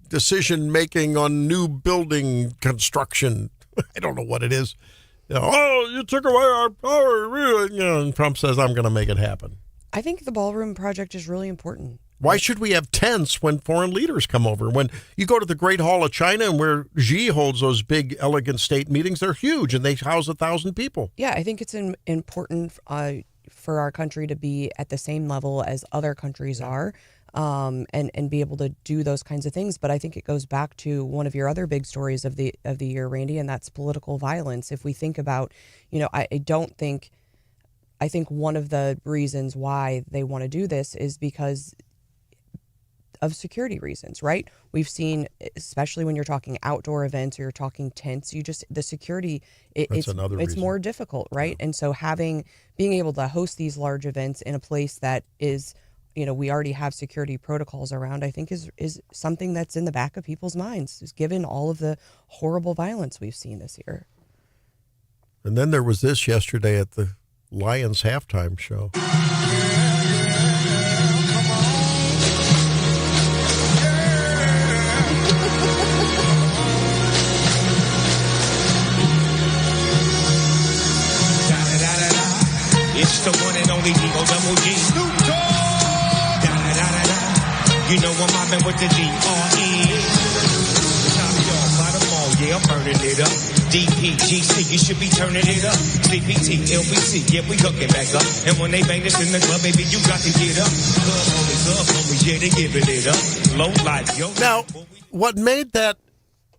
decision making on new building construction, I don't know what it is. You took away our power, really. And Trump says, I'm going to make it happen. I think the ballroom project is really important. Why should we have tents when foreign leaders come over? When you go to the Great Hall of China and where Xi holds those big, elegant state meetings, they're huge and they house 1,000 people. Yeah, I think it's important for our country to be at the same level as other countries are. And be able to do those kinds of things. But I think it goes back to one of your other big stories of the year, Randy, and that's political violence. If we think about, I think one of the reasons why they want to do this is because of security reasons, right? We've seen, especially when you're talking outdoor events or you're talking tents, the security, it's more difficult, right? Yeah. And so being able to host these large events in a place that is, we already have security protocols around, I think is something that's in the back of people's minds, is given all of the horrible violence we've seen this year. And then there was this yesterday at the Lions halftime show. It's the one and only D-O-double-G. Snoop Dogg. Da-da-da-da-da. You know I'm mobbing with the D-R-E. Top dog, bottom all, yeah, I'm burning it up. DPGC, you should be turning it up. CPT, LBC, yeah, we hooking back up. And when they bang this in the club, baby, you got to get up. Club homies, yeah, they giving it up. Low life, yo. Now, what made that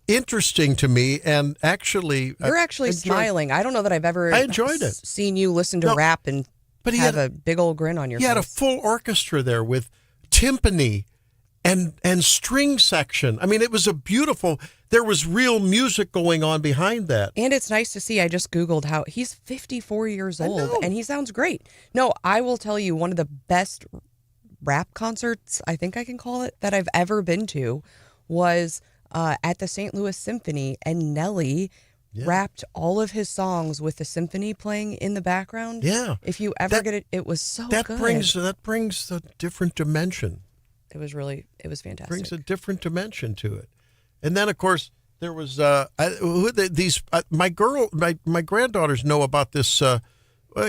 interesting to me, and actually you're actually smiling. I don't know that I've ever I enjoyed it. Seen you listen to rap and But he have had a big old grin on your face. He had a full orchestra there with timpani and string section. I mean, it was a beautiful. There was real music going on behind that. And it's nice to see. I just Googled how he's 54 years old and he sounds great. No, I will tell you, one of the best rap concerts, I think I can call it, that I've ever been to was at the St. Louis Symphony, and Nelly rapped all of his songs with the symphony playing in the background. Yeah. If you ever get it, it was so that good. That brings a different dimension. It was fantastic. Brings a different dimension to it. And then, of course, there was my granddaughters know about this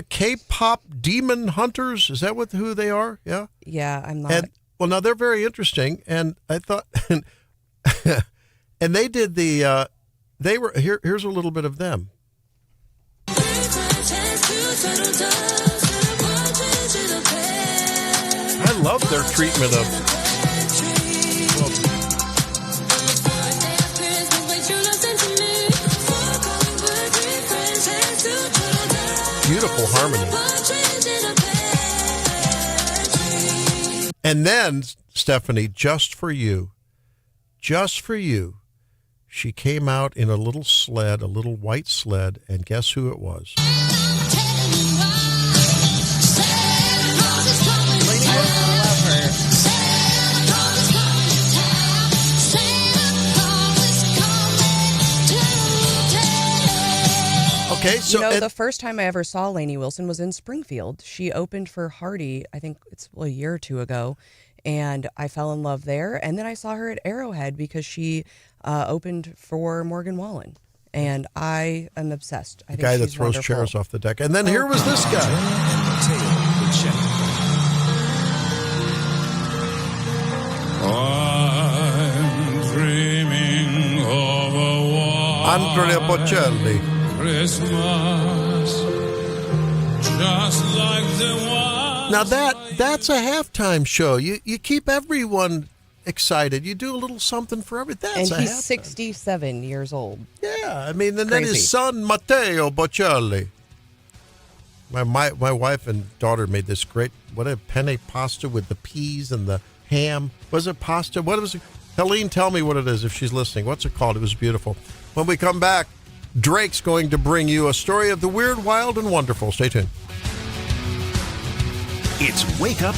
K-pop demon hunters. Is that who they are? Yeah. Yeah, I'm not. And, well, now they're very interesting, and I thought, and they did the. They were here. Here's a little bit of them. I love their treatment of. Beautiful harmony. And then, Stephanie, just for you, she came out in a little sled, a little white sled, and guess who it was? Okay, so the first time I ever saw Lainey Wilson was in Springfield. She opened for Hardy, I think it's a year or two ago, and I fell in love there. And then I saw her at Arrowhead because she opened for Morgan Wallen, and I am obsessed. The guy that throws chairs off the deck. And then here was this guy. I'm dreaming of a white Andrea Bocelli. Christmas, just like the one. Now that's a halftime show. You keep everyone excited. You do a little something for everything. And he's 67 years old. Yeah, I mean, and then his son Matteo Bocelli. My wife and daughter made this great penne pasta with the peas and the ham. Was it pasta? What was it? Helene, tell me what it is if she's listening. What's it called? It was beautiful. When we come back, Drake's going to bring you a story of the weird, wild, and wonderful. Stay tuned. It's Wake Up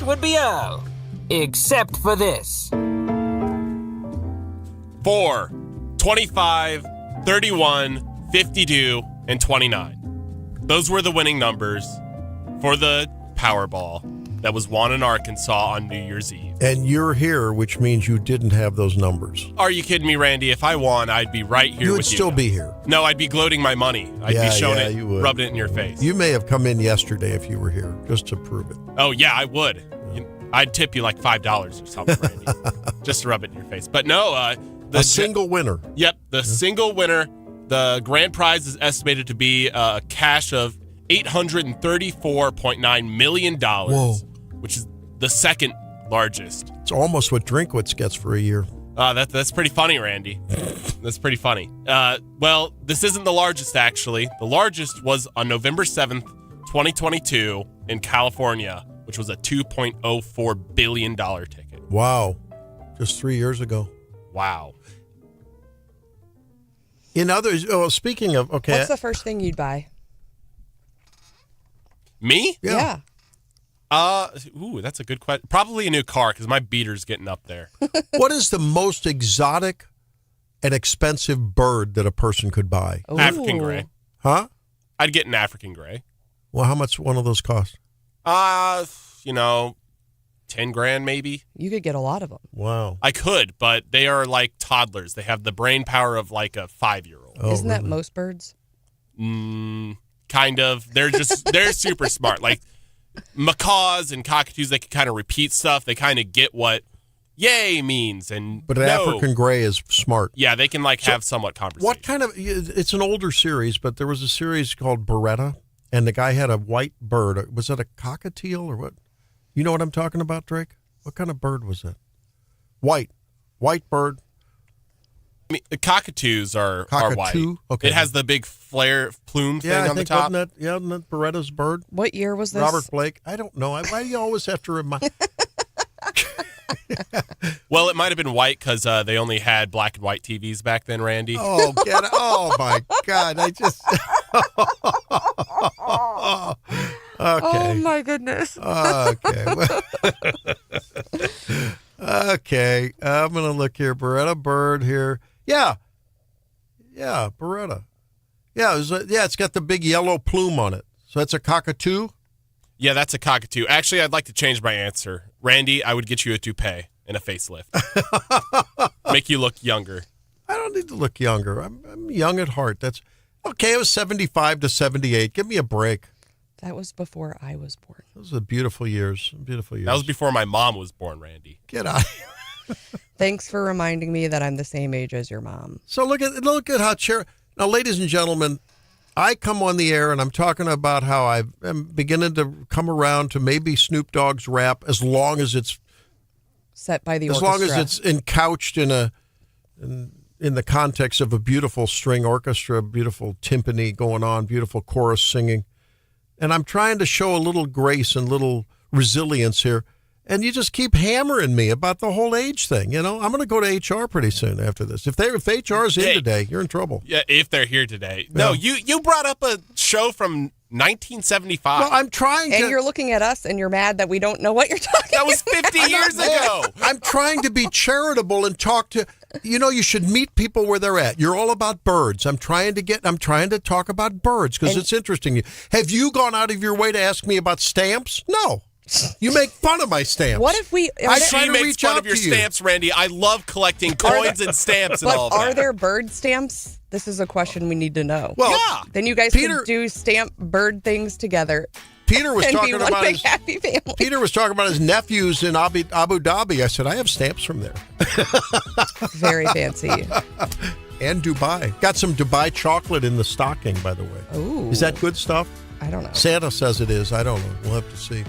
that would be all. Except for this. 4, 25, 31, 52, and 29. Those were the winning numbers for the Powerball that was won in Arkansas on New Year's Eve. And you're here, which means you didn't have those numbers. Are you kidding me, Randy? If I won, I'd be right here You would with you. still be here. No, I'd be gloating my money. I'd be showing it, rubbing it in your face. You may have come in yesterday if you were here, just to prove it. Oh, yeah, I would. I'd tip you like $5 or something, Randy, just to rub it in your face. But no, a single winner. Yep, the single winner. The grand prize is estimated to be a cash of $834.9 million, which is the second largest. It's almost what Drinkwitz gets for a year. That's pretty funny, Randy. That's pretty funny. Well, this isn't the largest, actually. The largest was on November 7th, 2022 in California, which was a $2.04 billion ticket. Wow. Just 3 years ago. Wow. In others, speaking of, okay. What's the first thing you'd buy? Me? Yeah. Ooh, that's a good question. Probably a new car because my beater's getting up there. What is the most exotic and expensive bird that a person could buy? Ooh. African gray. Huh? I'd get an African gray. Well, how much one of those cost? 10 grand maybe. You could get a lot of them. Wow. I could, but they are like toddlers. They have the brain power of like a 5-year-old. Oh, Isn't that most birds? Kind of. They're super smart. Like macaws and cockatoos, they can kind of repeat stuff. They kind of get what yay means. But an African gray is smart. Yeah, they can have somewhat conversation. What kind of, it's an older series, but there was a series called Beretta, and the guy had a white bird. Was that a cockatiel or what? You know what I'm talking about, Drake? What kind of bird was that? White bird. I mean, the cockatoos are white. Okay. It has the big flare plume thing on the top. Wasn't that Beretta's bird? What year was this? Robert Blake. I don't know. Why do you always have to remind? Well, it might have been white because they only had black and white TVs back then, Randy. Oh, get it. Oh, my God. I just. Okay. Oh, my goodness. Okay. Okay. I'm going to look here. Beretta bird here. Yeah. Yeah, Beretta. Yeah, it's got the big yellow plume on it. So that's a cockatoo? Yeah, that's a cockatoo. Actually, I'd like to change my answer. Randy, I would get you a toupee and a facelift. Make you look younger. I don't need to look younger. I'm young at heart. That's okay. It was 75 to 78. Give me a break. That was before I was born. Those are beautiful years. Beautiful years. That was before my mom was born, Randy. Get out. Thanks for reminding me that I'm the same age as your mom. So look at how now, ladies and gentlemen, I come on the air and I'm talking about how I'm beginning to come around to maybe Snoop Dogg's rap as long as it's set by the orchestra. As long as it's encouched in the context of a beautiful string orchestra, beautiful timpani going on, beautiful chorus singing. And I'm trying to show a little grace and little resilience here. And you just keep hammering me about the whole age thing. You know, I'm going to go to HR pretty soon after this. If HR's in today, you're in trouble. Yeah, if they're here today. No, you brought up a show from 1975. Well, I'm trying to. And you're looking at us and you're mad that we don't know what you're talking about. That was 50 years ago. I'm trying to be charitable and talk to, you should meet people where they're at. You're all about birds. I'm trying to talk about birds because it's interesting. Have you gone out of your way to ask me about stamps? No. You make fun of my stamps. What if we? She makes fun of your stamps, Randy. I love collecting coins and stamps and all that. But are there bird stamps? This is a question we need to know. Well, yeah. Then you guys could do stamp bird things together. Peter was and talking be one about big his happy family. Peter was talking about his nephews in Abu Dhabi. I said, I have stamps from there. Very fancy. And Dubai. Got some Dubai chocolate in the stocking, by the way. Ooh. Is that good stuff? I don't know. Santa says it is. I don't know. We'll have to see.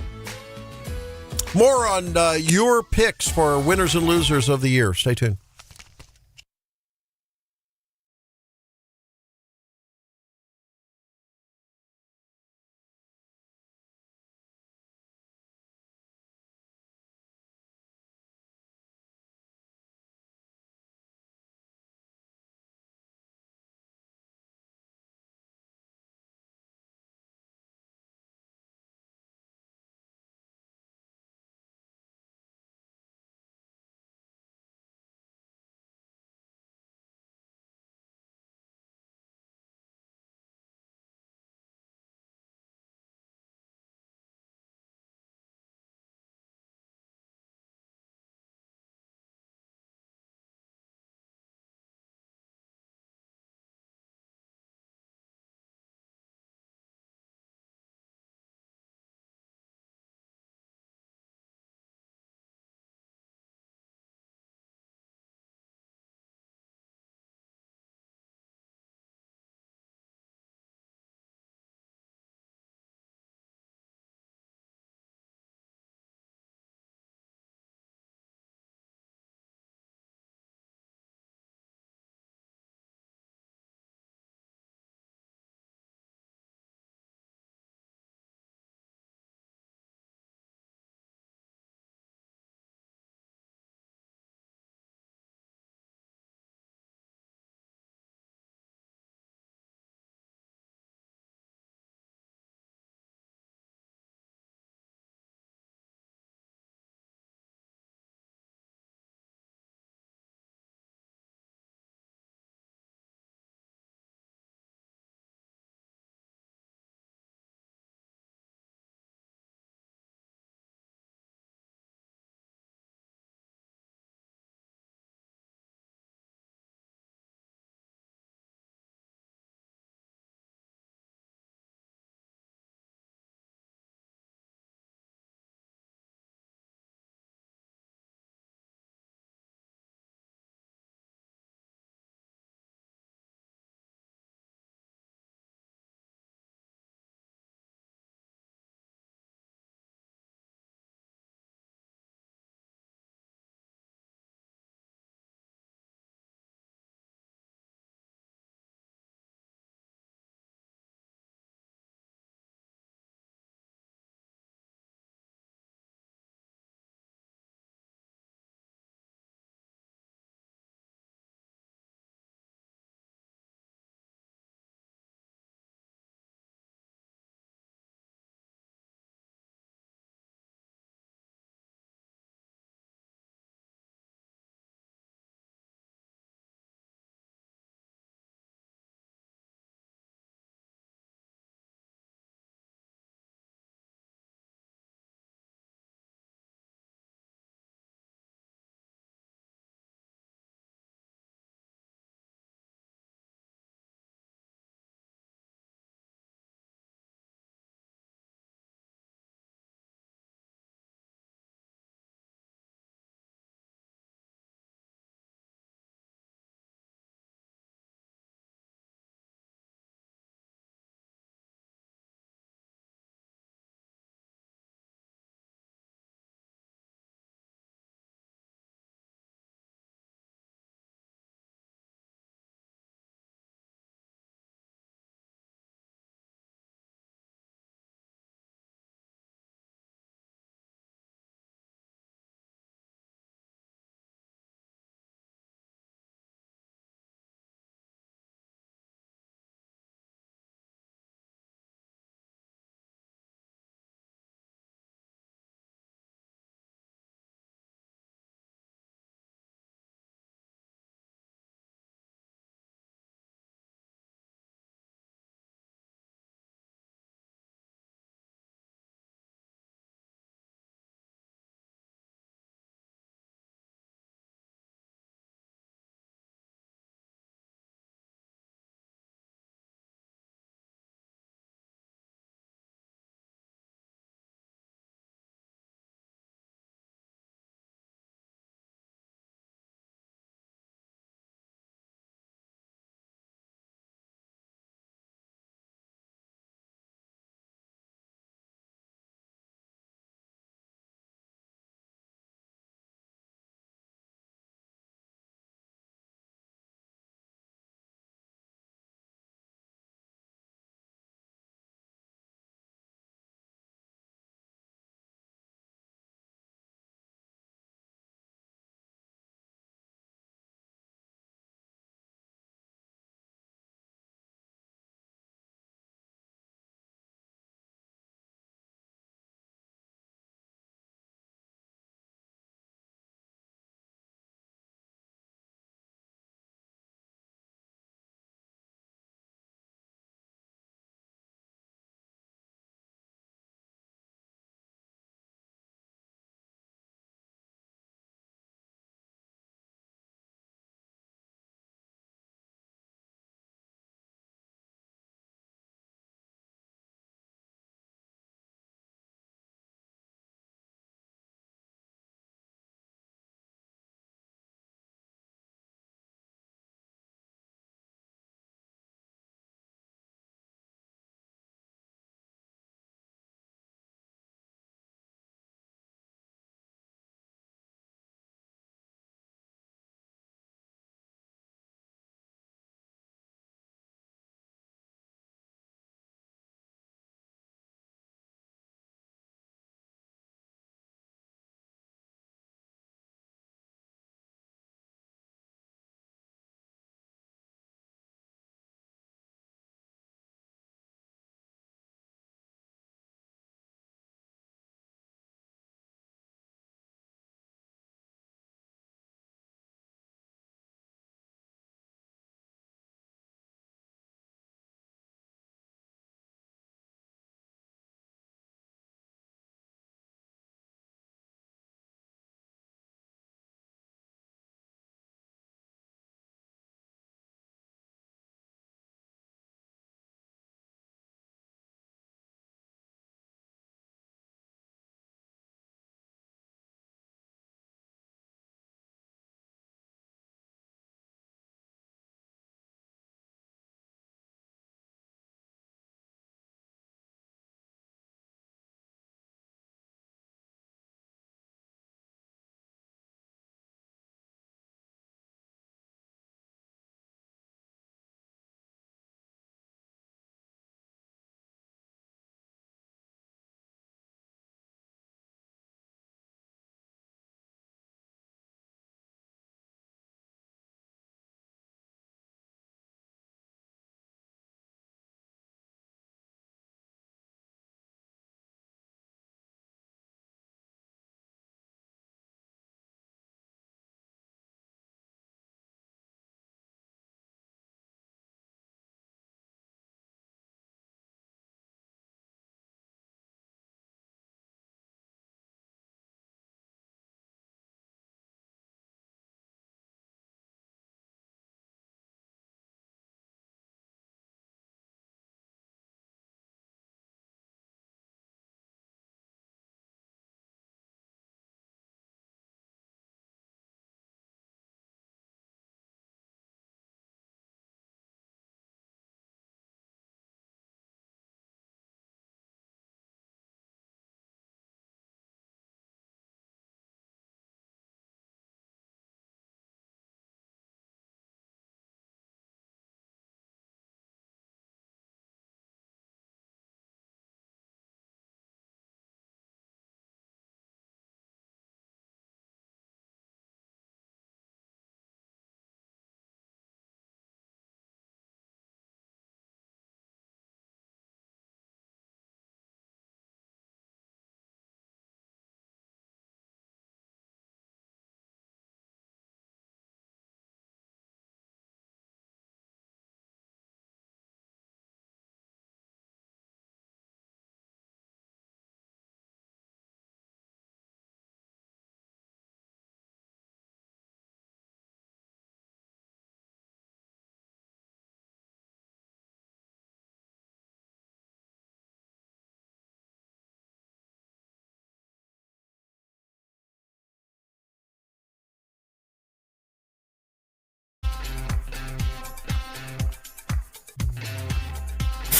More on your picks for winners and losers of the year. Stay tuned.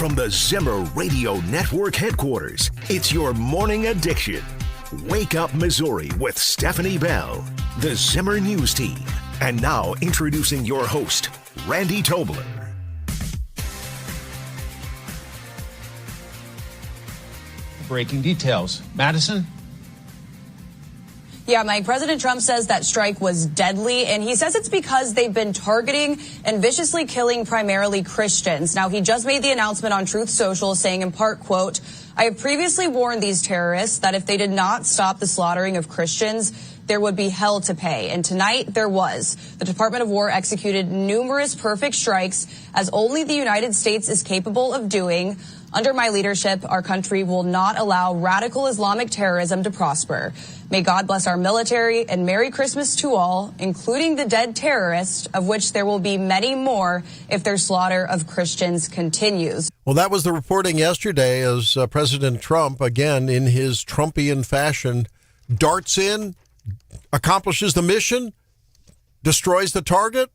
From the Zimmer Radio Network headquarters, it's your morning addiction. Wake Up Missouri with Stephanie Bell, the Zimmer News Team. And now introducing your host, Randy Tobler. Breaking details. Madison? Yeah, Mike, President Trump says that strike was deadly, and he says it's because they've been targeting and viciously killing primarily Christians. Now, he just made the announcement on Truth Social saying in part, quote, I have previously warned these terrorists that if they did not stop the slaughtering of Christians, there would be hell to pay. And tonight there was. The Department of War executed numerous perfect strikes, as only the United States is capable of doing. Under my leadership, our country will not allow radical Islamic terrorism to prosper. May God bless our military, and Merry Christmas to all, including the dead terrorists, of which there will be many more if their slaughter of Christians continues. Well, that was the reporting yesterday as President Trump, again, in his Trumpian fashion, darts in, accomplishes the mission, destroys the target,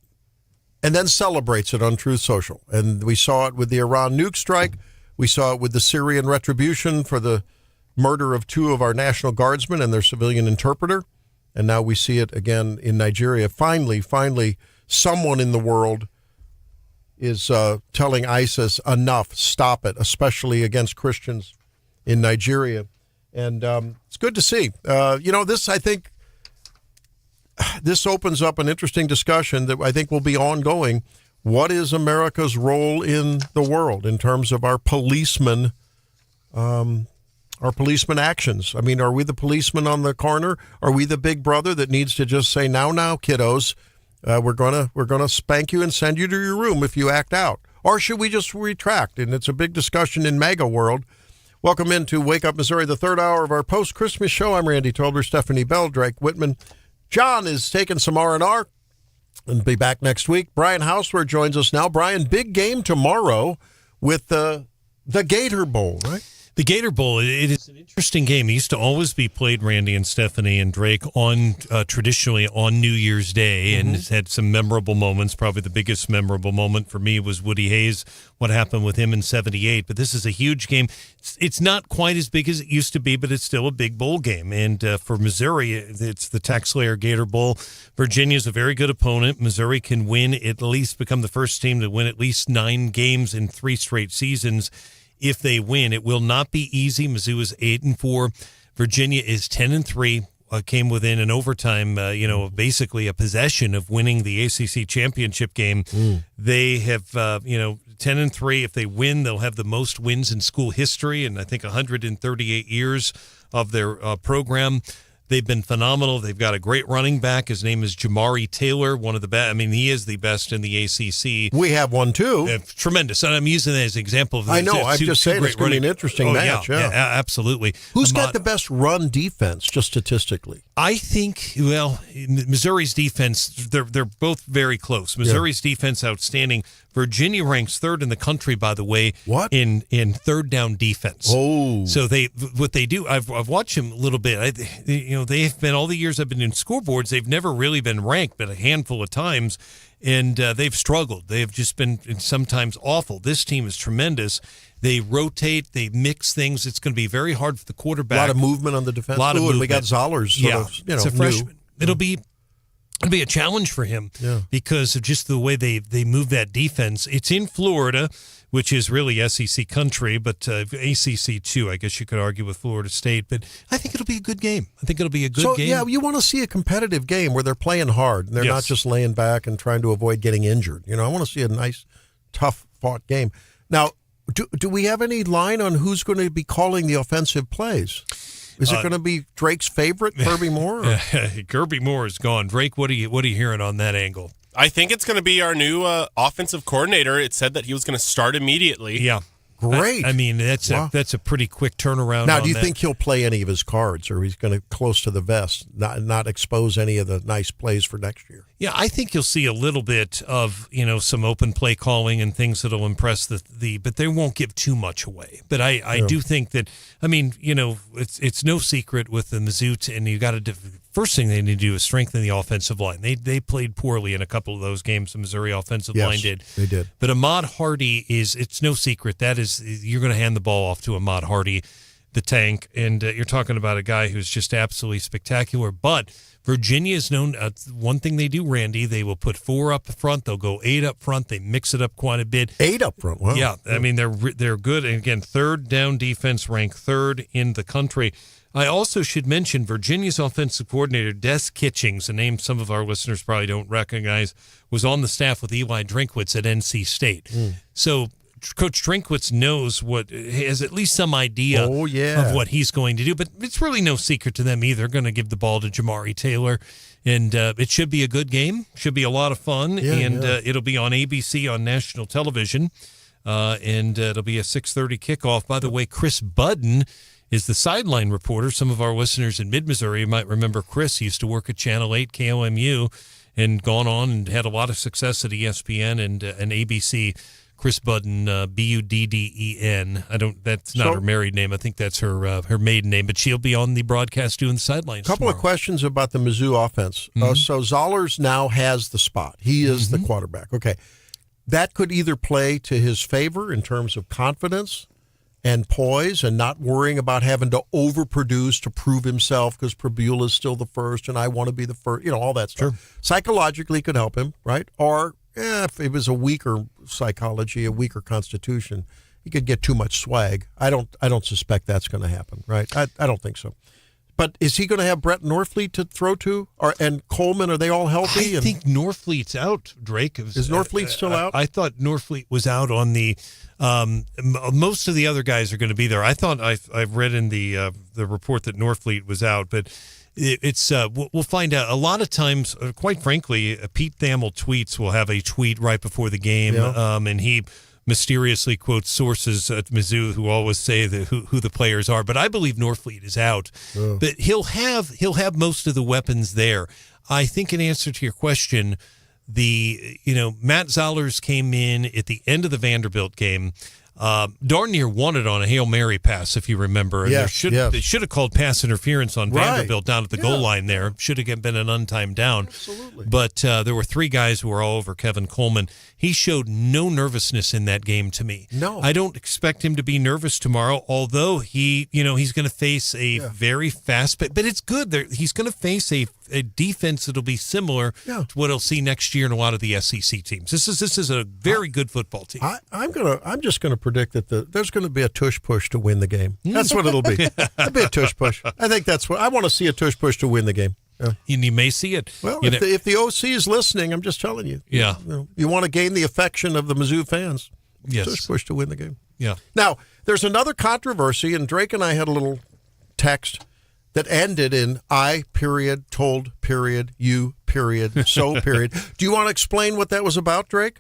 and then celebrates it on Truth Social. And we saw it with the Iran nuke strike. We saw it with the Syrian retribution for the murder of 2 of our National Guardsmen and their civilian interpreter. And now we see it again in Nigeria. Finally, someone in the world is telling ISIS, enough, stop it, especially against Christians in Nigeria. And it's good to see. I think this opens up an interesting discussion that I think will be ongoing. What is America's role in the world in terms of our policemen actions? I mean, are we the policeman on the corner? Are we the big brother that needs to just say, now, kiddos, we're gonna spank you and send you to your room if you act out? Or should we just retract? And it's a big discussion in MAGA world. Welcome into Wake Up Missouri, the third hour of our post-Christmas show. I'm Randy Tobler, Stephanie Bell, Drake Whitman. John is taking some R&R. And be back next week. Brian Hauswirth joins us now. Brian, big game tomorrow with the Gator Bowl, right? The Gator Bowl, it is an interesting game. It used to always be played, Randy and Stephanie and Drake, on traditionally on New Year's Day, and it's had some memorable moments. Probably the biggest memorable moment for me was Woody Hayes, what happened with him in '78. But this is a huge game. It's not quite as big as it used to be, but it's still a big bowl game. And for Missouri, it's the TaxSlayer Gator Bowl. Virginia's a very good opponent. Missouri can win, at least become the first team to win at least 9 games in 3 straight seasons. If they win, it will not be easy. Mizzou is 8-4. Virginia is 10-3. Came within an overtime, basically a possession of winning the ACC championship game. They have, 10-3. If they win, they'll have the most wins in school history, and I think 138 years of their program. They've been phenomenal. They've got a great running back. His name is Jamari Taylor, one of the best. I mean, he is the best in the ACC. We have one, too. Tremendous. And I'm using that as an example. I know. I'm just saying it's going to be an interesting match. Yeah, absolutely. Who's got the best run defense, just statistically? I think, Missouri's defense, they're both very close. Missouri's defense, outstanding. Virginia ranks 3rd in the country, by the way, in third down defense. Oh, so what they do, I've watched them a little bit. They've been, all the years I've been in scoreboards, they've never really been ranked, but a handful of times, and they've struggled. They've just been sometimes awful. This team is tremendous. They rotate, they mix things. It's going to be very hard for the quarterback. A lot of movement on the defense. And we got Zollers. It's a freshman. It'll be a challenge for him because of just the way they move that defense. It's in Florida, which is really SEC country, but ACC too, I guess you could argue with Florida State. But I think it'll be a good game. game. So, you want to see a competitive game where they're playing hard and they're not just laying back and trying to avoid getting injured. I want to see a nice, tough-fought game. Now, do we have any line on who's going to be calling the offensive plays? Is it going to be Drake's favorite, Kirby Moore? Kirby Moore is gone. Drake, what are you hearing on that angle? I think it's going to be our new offensive coordinator. It said that he was going to start immediately. Yeah. Great. I mean, that's a pretty quick turnaround. Now, do you think he'll play any of his cards, or he's going to close to the vest, not expose any of the nice plays for next year? Yeah, I think you'll see a little bit of some open play calling and things that'll impress but they won't give too much away. But I do think that it's no secret with the Mizzou, and you got to first thing they need to do is strengthen the offensive line. They played poorly in a couple of those games. The Missouri offensive line did. They did. But Ahmad Hardy it's no secret. You're going to hand the ball off to Ahmad Hardy, the tank, and you're talking about a guy who's just absolutely spectacular. But Virginia is known, one thing they do, Randy, they will put 4 up front. They'll go 8 up front. They mix it up quite a bit. 8 up front, wow. Yeah, I mean, they're good. And again, third down defense, ranked 3rd in the country. I also should mention Virginia's offensive coordinator, Des Kitchings, a name some of our listeners probably don't recognize, was on the staff with Eli Drinkwitz at NC State. So Coach Drinkwitz has at least some idea of what he's going to do, but it's really no secret to them either. They're going to give the ball to Jamari Taylor, and it should be a good game. Should be a lot of fun, it'll be on ABC on national television, and it'll be a 6:30 kickoff. By the way, Chris Budden is the sideline reporter. Some of our listeners in mid-Missouri might remember Chris. He used to work at Channel 8 KOMU and gone on and had a lot of success at ESPN and ABC. Chris Budden, Budden. That's not her married name. I think that's her maiden name, but she'll be on the broadcast doing the sidelines. A couple of questions about the Mizzou offense. So Zollers now has the spot. He is the quarterback. Okay. That could either play to his favor in terms of confidence and poise and not worrying about having to overproduce to prove himself because Prabula is still the first and I want to be the first, all that stuff. Sure. Psychologically could help him, right? Or if it was a weaker psychology, a weaker constitution, he could get too much swag. I don't suspect that's going to happen, right? I don't think so. But is he going to have Brett Norfleet to throw to, and Coleman? Are they all healthy? I think Norfleet's out, Drake. Is Norfleet still out? I thought Norfleet was out on the. Most of the other guys are going to be there. I thought I've read in the report that Norfleet was out, but it's we'll find out. A lot of times, quite frankly, Pete Thamel tweets will have a tweet right before the game, and he mysteriously quotes sources at Mizzou who always say who the players are. But I believe Norfleet is out. But he'll have most of the weapons there. I think in answer to your question, Matt Zollers came in at the end of the Vanderbilt game. Darn near won it on a Hail Mary pass, if you remember. And they should have called pass interference on Vanderbilt down at the goal line there. Should have been an untimed down. Absolutely. But there were 3 guys who were all over Kevin Coleman. He showed no nervousness in that game to me. No. I don't expect him to be nervous tomorrow, although he's going to face a very fast, but it's good. He's going to face a defense that'll be similar to what he'll see next year in a lot of the SEC teams. This is a very good football team. I'm just going to predict that there's going to be a tush push to win the game. That's what it'll be. It'll be a tush push. I think that's what I want to see, a tush push to win the game. Yeah. And you may see it. Well, if the OC is listening, I'm just telling you. Yeah. You want to gain the affection of the Mizzou fans. Yes. Tush push to win the game. Yeah. Now, there's another controversy, and Drake and I had a little text that ended in I, period, told, period, you, period, so, period. Do you want to explain what that was about, Drake?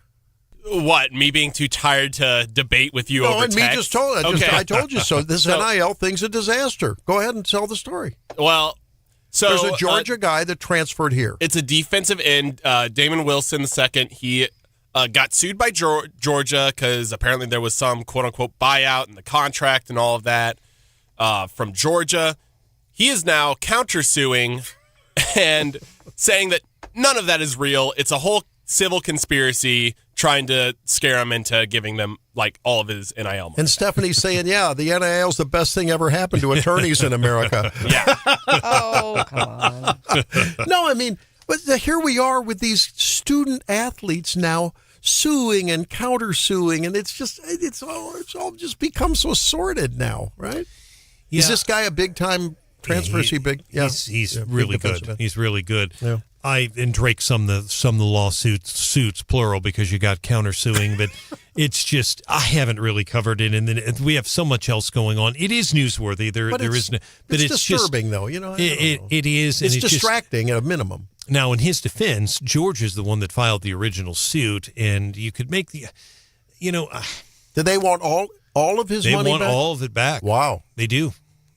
What, me being too tired to debate with you over and text? Me just told I told you so. This NIL thing's a disaster. Go ahead and tell the story. Well, so there's a Georgia guy that transferred here. It's a defensive end, Damon Wilson II. He got sued by Georgia because apparently there was some quote-unquote buyout in the contract and all of that from Georgia. He is now countersuing and saying that none of that is real. It's a whole civil conspiracy trying to scare him into giving them like all of his NIL money. And Stephanie's saying, the NIL is the best thing ever happened to attorneys in America. Yeah. Oh, come on. No, I mean, but here we are with these student athletes now suing and countersuing, and it's all just become so sordid now, right? Yeah. Is this guy a big time transfer? Is he big? Yeah, he's really good. He's really good. Yeah. And Drake some the lawsuits plural because you got countersuing, but it's just I haven't really covered it, and then we have so much else going on. It is newsworthy. It's disturbing though. You know, it is. It's distracting at a minimum. Now, in his defense, George is the one that filed the original suit, and you could make the, Did they want all of his money back? They want all of it back. Wow, they do.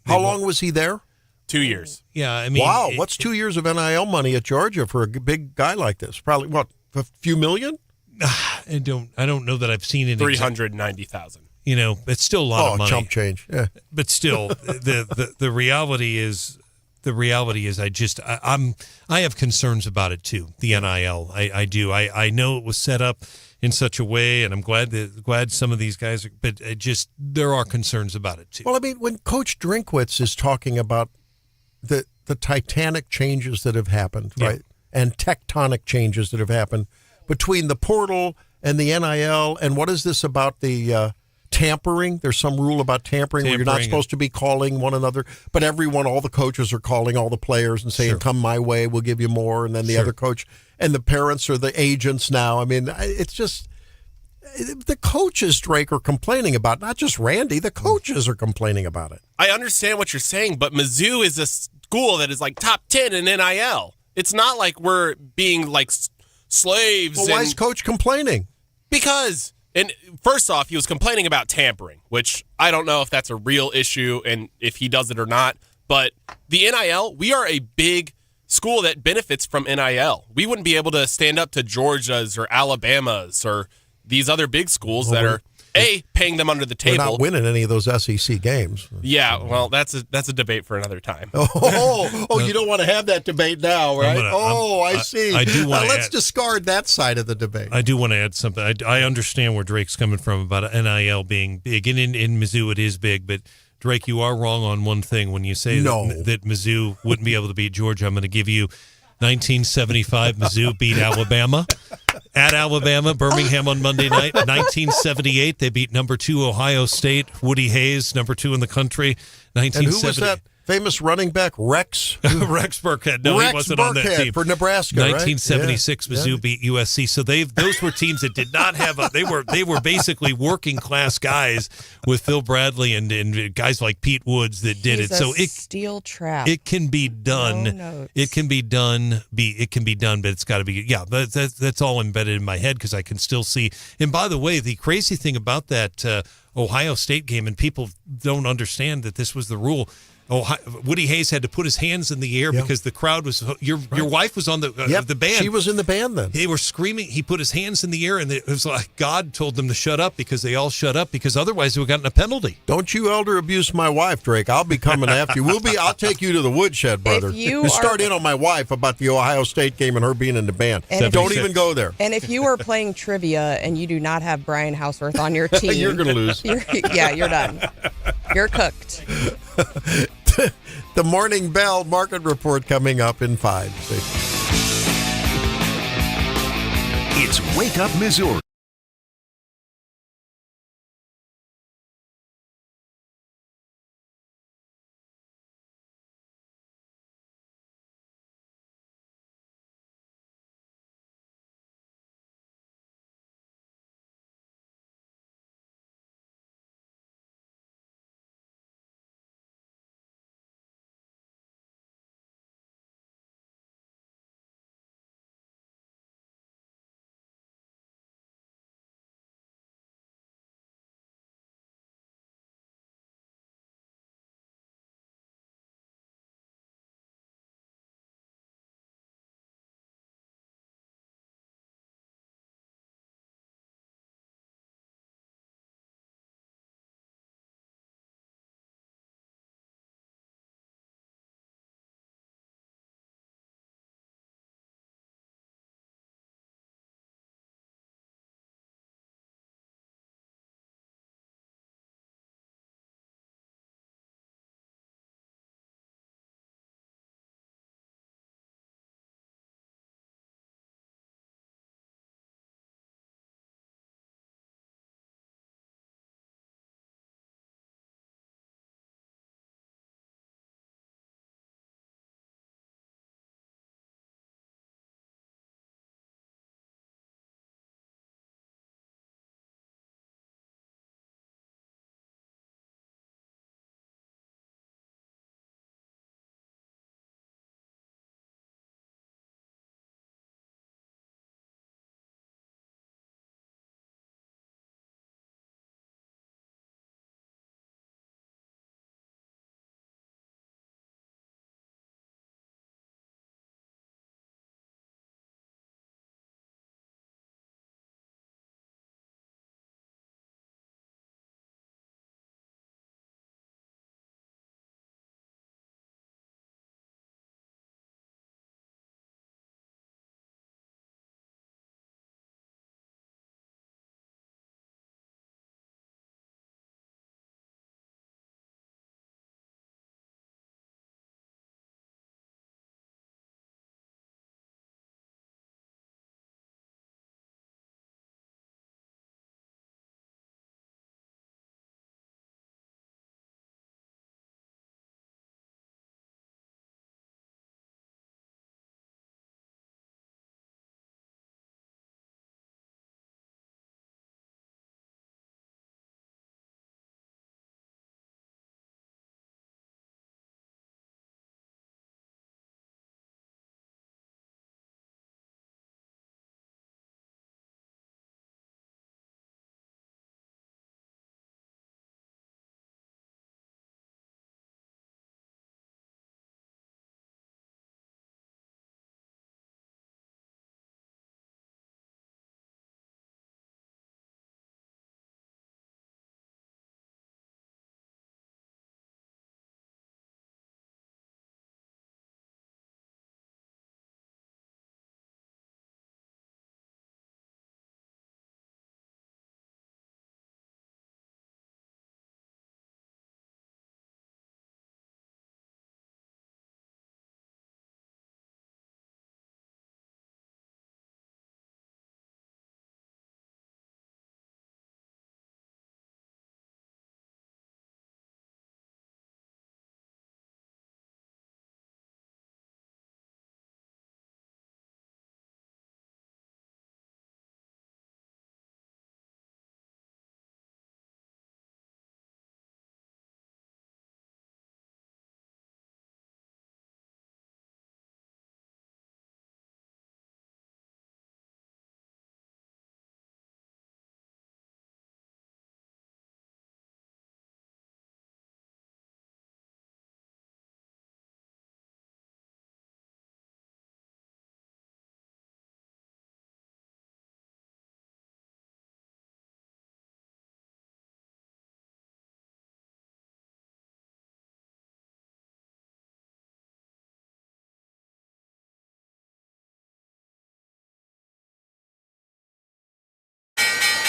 How long was he there? 2 years. Yeah, I mean, wow. What's 2 years of NIL money at Georgia for a big guy like this? Probably what, a few million? I don't know that I've seen it. 390,000. It's still a lot of money. Chump change. Yeah, but still, the reality is, the reality is I have concerns about it too. The NIL, I do. I know it was set up in such a way, and I'm glad some of these guys are, but there are concerns about it too. Well, I mean, when Coach Drinkwitz is talking about the titanic changes that have happened, right, and tectonic changes that have happened between the portal and the NIL, and what is this about the tampering? There's some rule about tampering where you're not supposed to be calling one another, but all the coaches are calling all the players and saying, come my way, we'll give you more, and then the other coach, and the parents are the agents now. I mean, it's just, the coaches, Drake, are complaining about, not just Randy, the coaches are complaining about it. I understand what you're saying, but Mizzou is a school that is like top 10 in NIL. It's not like we're being like slaves. Well, why is Coach complaining? Because, and first off, he was complaining about tampering, which I don't know if that's a real issue and if he does it or not. But the NIL, we are a big school that benefits from NIL. We wouldn't be able to stand up to Georgia's or Alabama's or these other big schools that are paying them under the table. We're not winning any of those SEC games. Yeah, well, that's a debate for another time. You don't want to have that debate now, right? I see. I do want let's discard that side of the debate. I do want to add something. I understand where Drake's coming from about NIL being big, and in Mizzou it is big, but Drake, you are wrong on one thing when you say that Mizzou wouldn't be able to beat Georgia. I'm going to give you 1975, Mizzou beat Alabama. At Alabama, Birmingham on Monday night. 1978, they beat number 2 Ohio State. Woody Hayes, number 2 in the country. And who was that famous running back? Rex? Rex Burkhead. No, he wasn't on that team. For Nebraska, 1976, right? Mizzou beat USC. So those were teams that did not have they were basically working class guys with Phil Bradley and guys like Pete Woods that did it. So steel trap. It can be done. It can be done. It can be done, but it's got to be. Yeah, that's all embedded in my head because I can still see. And by the way, the crazy thing about that Ohio State game, and people don't understand that this was the rule. Woody Hayes had to put his hands in the air because the crowd was. Your wife was on the band. She was in the band then. They were screaming. He put his hands in the air, and it was like God told them to shut up because they all shut up because otherwise they would have gotten a penalty. Don't you elder abuse my wife, Drake. I'll be coming after you. I'll take you to the woodshed, brother. You start in on my wife about the Ohio State game and her being in the band. Don't even go there. And if you are playing trivia and you do not have Brian Hauswirth on your team, you're going to lose. You're done. You're cooked. The Morning Bell Market Report coming up in 5. It's Wake Up Missouri.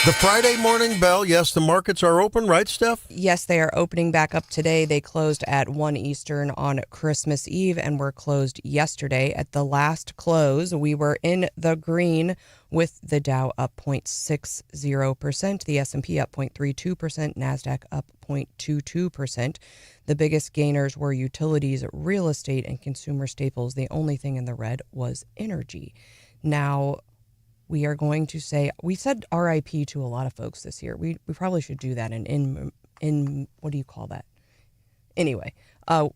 The Friday morning bell. Yes, the markets are open, right, Steph? Yes, they are opening back up today. They closed at 1 Eastern on Christmas Eve and were closed yesterday. At the last close, we were in the green with the Dow up 0.60%, the S&P up 0.32%, NASDAQ up 0.22%. The biggest gainers were utilities, real estate, and consumer staples. The only thing in the red was energy. Now, we are going to say, we said RIP to a lot of folks this year. We probably should do that in what do you call that? Anyway,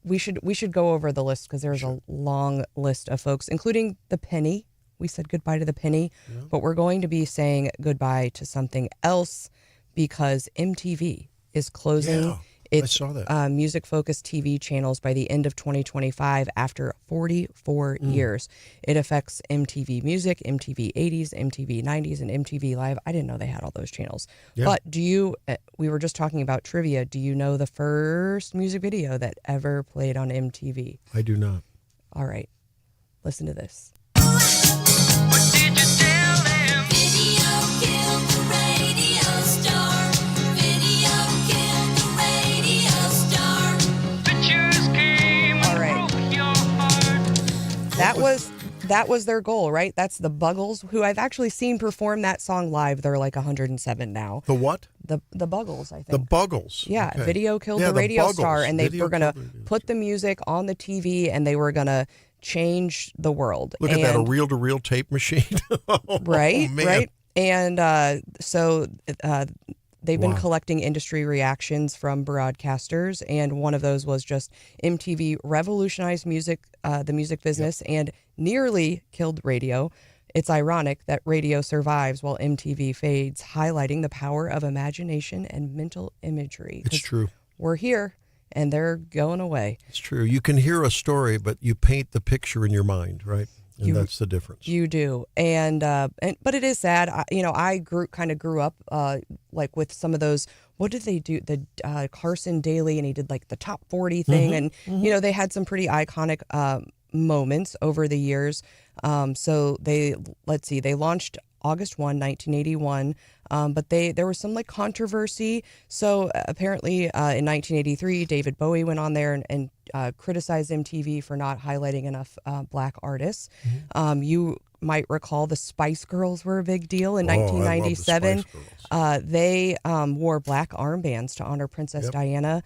we should go over the list because there's a long list of folks, including the penny. We said goodbye to the penny, but we're going to be saying goodbye to something else because MTV is closing its music-focused TV channels by the end of 2025 after 44 years. It affects MTV Music, MTV 80s, MTV 90s, and MTV Live. I didn't know they had all those channels. Yeah. But we were just talking about trivia. Do you know the first music video that ever played on MTV? I do not. All right. Listen to this. That was their goal, right? That's the Buggles, who I've actually seen perform that song live. They're like 107 now. The what? The Buggles, I think. The Buggles. Yeah, okay. Video Killed the Radio Star, and they were going to put the music on the TV, and they were going to change the world. Look at that, a reel-to-reel tape machine. Right, man. right. And so they've been collecting industry reactions from broadcasters, and one of those was just MTV revolutionized music, the music business, and nearly killed radio. It's ironic that radio survives while MTV fades, highlighting the power of imagination and mental imagery. It's true. We're here, and they're going away. It's true. You can hear a story, but you paint the picture in your mind, right? And that's the difference. You do, and but it is sad. I grew up like with some of those. What did they do? The Carson Daly, and he did like the top 40 thing, and they had some pretty iconic moments over the years. So they launched August 1, 1981. But there was some like controversy. So apparently in 1983, David Bowie went on there and criticized MTV for not highlighting enough black artists. You might recall the Spice Girls were a big deal in 1997. They wore black armbands to honor Princess Diana,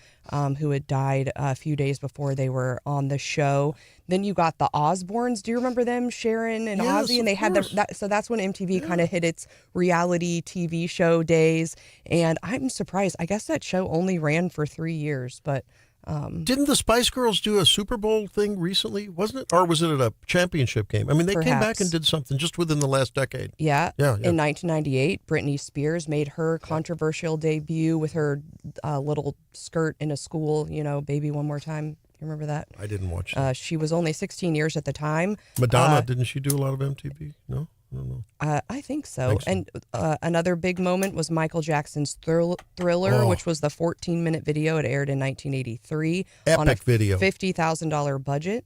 who had died a few days before they were on the show. Then you got the Osbournes. Do you remember them, Sharon and Ozzy? And they had so that's when MTV kind of hit its reality TV show days. And I'm surprised. I guess that show only ran for 3 years, but. Didn't the Spice Girls do a Super Bowl thing recently, wasn't it? Or was it at a championship game? I mean, they came back and did something just within the last decade. Yeah. In 1998, Britney Spears made her controversial debut with her little skirt in a school, Baby One More Time. You remember that? I didn't watch that. She was only 16 years at the time. Madonna, didn't she do a lot of MTV? No? I don't know. I think so. And another big moment was Michael Jackson's Thriller, which was the 14-minute video. It aired in 1983 on a video. $50,000 budget,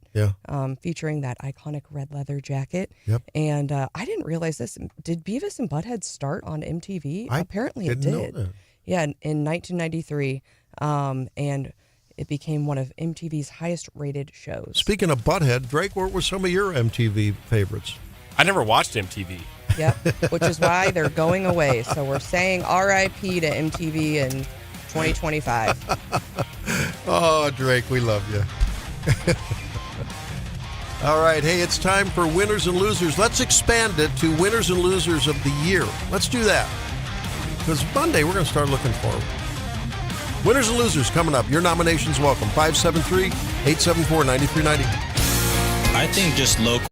featuring that iconic red leather jacket. Yep. And I didn't realize this. Did Beavis and Butthead start on MTV? Apparently it did. Know that. Yeah, in 1993. And it became one of MTV's highest-rated shows. Speaking of Butthead, Drake, what were some of your MTV favorites? I never watched MTV. Yep, which is why they're going away. So we're saying RIP to MTV in 2025. Oh, Drake, we love you. All right, hey, it's time for winners and losers. Let's expand it to winners and losers of the year. Let's do that. Because Monday, we're going to start looking forward. Winners and losers coming up. Your nominations welcome. 573-874-9390. I think just local.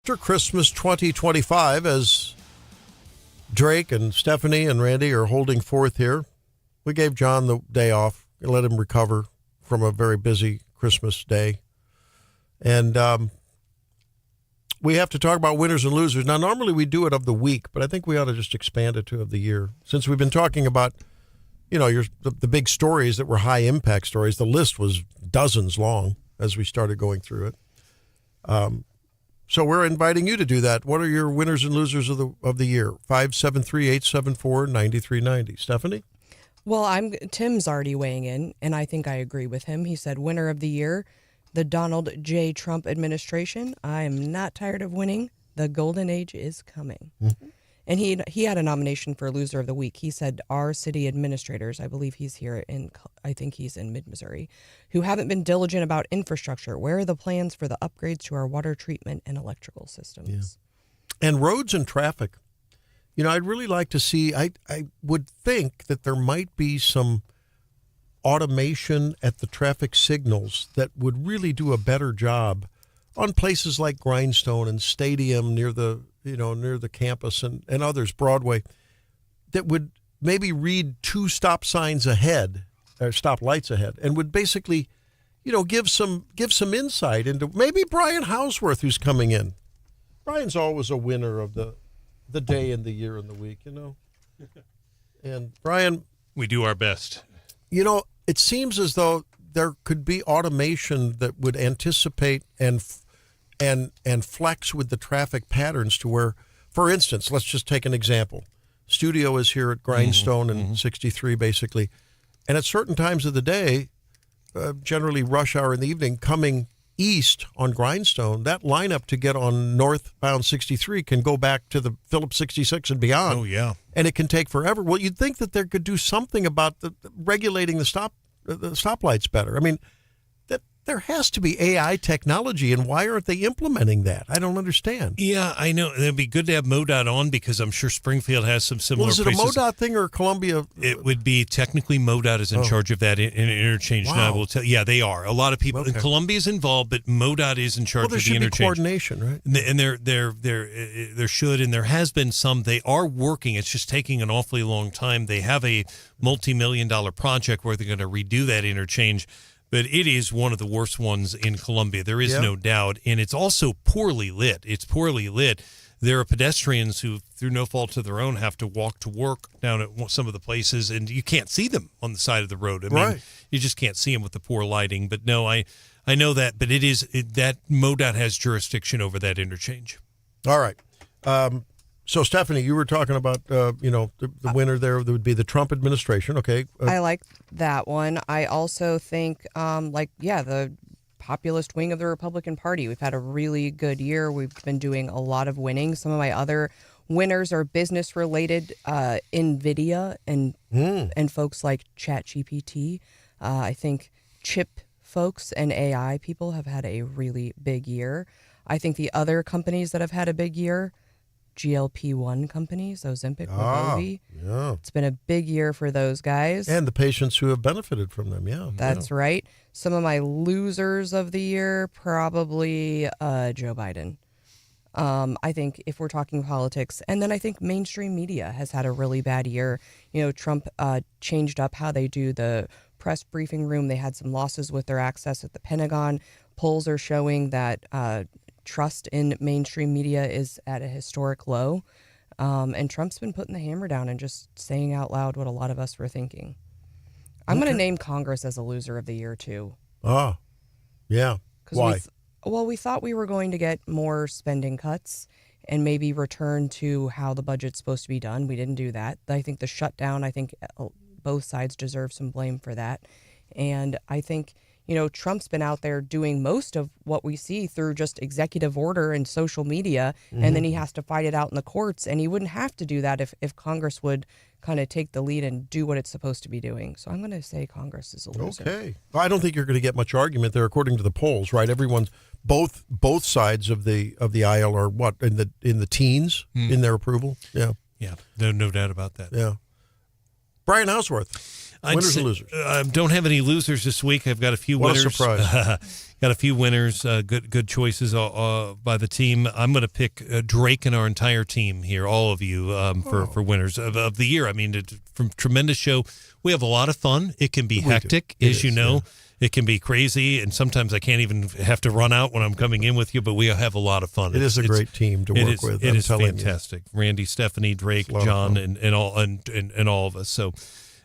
After Christmas 2025, as Drake and Stephanie and Randy are holding forth here, we gave John the day off and let him recover from a very busy Christmas day. And we have to talk about winners and losers. Now, normally we do it of the week, but I think we ought to just expand it to of the year. Since we've been talking about, the big stories that were high impact stories, the list was dozens long as we started going through it. So we're inviting you to do that. What are your winners and losers of the year? 573-874-9390. Stephanie? Well, Tim's already weighing in, and I think I agree with him. He said winner of the year, the Donald J. Trump administration. I am not tired of winning. The golden age is coming. Mm-hmm. And he had a nomination for loser of the week. He said our city administrators, I believe he's here I think he's in mid-Missouri, who haven't been diligent about infrastructure. Where are the plans for the upgrades to our water treatment and electrical systems? Yeah. And roads and traffic. I'd really like to see, I would think that there might be some automation at the traffic signals that would really do a better job on places like Grindstone and Stadium near the campus and others, Broadway, that would maybe read 2 stop signs ahead, or stop lights ahead, and would basically, give some insight into maybe Brian Hauswirth, who's coming in. Brian's always a winner of the day and the year and the week, And Brian, we do our best. It seems as though there could be automation that would anticipate and flex with the traffic patterns to where, for instance, let's just take an example. Studio is here at Grindstone and 63 basically. And at certain times of the day, generally rush hour in the evening, coming east on Grindstone, that lineup to get on northbound 63 can go back to the Phillips 66 and beyond. Oh, yeah. And it can take forever. Well, you'd think that there could do something about regulating the stoplights better. I mean, there has to be AI technology, and why aren't they implementing that? I don't understand. Yeah, I know. It'd be good to have MoDOT on because I'm sure Springfield has some similar is it places. a MoDOT thing or Columbia? It would be technically MoDOT is in charge of that in interchange. Wow. Now, I will tell. Yeah, they are. A lot of people. Okay. Columbia's involved, but MoDOT is in charge of the interchange. There should be coordination, right? And there should, and there has been some. They are working. It's just taking an awfully long time. They have a multi-million-dollar project where they're going to redo that interchange. But it is one of the worst ones in Columbia. There is no doubt. And it's also poorly lit. There are pedestrians who, through no fault of their own, have to walk to work down at some of the places, and you can't see them on the side of the road. I mean, you just can't see them with the poor lighting. But no, I know that. But that MoDOT has jurisdiction over that interchange. All right. So, Stephanie, you were talking about, the winner there would be the Trump administration. Okay. I like that one. I also think, the populist wing of the Republican Party. We've had a really good year. We've been doing a lot of winning. Some of my other winners are business-related, NVIDIA and folks like ChatGPT. I think chip folks and AI people have had a really big year. I think the other companies that have had a big year, GLP-1 companies, Ozempic, Wegovy. Yeah. It's been a big year for those guys. And the patients who have benefited from them, That's right. Some of my losers of the year, probably Joe Biden. I think if we're talking politics, and then I think mainstream media has had a really bad year. Trump changed up how they do the press briefing room. They had some losses with their access at the Pentagon. Polls are showing that trust in mainstream media is at a historic low. And Trump's been putting the hammer down and just saying out loud what a lot of us were thinking. I'm going to name Congress as a loser of the year, too. Oh, yeah. Why? We thought we were going to get more spending cuts and maybe return to how the budget's supposed to be done. We didn't do that. I think the shutdown, both sides deserve some blame for that. And I think Trump's been out there doing most of what we see through just executive order and social media, and then he has to fight it out in the courts, and he wouldn't have to do that if Congress would kind of take the lead and do what it's supposed to be doing. So I'm going to say Congress is a loser. Okay. Well, I don't think you're going to get much argument there according to the polls, right? Everyone's both sides of the aisle are what, in the teens in their approval? Yeah. Yeah, no doubt about that. Yeah. Brian Hauswirth. Winners and losers. Don't have any losers this week. I've got a few What winners. a surprise. Got a few winners, good choices by the team. I'm going to pick Drake and our entire team here, all of you, for winners of the year. I mean, from tremendous show. We have a lot of fun. It can be hectic, as you know. Yeah. It can be crazy, and sometimes I can't even have to run out when I'm coming in with you, but we have a lot of fun. It is a great team to work with. It is fantastic. Randy, Stephanie, Drake, John, and all of us. So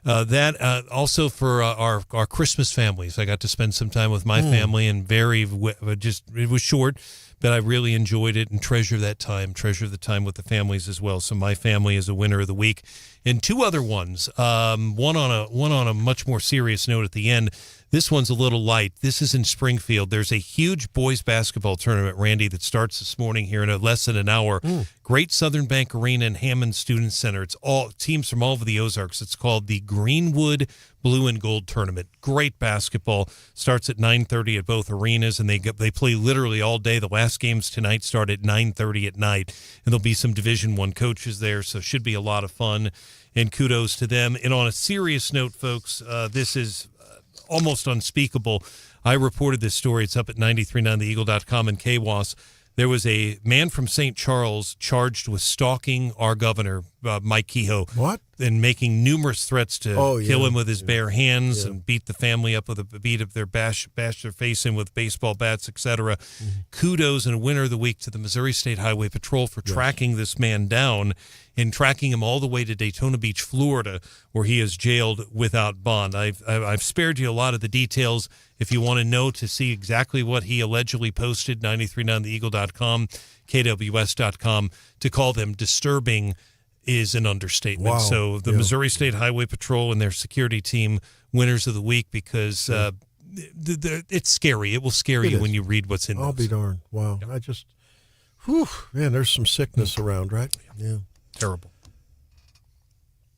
that also for our Christmas families. I got to spend some time with my family, and it was short, but I really enjoyed it and treasure the time with the families as well. So my family is a winner of the week. And two other ones, one on a much more serious note at the end. This one's a little light. This is in Springfield. There's a huge boys basketball tournament, Randy, that starts this morning here in less than an hour. Great Southern Bank Arena and Hammond Student Center. It's all teams from all over the Ozarks. It's called the Greenwood Blue and Gold Tournament. Great basketball. Starts at 9:30 at both arenas, and they play literally all day. The last games tonight start at 9:30 at night, and there'll be some Division I coaches there, so it should be a lot of fun, and kudos to them. And on a serious note, folks, this is almost unspeakable. I reported this story. It's up at 939theeagle.com and KWAS. There was a man from St. Charles charged with stalking our governor, Mike Kehoe. What? And making numerous threats to kill him with his bare hands and beat the family up with bash their face in with baseball bats, etc. Kudos and winner of the week to the Missouri State Highway Patrol for tracking this man down and tracking him all the way to Daytona Beach, Florida, where he is jailed without bond. I've spared you a lot of the details. If you want to know to see exactly what he allegedly posted, 939theeagle.com, KWS.com, to call them disturbing is an understatement. Wow. So the Missouri State Highway Patrol and their security team, winners of the week, because it's scary. It will scare you when you read what's in I'll those. be darned. Wow. Man, there's some sickness around, right? Yeah. Terrible.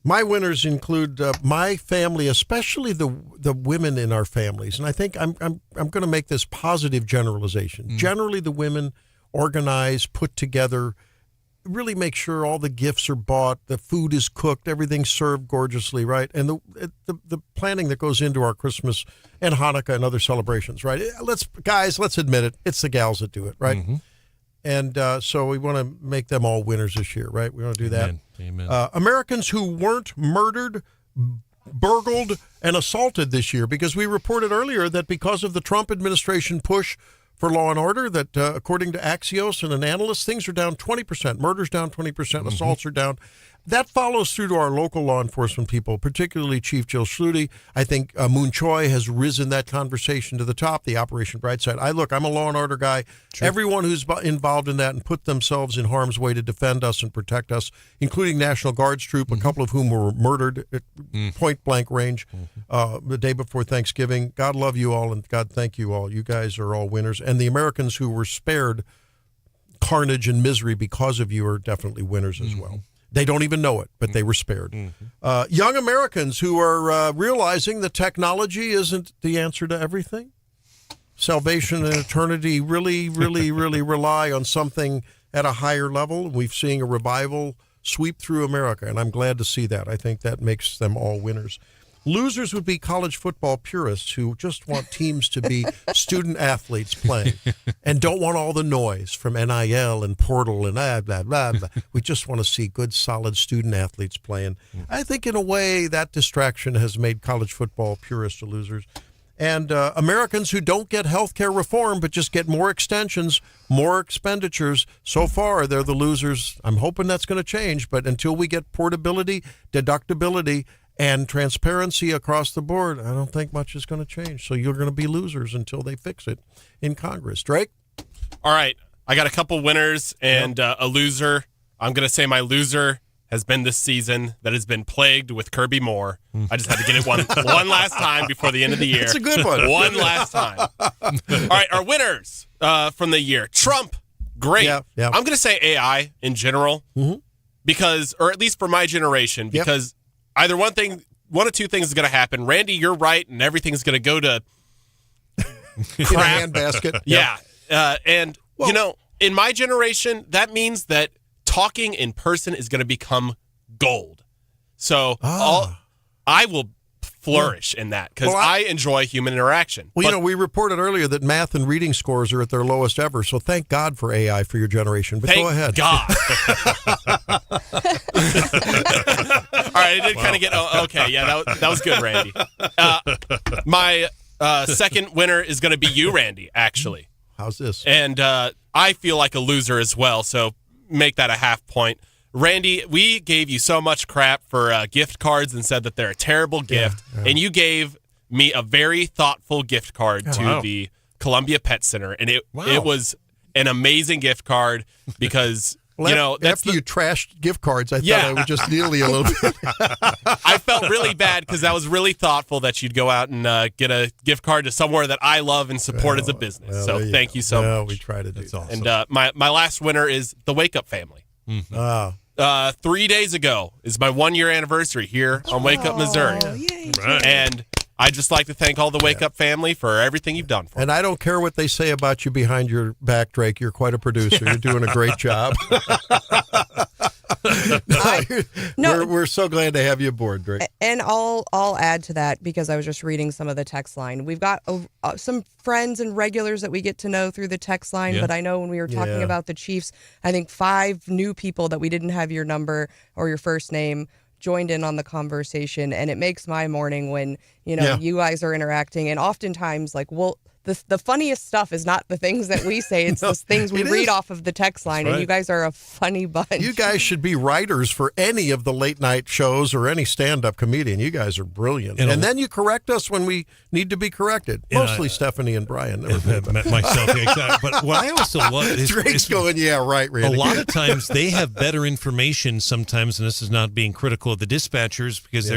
My winners include my family, especially the women in our families. And I think I'm going to make this positive generalization. Generally, the women organize, put together, really make sure all the gifts are bought, the food is cooked, everything's served gorgeously, right? And the planning that goes into our Christmas and Hanukkah and other celebrations, right? Let's admit it. It's the gals that do it, right? Mm-hmm. And so we want to make them all winners this year, right? We want to do that. Amen. Americans who weren't murdered, burgled, and assaulted this year, because we reported earlier that because of the Trump administration push for law and order, that according to Axios and an analyst, things are down 20%. Murders down 20%. Assaults are down. That follows through to our local law enforcement people, particularly Chief Jill Schluty. I think Moon Choi has risen that conversation to the top, the Operation Brightside. I'm a law and order guy. Sure. Everyone who's involved in that and put themselves in harm's way to defend us and protect us, including National Guards troop, a couple of whom were murdered at point-blank range the day before Thanksgiving. God love you all, and God thank you all. You guys are all winners. And the Americans who were spared carnage and misery because of you are definitely winners as well. They don't even know it, but they were spared. Young Americans who are realizing that technology isn't the answer to everything. Salvation and eternity really, really, really rely on something at a higher level. We've seen a revival sweep through America, and I'm glad to see that. I think that makes them all winners. Losers would be college football purists who just want teams to be student athletes playing and don't want all the noise from NIL and portal and blah, blah, blah, blah. We just want to see good, solid student athletes playing. I think in a way that distraction has made college football purists to losers. And Americans who don't get health care reform but just get more extensions, more expenditures. So far, they're the losers. I'm hoping that's going to change, but until we get portability, deductibility, and transparency across the board, I don't think much is going to change. So you're going to be losers until they fix it in Congress. Drake? All right. I got a couple winners and a loser. I'm going to say my loser has been this season that has been plagued with Kirby Moore. I just had to get it one last time before the end of the year. It's a good one. One last time. All right. Our winners from the year. Trump, great. Yeah. I'm going to say AI in general because, or at least for my generation, because either one of two things is going to happen. Randy, you're right, and everything's going to go to crap. In a handbasket. Yeah. And, in my generation, that means that talking in person is going to become gold. So I will flourish in that because I enjoy human interaction. Well, we reported earlier that math and reading scores are at their lowest ever. So thank God for AI for your generation. But go ahead. God. All right, I did kind of get. Okay, yeah, that was good, Randy. My second winner is going to be you, Randy. Actually, how's this? And I feel like a loser as well. So make that a half point. Randy, we gave you so much crap for gift cards and said that they're a terrible gift, and you gave me a very thoughtful gift card to the Columbia Pet Center, and it was an amazing gift card because after you trashed gift cards, I thought I would just needle you a little bit. I felt really bad because that was really thoughtful that you'd go out and get a gift card to somewhere that I love and support as a business. So thank you so much. We try to do that. Awesome. And my last winner is the Wake Up family. 3 days ago is my 1-year anniversary here on Wake Up, Missouri. Right. And I'd just like to thank all the Wake Up family for everything you've done for me. And I don't care what they say about you behind your back, Drake. You're quite a producer. You're doing a great job. We're so glad to have you aboard, Drake. And I'll add to that because I was just reading some of the text line. We've got some friends and regulars that we get to know through the text line, but I know when we were talking about the Chiefs, I think 5 new people that we didn't have your number or your first name joined in on the conversation, and it makes my morning when you guys are interacting. And oftentimes, the funniest stuff is not the things that we say; it's the things we read off of the text line. And you guys are a funny bunch. You guys should be writers for any of the late night shows or any stand-up comedian. You guys are brilliant, and then you correct us when we need to be corrected. Mostly Stephanie and Brian. Myself, exactly. But what I also love is Drake's going, right, Randy. A lot of times they have better information sometimes, and this is not being critical of the dispatchers because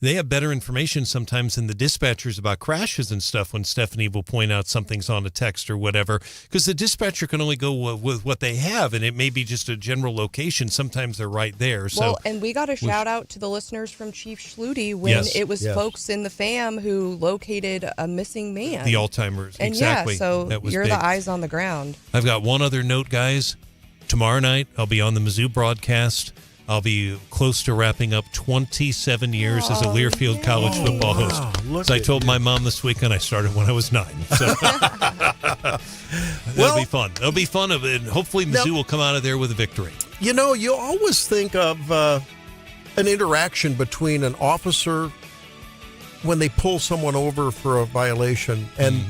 they have better information sometimes than the dispatchers about crashes and stuff when Stephanie will point out something's on a text or whatever, because the dispatcher can only go with what they have, and it may be just a general location. Sometimes they're right there. So, and we got a shout out to the listeners from Chief Schluty when it was folks in the fam who located a missing man. The Alzheimer's, and exactly. So you're big. the eyes on the ground. I've got one other note, guys. Tomorrow night, I'll be on the Mizzou broadcast. I'll be close to wrapping up 27 years as a Learfield College football host. So I told my mom this weekend I started when I was 9. So that'll be fun. It'll be fun, and hopefully Mizzou will come out of there with a victory. You always think of an interaction between an officer when they pull someone over for a violation and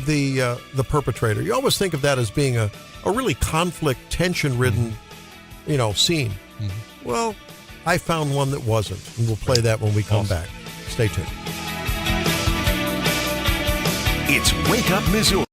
the perpetrator. You always think of that as being a really conflict, tension-ridden, scene. Well, I found one that wasn't, and we'll play that when we come back. Stay tuned. It's Wake Up Missouri.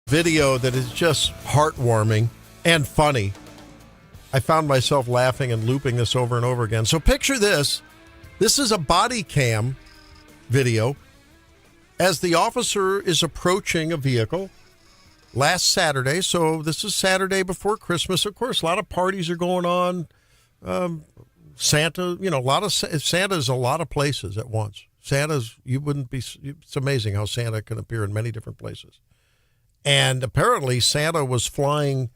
video that is just heartwarming and funny. I found myself laughing and looping this over and over again. So picture this. This is a body cam video as the officer is approaching a vehicle last Saturday. So this is Saturday before Christmas. Of course, a lot of parties are going on. Santa, Santa's a lot of places at once. It's amazing how Santa can appear in many different places. And apparently Santa was flying,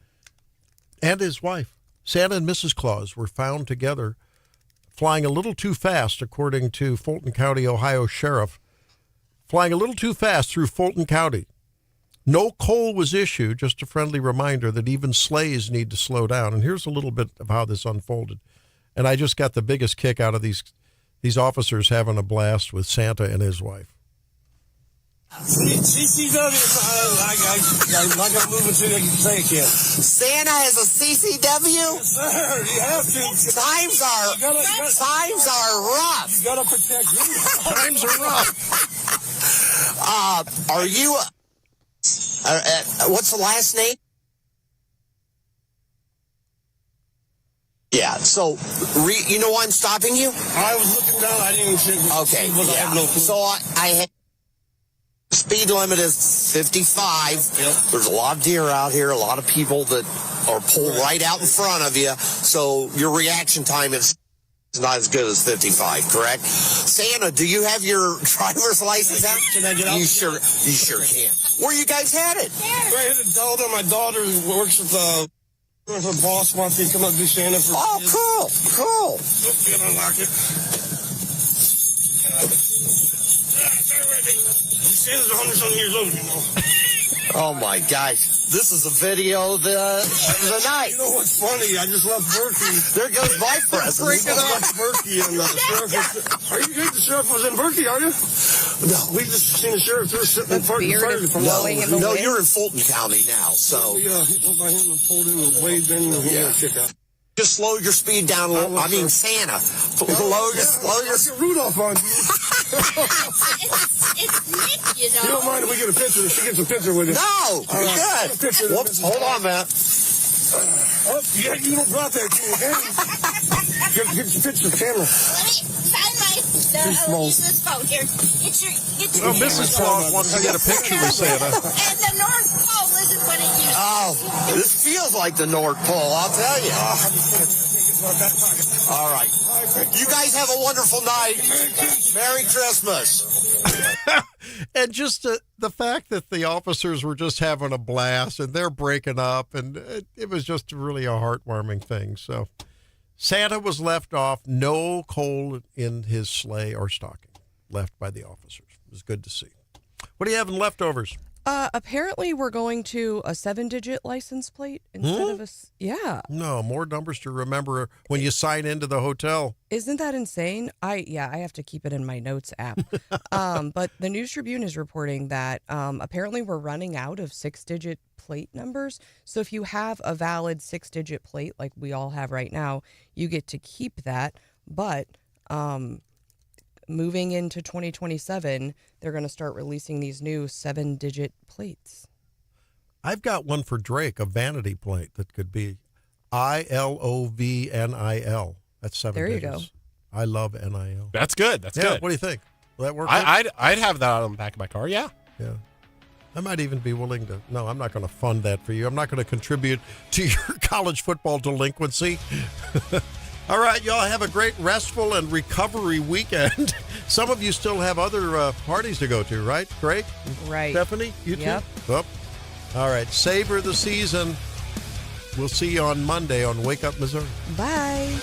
and his wife, Santa and Mrs. Claus, were found together flying a little too fast, according to Fulton County, Ohio Sheriff, flying a little too fast through Fulton County. No coal was issued, just a friendly reminder that even sleighs need to slow down. And here's a little bit of how this unfolded. And I just got the biggest kick out of these officers having a blast with Santa and his wife. CCW, I'm not going to move until they can say it again. Santa has a CCW? Yes, sir. You have to. Times are rough. You got to protect me. Times are rough. Are you... what's the last name? Yeah, so, you know why I'm stopping you? I was looking down. I didn't see. Okay, yeah. So I had... Speed limit is 55. Yep. There's a lot of deer out here, a lot of people that are pulled right out in front of you. So your reaction time is not as good as 55, correct? Santa, do you have your driver's license out? Can I get out? You sure can. Where you guys headed? We're headed to Delta. My daughter works with her boss wants me to come up and do Santa for kids. Cool. Get unlock it. Santa's 100-something years old, you know. Oh, my gosh. This is a video of the night. You know what's funny? I just left Berkey. There goes my present. I left Berkey, and the sheriff are you good? The sheriff was in Berkey, are you? No. We just seen the sheriff. They're sitting in front of the fire department. No, you're in Fulton County now, so. Yeah, he pulled by him and pulled in and waved in and check out. Just slow your speed down a little. I mean, Santa. Slow your Rudolph on you. It's Nick, you know. You don't mind if we get a picture? She gets a picture with you. No, good. Whoops, hold on, man. Yeah, you don't drop that thing again. Get your picture, camera. Let me find this phone here. Get your Mrs. Claus wants to get a picture with Santa. And the North Pole isn't what it used to be. Oh, this feels like the North Pole, I'll tell you. All right. You guys have a wonderful night. Merry Christmas. And just the fact that the officers were just having a blast and they're breaking up, and it was just really a heartwarming thing. So Santa was left off. No coal in his sleigh or stocking left by the officers. It was good to see. What do you have in leftovers? Apparently, we're going to a 7-digit license plate instead of yeah. No, more numbers to remember when you sign into the hotel. Isn't that insane? I have to keep it in my notes app. But the News Tribune is reporting that apparently we're running out of 6-digit plate numbers. So if you have a valid 6-digit plate like we all have right now, you get to keep that. But moving into 2027, they're going to start releasing these new 7-digit plates. I've got one for Drake, a vanity plate that could be ILOVNIL. That's 7 there digits. You go. I love NIL. That's good. That's good. What do you think? Will that work? I'd have that on the back of my car. Yeah. Yeah. I might even be willing to. No, I'm not going to fund that for you. I'm not going to contribute to your college football delinquency. All right, y'all have a great restful and recovery weekend. Some of you still have other parties to go to, right? Great. Right. Stephanie, you yep. too? Oh. All right, savor the season. We'll see you on Monday on Wake Up Missouri. Bye.